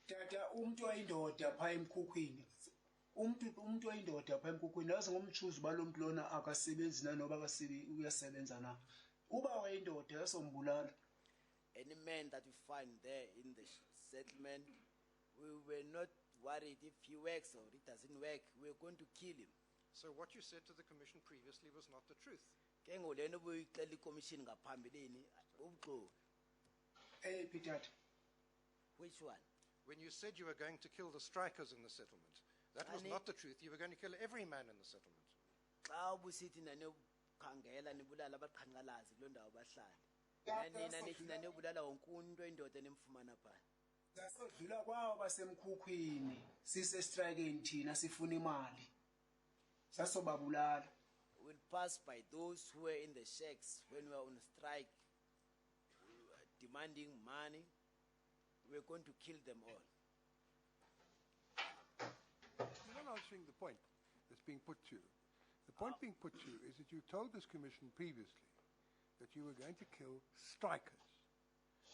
Tata umuntu oyindoda pha emkhukhwini umuntu oyindoda pha emkhukhwini yazi ngomchuzi balomntu lona akasebenzi nanoba uyasebenza na uba wayindoda yasombulala. Any man that we find there in the settlement, we were not worried if he works or it doesn't work, we're going to kill him. So what you said to the Commission previously was not the truth. Hey, Peter. Which one? When you said you were going to kill the strikers in the settlement, that was not the truth. You were going to kill every man in the settlement. Sasodlula kwawo basemkhukhwini sise strike thina sifuna imali sasobabulala. We'll pass by those who were in the shacks when we were on strike, demanding money. We're going to kill them all. You're not answering the point that's being put to you. The point being put to you is that you told this Commission previously that you were going to kill strikers.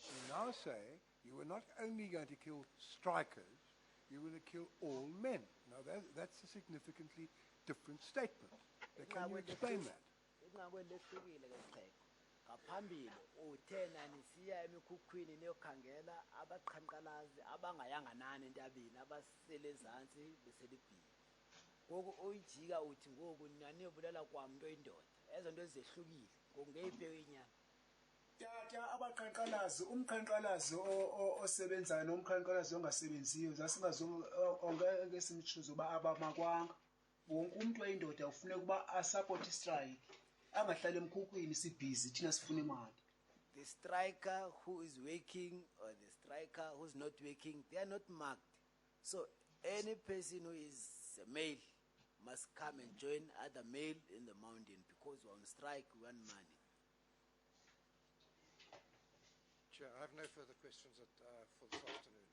You now say you were not only going to kill strikers, you were going to kill all men. Now that's a significantly different statement. Can you explain that? Ngaphambili uthena nisiya emikhukhwini neyokhangela abaqhankqalazi abangayanga nani entabeni abasele ezantsi beselibhini. Ngoku uyijika uthi ngoku naniyobulala kwamuntu oyindoda ezo nto ezehlukile ngongeyiphi inyama. Tata abaqhankqalazi umqhankqalazi osebenzayo nomqhankqalazi ongasebenziyo zasingazongeke simchuze uba abamakwanga wonke umuntu oyindoda ufuna ukuba asupport strike. The striker who is working or the striker who's not working, they are not marked. So any person who is a male must come and join other male in the mountain because we're on strike, we want money. Chair, I have no further questions for this afternoon.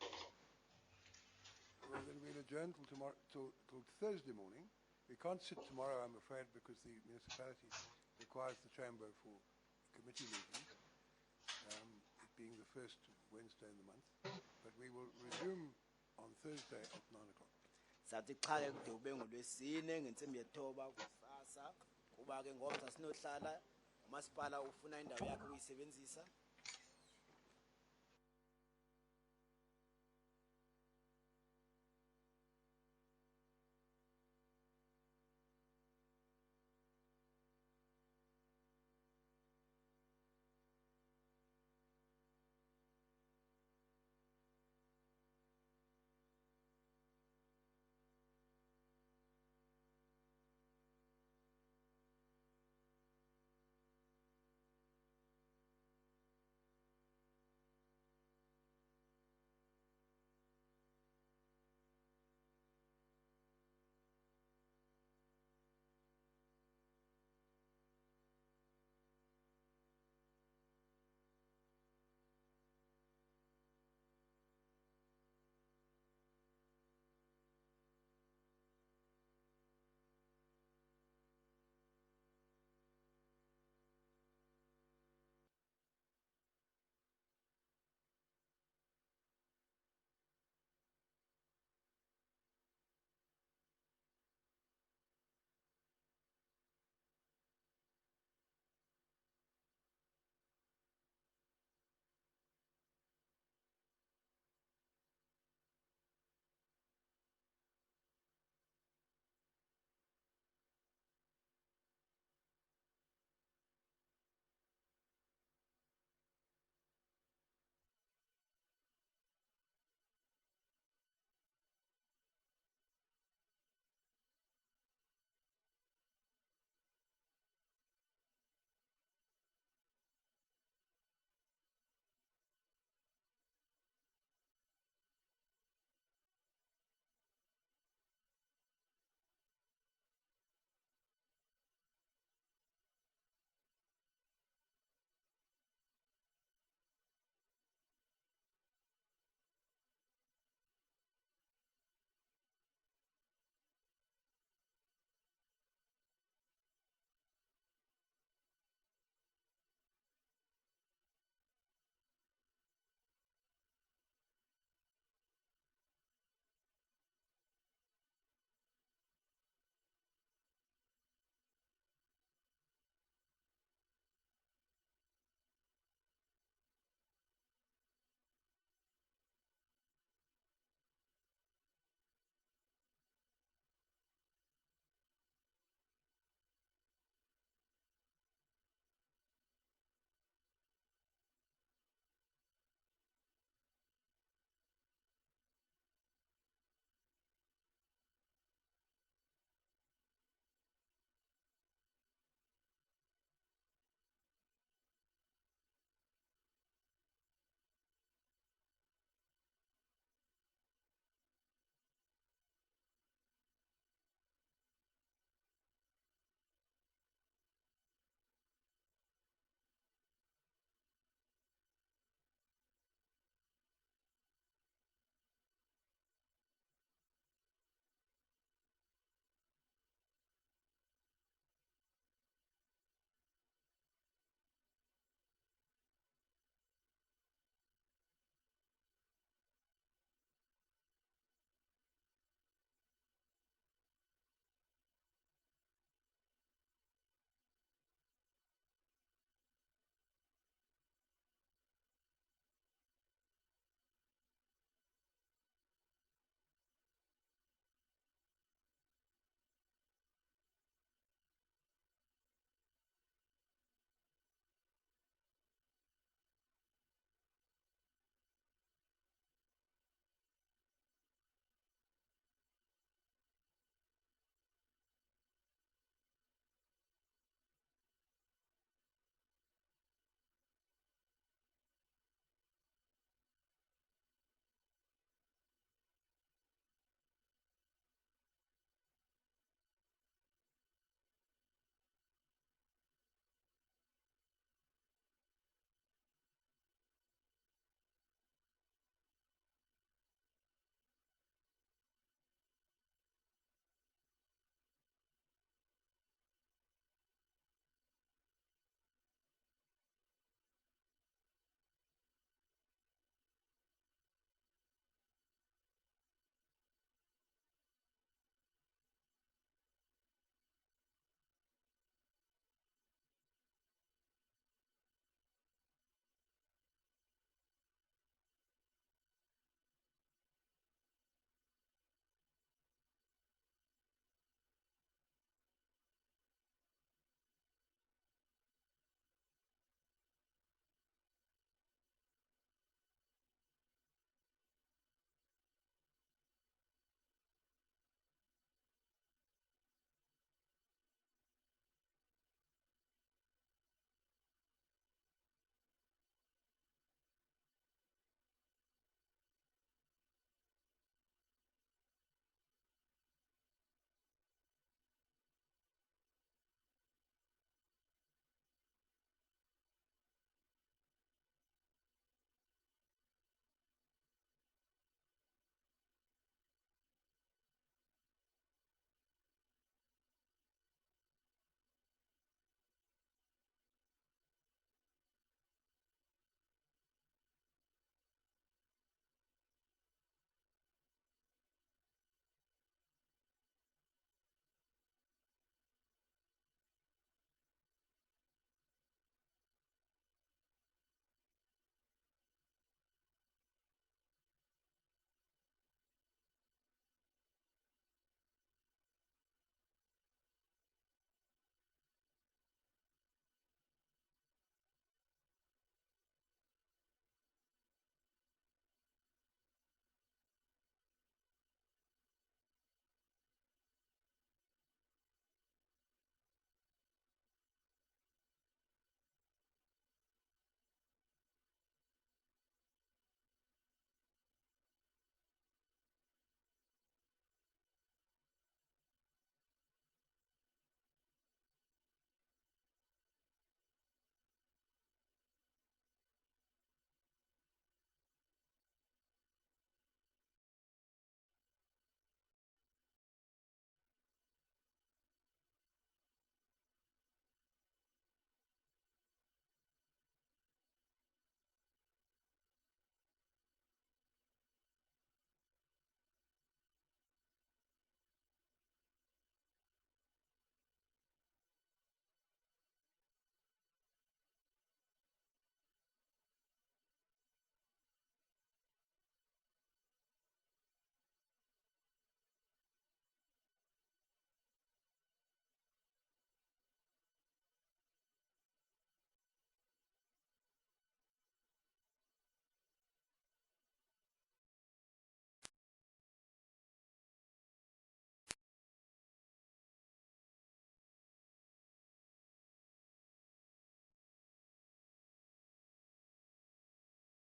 Well, then we'll adjourn till tomorrow, till Thursday morning. We can't sit tomorrow, I'm afraid, because the municipality requires the chamber for committee meetings, it being the first Wednesday in the month. But we will resume on Thursday at 9 o'clock. Sathi cha ke kude ube ngolwesine ngentsimbi yethoba kusasa kuba ke ngomso sinohlala umasipala ufuna indawo yakhe ukuyisebenzisa